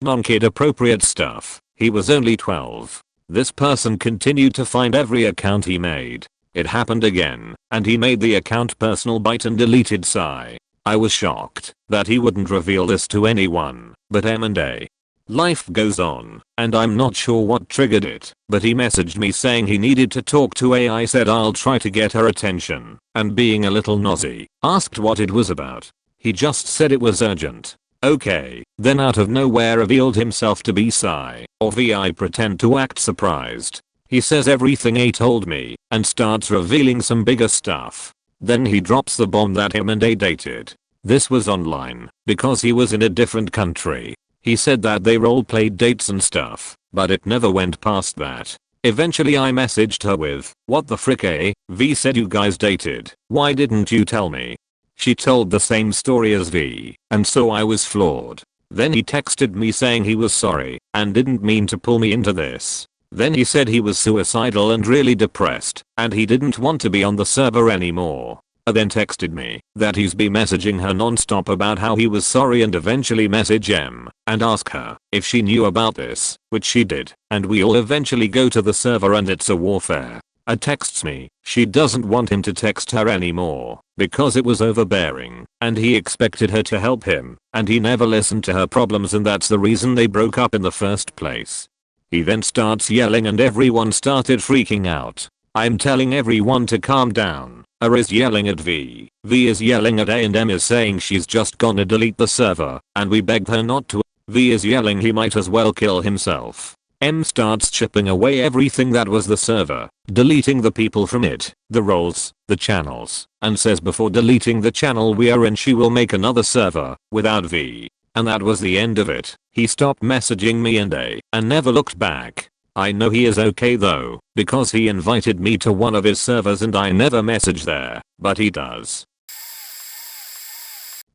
non-kid appropriate stuff. He was only 12. This person continued to find every account he made. It happened again, and he made the account Personal Bite and deleted Sai. I was shocked that he wouldn't reveal this to anyone, but M&A. Life goes on, and I'm not sure what triggered it, but he messaged me saying he needed to talk to A. I said I'll try to get her attention, and being a little nosy, asked what it was about. He just said it was urgent. Okay, then out of nowhere revealed himself to be Sai, or V. I pretend to act surprised. He says everything A told me, and starts revealing some bigger stuff. Then he drops the bomb that him and A dated. This was online, because he was in a different country. He said that they role-played dates and stuff, but it never went past that. Eventually I messaged her with, "What the frick, A? V said you guys dated. Why didn't you tell me?" She told the same story as V, and so I was floored. Then he texted me saying he was sorry, and didn't mean to pull me into this. Then he said he was suicidal and really depressed, and he didn't want to be on the server anymore. Then texted me that he's been messaging her non-stop about how he was sorry, and eventually message M and ask her if she knew about this, which she did, and we all eventually go to the server and it's a warfare. texts me. She doesn't want him to text her anymore because it was overbearing and he expected her to help him and he never listened to her problems and that's the reason they broke up in the first place. He then starts yelling and everyone started freaking out. I'm telling everyone to calm down. A is yelling at V. V is yelling at A and M is saying she's just gonna delete the server and we begged her not to. V is yelling he might as well kill himself. M starts chipping away everything that was the server, deleting the people from it, the roles, the channels, and says before deleting the channel we are in she will make another server without V. And that was the end of it. He stopped messaging me and A and never looked back. I know he is okay though, because he invited me to one of his servers and I never message there, but he does.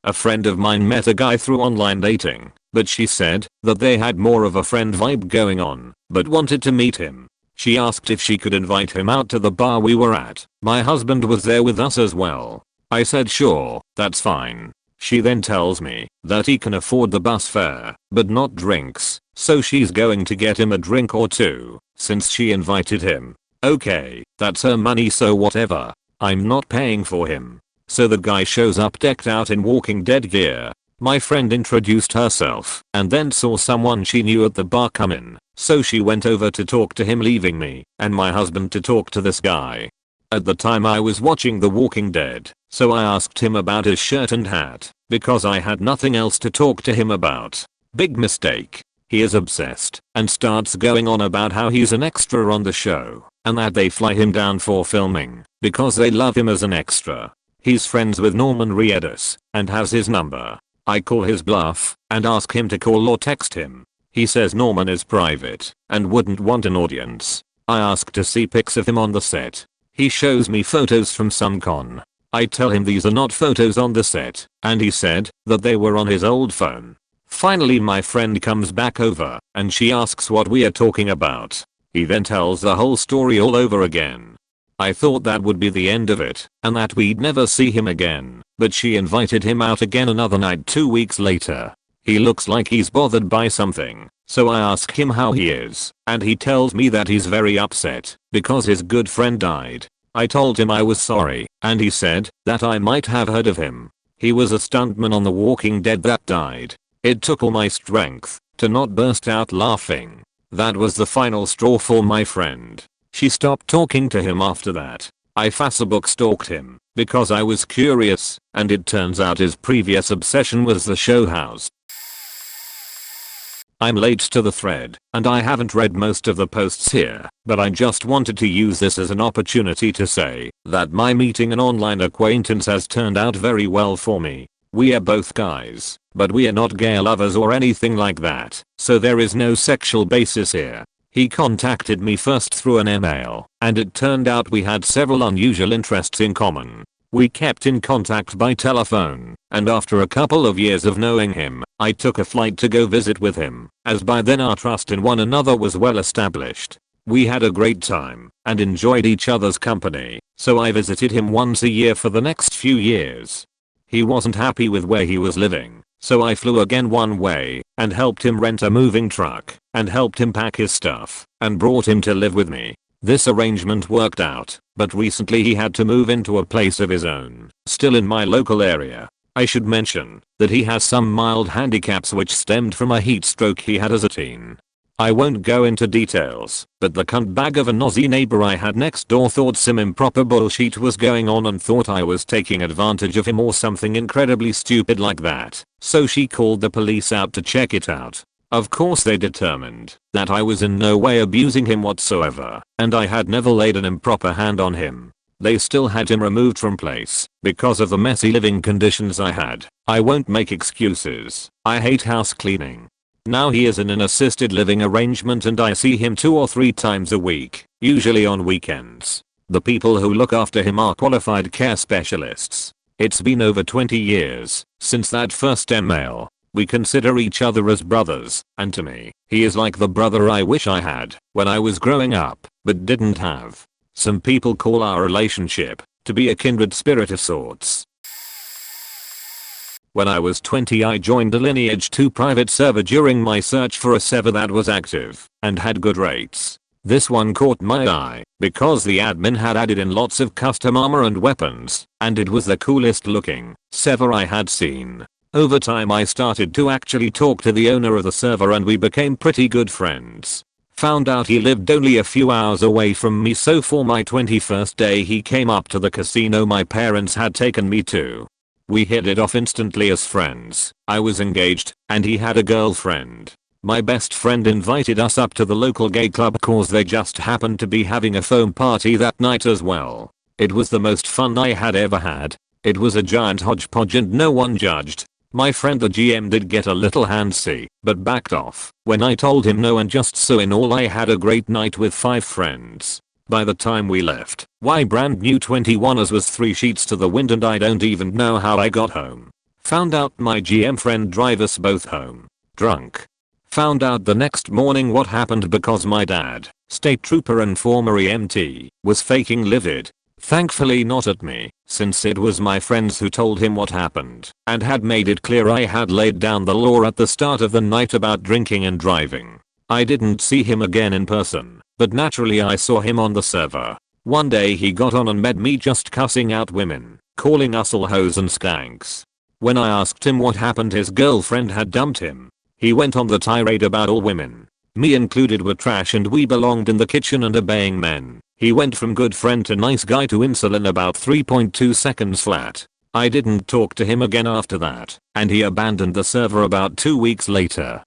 A friend of mine met a guy through online dating, but she said that they had more of a friend vibe going on, but wanted to meet him. She asked if she could invite him out to the bar we were at. My husband was there with us as well. I said sure, that's fine. She then tells me that he can afford the bus fare, but not drinks, so she's going to get him a drink or two, since she invited him. Okay, that's her money so whatever. I'm not paying for him. So the guy shows up decked out in Walking Dead gear. My friend introduced herself and then saw someone she knew at the bar come in, so she went over to talk to him leaving me and my husband to talk to this guy. At the time I was watching The Walking Dead, so I asked him about his shirt and hat, because I had nothing else to talk to him about. Big mistake. He is obsessed and starts going on about how he's an extra on the show and that they fly him down for filming because they love him as an extra. He's friends with Norman Reedus and has his number. I call his bluff and ask him to call or text him. He says Norman is private and wouldn't want an audience. I ask to see pics of him on the set. He shows me photos from some con. I tell him these are not photos on the set, and he said that they were on his old phone. Finally my friend comes back over and she asks what we are talking about. He then tells the whole story all over again. I thought that would be the end of it and that we'd never see him again, but she invited him out again another night 2 weeks later. He looks like he's bothered by something, so I ask him how he is, and he tells me that he's very upset because his good friend died. I told him I was sorry, and he said that I might have heard of him. He was a stuntman on The Walking Dead that died. It took all my strength to not burst out laughing. That was the final straw for my friend. She stopped talking to him after that. I Facebook stalked him because I was curious, and it turns out his previous obsession was the show house. I'm late to the thread, and I haven't read most of the posts here, but I just wanted to use this as an opportunity to say that my meeting an online acquaintance has turned out very well for me. We are both guys, but we are not gay lovers or anything like that, so there is no sexual basis here. He contacted me first through an email, and it turned out we had several unusual interests in common. We kept in contact by telephone, and after a couple of years of knowing him, I took a flight to go visit with him, as by then our trust in one another was well established. We had a great time, and enjoyed each other's company, so I visited him once a year for the next few years. He wasn't happy with where he was living, so I flew again one way, and helped him rent a moving truck, and helped him pack his stuff, and brought him to live with me. This arrangement worked out, but recently he had to move into a place of his own, still in my local area. I should mention that he has some mild handicaps which stemmed from a heat stroke he had as a teen. I won't go into details, but the cunt bag of a nosy neighbor I had next door thought some improper bullshit was going on and thought I was taking advantage of him or something incredibly stupid like that, so she called the police out to check it out. Of course they determined that I was in no way abusing him whatsoever, and I had never laid an improper hand on him. They still had him removed from place because of the messy living conditions I had. I won't make excuses. I hate house cleaning. Now he is in an assisted living arrangement and I see him 2 or 3 times a week, usually on weekends. The people who look after him are qualified care specialists. It's been over 20 years since that first email. We consider each other as brothers, and to me, he is like the brother I wish I had when I was growing up, but didn't have. Some people call our relationship to be a kindred spirit of sorts. When I was 20 I joined a Lineage 2 private server during my search for a server that was active and had good rates. This one caught my eye because the admin had added in lots of custom armor and weapons, and it was the coolest looking server I had seen. Over time I started to actually talk to the owner of the server and we became pretty good friends. Found out he lived only a few hours away from me, so for my 21st day he came up to the casino my parents had taken me to. We hit it off instantly as friends. I was engaged and he had a girlfriend. My best friend invited us up to the local gay club cause they just happened to be having a foam party that night as well. It was the most fun I had ever had. It was a giant hodgepodge and no one judged. My friend the GM did get a little handsy, but backed off when I told him no, and just so in all I had a great night with 5 friends. By the time we left, brand new 21ers was 3 sheets to the wind and I don't even know how I got home. Found out my GM friend drove us both home. Drunk. Found out the next morning what happened because my dad, state trooper and former EMT, was faking livid. Thankfully not at me, since it was my friends who told him what happened and had made it clear I had laid down the law at the start of the night about drinking and driving. I didn't see him again in person, but naturally I saw him on the server. One day he got on and met me just cussing out women, calling us all hoes and skanks. When I asked him what happened, his girlfriend had dumped him. He went on the tirade about all women, me included, were trash and we belonged in the kitchen and obeying men. He went from good friend to nice guy to incel in about 3.2 seconds flat. I didn't talk to him again after that, and he abandoned the server about 2 weeks later.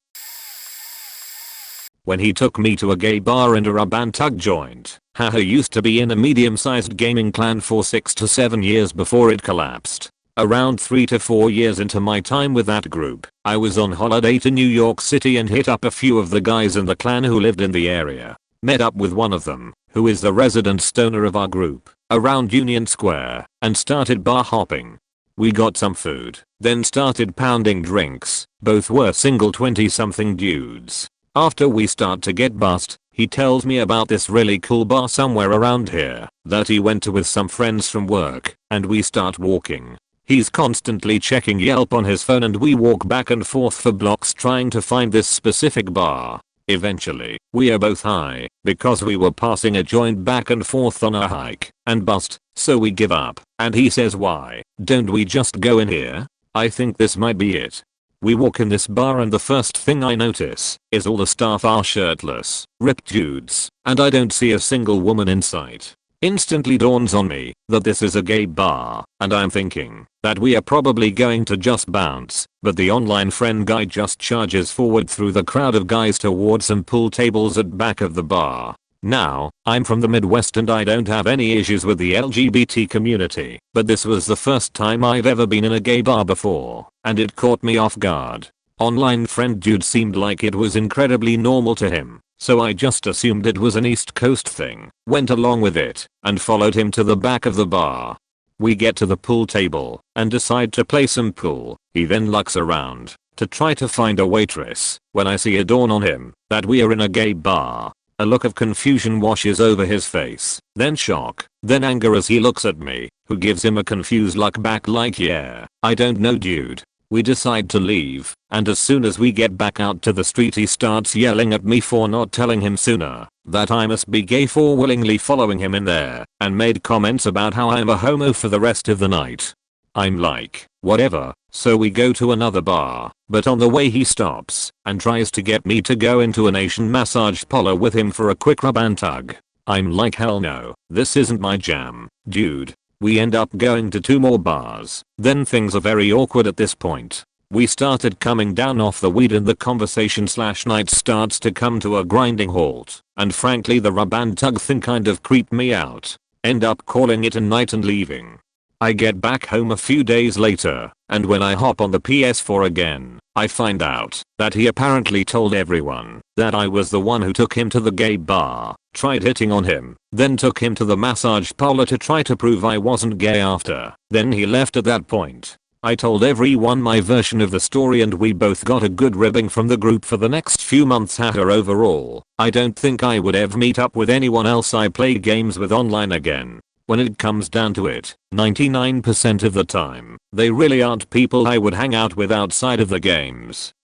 When he took me to a gay bar and a Rabantug joint. Haha, used to be in a medium-sized gaming clan for 6 to 7 years before it collapsed. Around 3 to 4 years into my time with that group, I was on holiday to New York City and hit up a few of the guys in the clan who lived in the area. Met up with one of them, who is the resident stoner of our group, around Union Square, and started bar hopping. We got some food, then started pounding drinks. Both were single 20-something dudes. After we start to get buzzed, he tells me about this really cool bar somewhere around here that he went to with some friends from work, and we start walking. He's constantly checking Yelp on his phone and we walk back and forth for blocks trying to find this specific bar. Eventually, we are both high because we were passing a joint back and forth on our hike and buzzed, so we give up, and he says, why don't we just go in here? I think this might be it. We walk in this bar and the first thing I notice is all the staff are shirtless, ripped dudes, and I don't see a single woman in sight. Instantly dawns on me that this is a gay bar, and I'm thinking that we are probably going to just bounce, but the online friend guy just charges forward through the crowd of guys towards some pool tables at back of the bar. Now, I'm from the Midwest and I don't have any issues with the LGBT community, but this was the first time I've ever been in a gay bar before, and it caught me off guard. Online friend dude seemed like it was incredibly normal to him, so I just assumed it was an East Coast thing, went along with it, and followed him to the back of the bar. We get to the pool table and decide to play some pool. He then looks around to try to find a waitress when I see it dawn on him that we are in a gay bar. A look of confusion washes over his face, then shock, then anger as he looks at me, who gives him a confused look back like, yeah, I don't know dude. We decide to leave, and as soon as we get back out to the street he starts yelling at me for not telling him sooner that I must be gay for willingly following him in there, and made comments about how I'm a homo for the rest of the night. I'm like, whatever, so we go to another bar, but on the way he stops and tries to get me to go into an Asian massage parlor with him for a quick rub and tug. I'm like, hell no, this isn't my jam, dude. We end up going to 2 more bars, then things are very awkward at this point. We started coming down off the weed and the conversation/night starts to come to a grinding halt, and frankly the rub and tug thing kind of creeped me out. End up calling it a night and leaving. I get back home a few days later, and when I hop on the PS4 again, I find out that he apparently told everyone that I was the one who took him to the gay bar, tried hitting on him, then took him to the massage parlor to try to prove I wasn't gay after. Then he left at that point. I told everyone my version of the story and we both got a good ribbing from the group for the next few months. Haha, overall, I don't think I would ever meet up with anyone else I play games with online again. When it comes down to it, 99% of the time, they really aren't people I would hang out with outside of the games.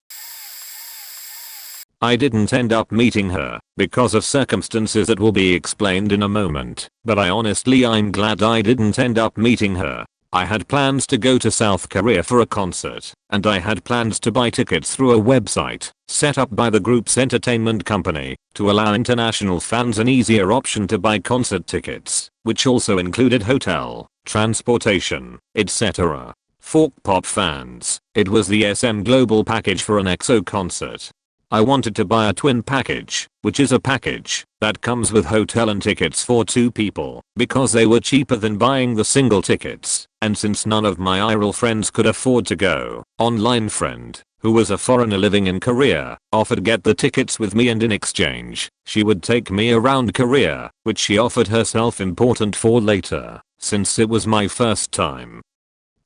I didn't end up meeting her because of circumstances that will be explained in a moment, but I'm glad I didn't end up meeting her. I had plans to go to South Korea for a concert, and I had plans to buy tickets through a website set up by the group's entertainment company to allow international fans an easier option to buy concert tickets, which also included hotel, transportation, etc. For pop fans, it was the SM Global package for an EXO concert. I wanted to buy a twin package, which is a package that comes with hotel and tickets for 2 people, because they were cheaper than buying the single tickets, and since none of my IRL friends could afford to go, online friend, who was a foreigner living in Korea, offered to get the tickets with me, and in exchange, she would take me around Korea, which she offered herself important for later, since it was my first time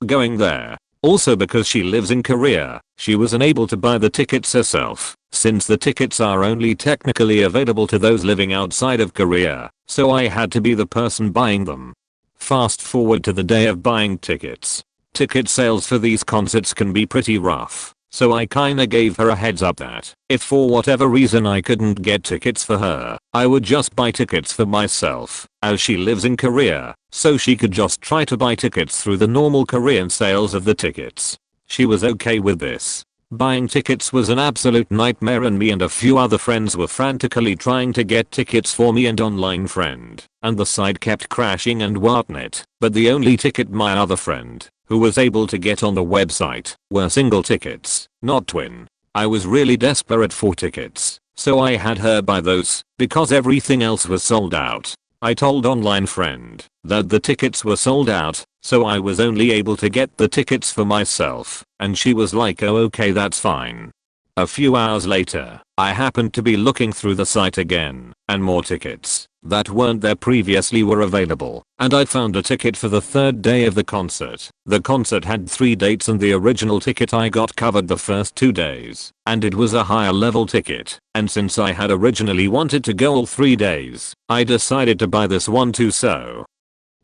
going there. Also because she lives in Korea, she was unable to buy the tickets herself, since the tickets are only technically available to those living outside of Korea, so I had to be the person buying them. Fast forward to the day of buying tickets. Ticket sales for these concerts can be pretty rough, so I kinda gave her a heads up that if for whatever reason I couldn't get tickets for her, I would just buy tickets for myself, as she lives in Korea, so she could just try to buy tickets through the normal Korean sales of the tickets. She was okay with this. Buying tickets was an absolute nightmare, and me and a few other friends were frantically trying to get tickets for me and online friend, and the site kept crashing and whatnot, but the only ticket my other friend, who was able to get on the website, were single tickets, not twin. I was really desperate for tickets, so I had her buy those, because everything else was sold out. I told online friend that the tickets were sold out, so I was only able to get the tickets for myself, and she was like, oh okay, that's fine. A few hours later, I happened to be looking through the site again, and more tickets that weren't there previously were available, and I found a ticket for the 3rd day of the concert. The concert had 3 dates, and the original ticket I got covered the first 2 days, and it was a higher level ticket, and since I had originally wanted to go all 3 days, I decided to buy this one too, so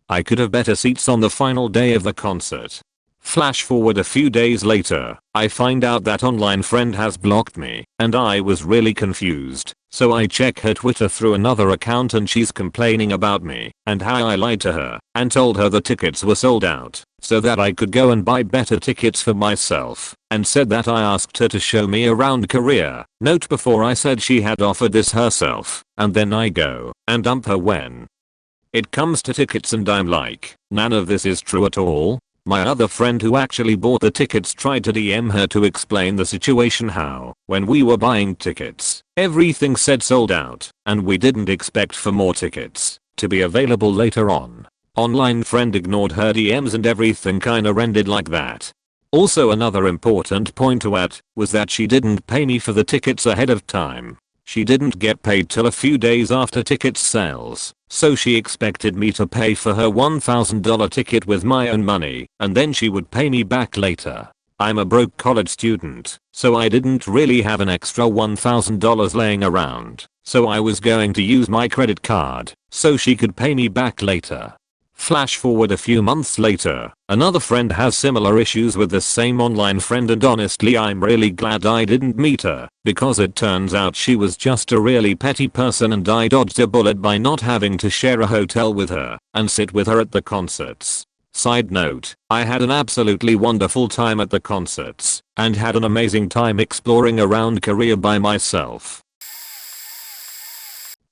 I could have better seats on the final day of the concert. Flash forward a few days later, I find out that online friend has blocked me, and I was really confused, so I check her Twitter through another account, and she's complaining about me and how I lied to her and told her the tickets were sold out, so that I could go and buy better tickets for myself, and said that I asked her to show me around Korea. Note before I said she had offered this herself, and then I go and dump her when it comes to tickets, and I'm like, none of this is true at all. My other friend who actually bought the tickets tried to DM her to explain the situation, how, when we were buying tickets, everything said sold out, and we didn't expect for more tickets to be available later on. Online friend ignored her DMs and everything kinda ended like that. Also, another important point to add was that she didn't pay me for the tickets ahead of time. She didn't get paid till a few days after ticket sales, so she expected me to pay for her $1,000 ticket with my own money, and then she would pay me back later. I'm a broke college student, so I didn't really have an extra $1,000 laying around, so I was going to use my credit card so she could pay me back later. Flash forward a few months later, another friend has similar issues with the same online friend, and honestly I'm really glad I didn't meet her, because it turns out she was just a really petty person, and I dodged a bullet by not having to share a hotel with her and sit with her at the concerts. Side note, I had an absolutely wonderful time at the concerts, and had an amazing time exploring around Korea by myself.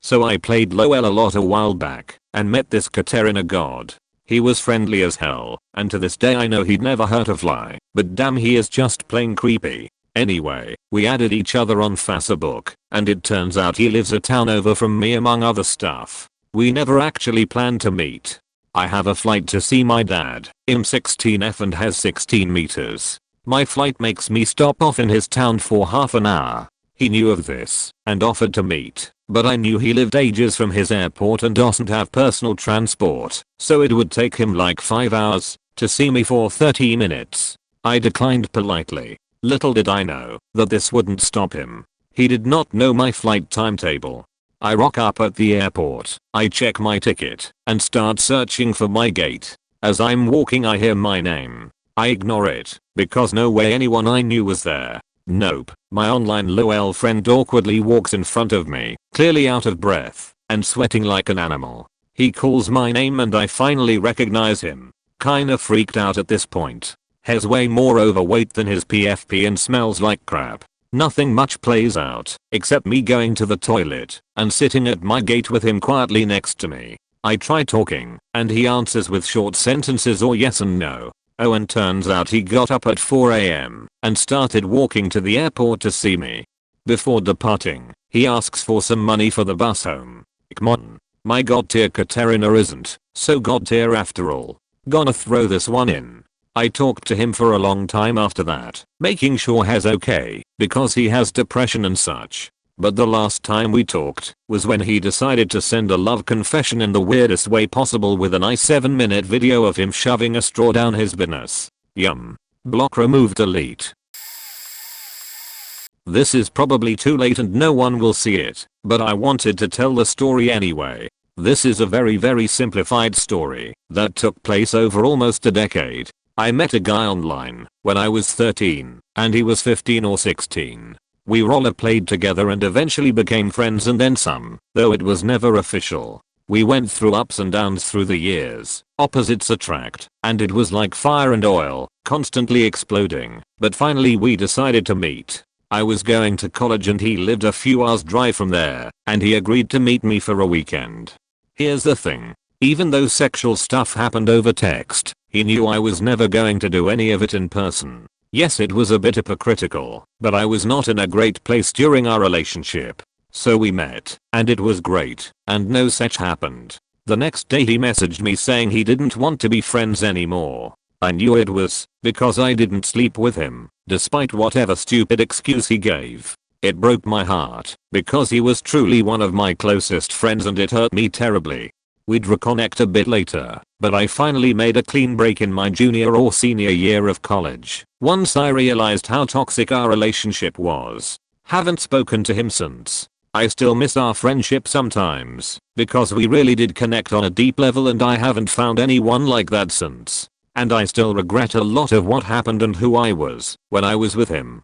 So I played LOL a lot a while back, and met this Katerina god. He was friendly as hell, and to this day I know he'd never hurt a fly, but damn, he is just plain creepy. Anyway, we added each other on Facebook, and it turns out he lives a town over from me among other stuff. We never actually planned to meet. I have a flight to see my dad, M16F, and has 16 meters. My flight makes me stop off in his town for half an hour. He knew of this, and offered to meet, but I knew he lived ages from his airport and doesn't have personal transport, so it would take him like 5 hours to see me for 30 minutes. I declined politely. Little did I know that this wouldn't stop him. He did not know my flight timetable. I rock up at the airport, I check my ticket, and start searching for my gate. As I'm walking I hear my name. I ignore it, because no way anyone I knew was there. Nope. My online LOL friend awkwardly walks in front of me, clearly out of breath and sweating like an animal. He calls my name and I finally recognize him. Kinda freaked out at this point. Has way more overweight than his PFP and smells like crap. Nothing much plays out, except me going to the toilet and sitting at my gate with him quietly next to me. I try talking, and he answers with short sentences or yes and no. Oh, and turns out he got up at 4 AM and started walking to the airport to see me. Before departing, he asks for some money for the bus home. Come on. My god tier Katerina isn't so god tier after all. Gonna throw this one in. I talked to him for a long time after that, making sure he's okay, because he has depression and such. But the last time we talked was when he decided to send a love confession in the weirdest way possible with a nice 7-minute video of him shoving a straw down his business. Yum. Block, remove, delete. This is probably too late and no one will see it, but I wanted to tell the story anyway. This is a very simplified story that took place over almost a decade. I met a guy online when I was 13 and he was 15 or 16. We rollerplayed together and eventually became friends and then some, though it was never official. We went through ups and downs through the years, opposites attract, and it was like fire and oil, constantly exploding, but finally we decided to meet. I was going to college and he lived a few hours drive from there, and he agreed to meet me for a weekend. Here's the thing. Even though sexual stuff happened over text, he knew I was never going to do any of it in person. Yes, it was a bit hypocritical, but I was not in a great place during our relationship. So we met, and it was great, and no such happened. The next day he messaged me saying he didn't want to be friends anymore. I knew it was because I didn't sleep with him, despite whatever stupid excuse he gave. It broke my heart, because he was truly one of my closest friends and it hurt me terribly. We'd reconnect a bit later, but I finally made a clean break in my junior or senior year of college, once I realized how toxic our relationship was. Haven't spoken to him since. I still miss our friendship sometimes, because we really did connect on a deep level and I haven't found anyone like that since. And I still regret a lot of what happened and who I was when I was with him.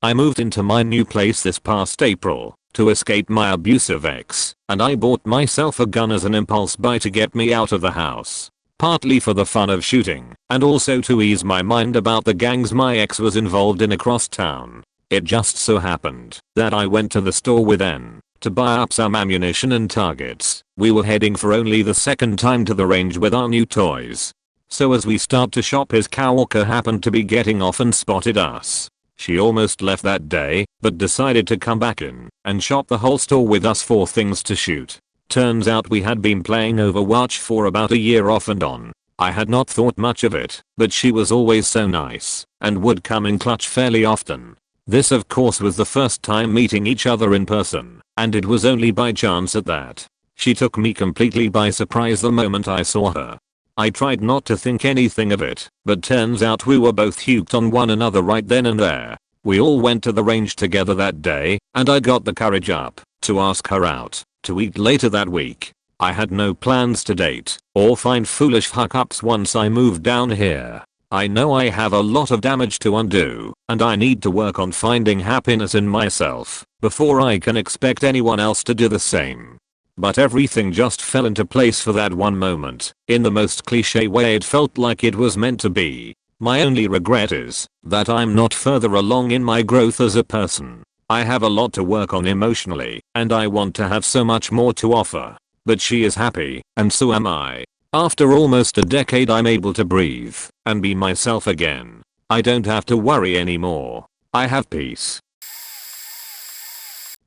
I moved into my new place this past April to escape my abusive ex, and I bought myself a gun as an impulse buy to get me out of the house. Partly for the fun of shooting, and also to ease my mind about the gangs my ex was involved in across town. It just so happened that I went to the store with N to buy up some ammunition and targets. We were heading for only the second time to the range with our new toys. So as we start to shop, his coworker happened to be getting off and spotted us. She almost left that day, but decided to come back in and shop the whole store with us for things to shoot. Turns out we had been playing Overwatch for about a year off and on. I had not thought much of it, but she was always so nice and would come in clutch fairly often. This of course was the first time meeting each other in person, and it was only by chance at that. She took me completely by surprise the moment I saw her. I tried not to think anything of it, but turns out we were both hooked on one another right then and there. We all went to the range together that day, and I got the courage up to ask her out to eat later that week. I had no plans to date or find foolish hookups once I moved down here. I know I have a lot of damage to undo, and I need to work on finding happiness in myself before I can expect anyone else to do the same. But everything just fell into place for that one moment. In the most cliche way, it felt like it was meant to be. My only regret is that I'm not further along in my growth as a person. I have a lot to work on emotionally, and I want to have so much more to offer. But she is happy, and so am I. After almost a decade, I'm able to breathe and be myself again. I don't have to worry anymore. I have peace.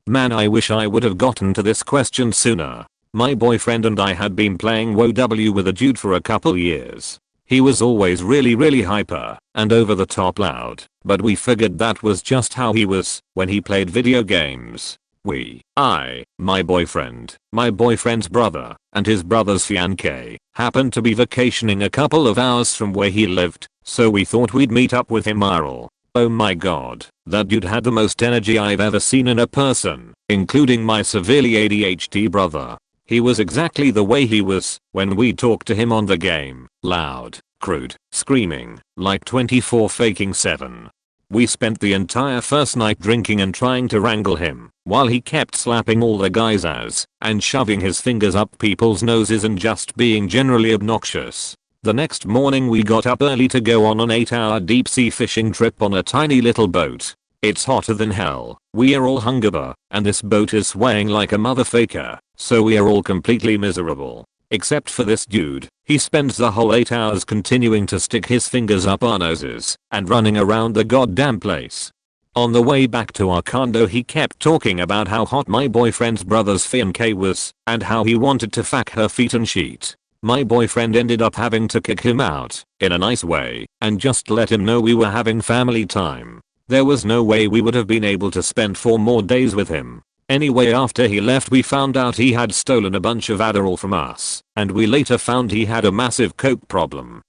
Man, I wish I would have gotten to this question sooner. My boyfriend and I had been playing WoW with a dude for a couple years. He was always really hyper and over the top loud, but we figured that was just how he was when he played video games. My boyfriend, my boyfriend's brother, and his brother's fiancée happened to be vacationing a couple of hours from where he lived, so we thought we'd meet up with him IRL. Oh my god, that dude had the most energy I've ever seen in a person, including my severely ADHD brother. He was exactly the way he was when we talked to him on the game, loud, crude, screaming, like 24 faking 7. We spent the entire first night drinking and trying to wrangle him, while he kept slapping all the guys' ass, and shoving his fingers up people's noses and just being generally obnoxious. The next morning we got up early to go on an 8-hour deep sea fishing trip on a tiny little boat. It's hotter than hell, we are all hungover, and this boat is swaying like a motherfucker, so we are all completely miserable. Except for this dude, he spends the whole 8 hours continuing to stick his fingers up our noses and running around the goddamn place. On the way back to our condo he kept talking about how hot my boyfriend's brother's fiancée was and how he wanted to fuck her feet and sheet. My boyfriend ended up having to kick him out, in a nice way, and just let him know we were having family time. There was no way we would have been able to spend 4 more days with him. Anyway, after he left we found out he had stolen a bunch of Adderall from us, and we later found he had a massive coke problem.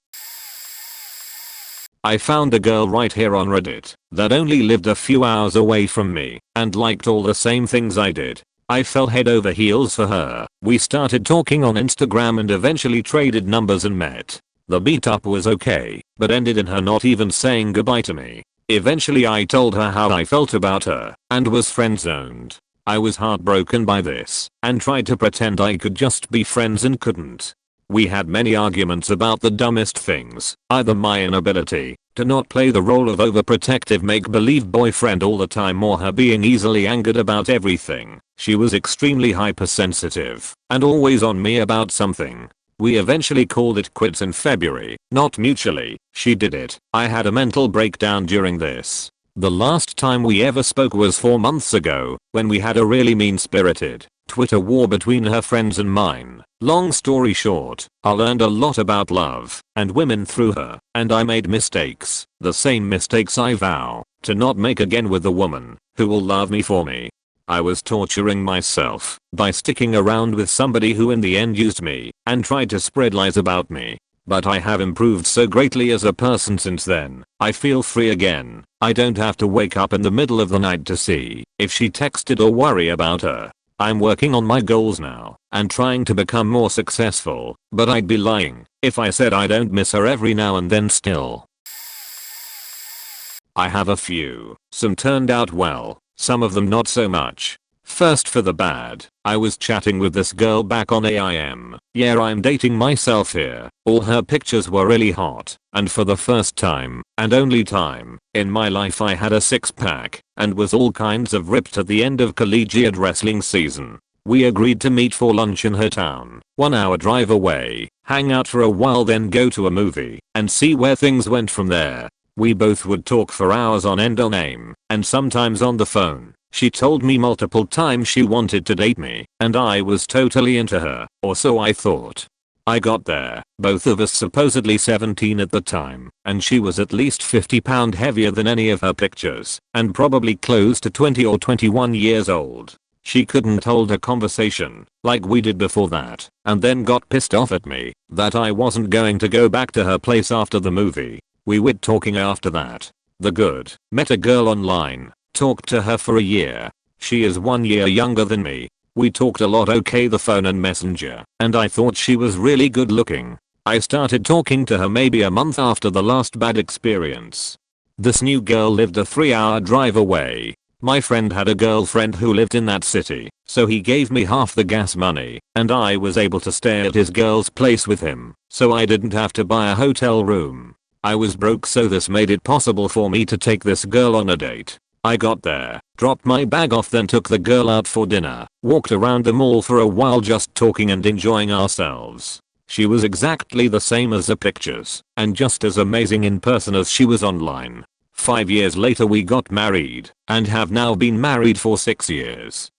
I found a girl right here on Reddit that only lived a few hours away from me and liked all the same things I did. I fell head over heels for her. We started talking on Instagram and eventually traded numbers and met. The meetup was okay, but ended in her not even saying goodbye to me. Eventually I told her how I felt about her and was friend-zoned. I was heartbroken by this and tried to pretend I could just be friends and couldn't. We had many arguments about the dumbest things, either my inability to not play the role of overprotective make-believe boyfriend all the time or her being easily angered about everything. She was extremely hypersensitive and always on me about something. We eventually called it quits in February, not mutually. She did it. I had a mental breakdown during this. The last time we ever spoke was 4 months ago, when we had a really mean-spirited Twitter war between her friends and mine. Long story short, I learned a lot about love and women through her, and I made mistakes. The same mistakes I vow to not make again with the woman who will love me for me. I was torturing myself by sticking around with somebody who in the end used me and tried to spread lies about me. But I have improved so greatly as a person since then. I feel free again. I don't have to wake up in the middle of the night to see if she texted or worry about her. I'm working on my goals now and trying to become more successful, but I'd be lying if I said I don't miss her every now and then still. I have a few. Some turned out well, some of them not so much. First for the bad, I was chatting with this girl back on AIM. Yeah, I'm dating myself here. All her pictures were really hot, and for the first time, and only time, in my life I had a 6-pack, and was all kinds of ripped at the end of collegiate wrestling season. We agreed to meet for lunch in her town, 1 hour drive away, hang out for a while then go to a movie, and see where things went from there. We both would talk for hours on end on AIM, and sometimes on the phone. She told me multiple times she wanted to date me, and I was totally into her, or so I thought. I got there, both of us supposedly 17 at the time, and she was at least 50 pounds heavier than any of her pictures, and probably close to 20 or 21 years old. She couldn't hold a conversation, like we did before that, and then got pissed off at me, that I wasn't going to go back to her place after the movie. We quit talking after that. The good, met a girl online. Talked to her for a year. She is 1 year younger than me. We talked a lot the phone and messenger, and I thought she was really good looking. I started talking to her maybe a month after the last bad experience. This new girl lived a 3-hour drive away. My friend had a girlfriend who lived in that city, so he gave me half the gas money, and I was able to stay at his girl's place with him, so I didn't have to buy a hotel room. I was broke, so this made it possible for me to take this girl on a date. I got there, dropped my bag off, then took the girl out for dinner, walked around the mall for a while just talking and enjoying ourselves. She was exactly the same as the pictures, and just as amazing in person as she was online. 5 years later we got married, and have now been married for 6 years.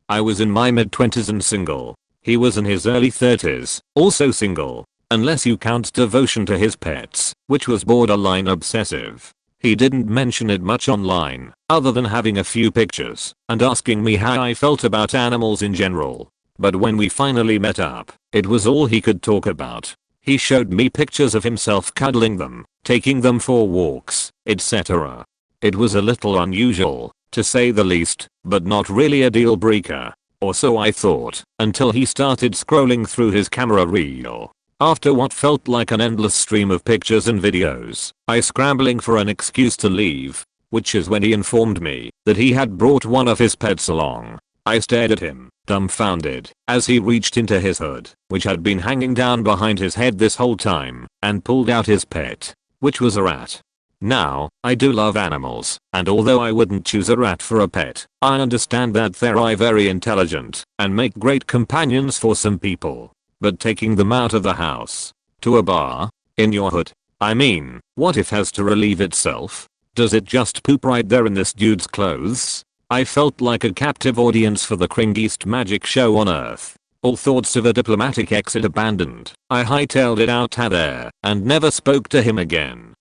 I was in my mid-20s and single. He was in his early 30s, also single, unless you count devotion to his pets, which was borderline obsessive. He didn't mention it much online, other than having a few pictures and asking me how I felt about animals in general. But when we finally met up, it was all he could talk about. He showed me pictures of himself cuddling them, taking them for walks, etc. It was a little unusual, to say the least, but not really a deal breaker. Or so I thought, until he started scrolling through his camera reel. After what felt like an endless stream of pictures and videos, I scrambling for an excuse to leave, which is when he informed me that he had brought one of his pets along. I stared at him, dumbfounded, as he reached into his hood, which had been hanging down behind his head this whole time, and pulled out his pet, which was a rat. Now, I do love animals, and although I wouldn't choose a rat for a pet, I understand that they're very intelligent and make great companions for some people. But taking them out of the house, to a bar, in your hood? I mean, what if it has to relieve itself? Does it just poop right there in this dude's clothes? I felt like a captive audience for the cringiest magic show on earth. All thoughts of a diplomatic exit abandoned, I hightailed it out of there and never spoke to him again.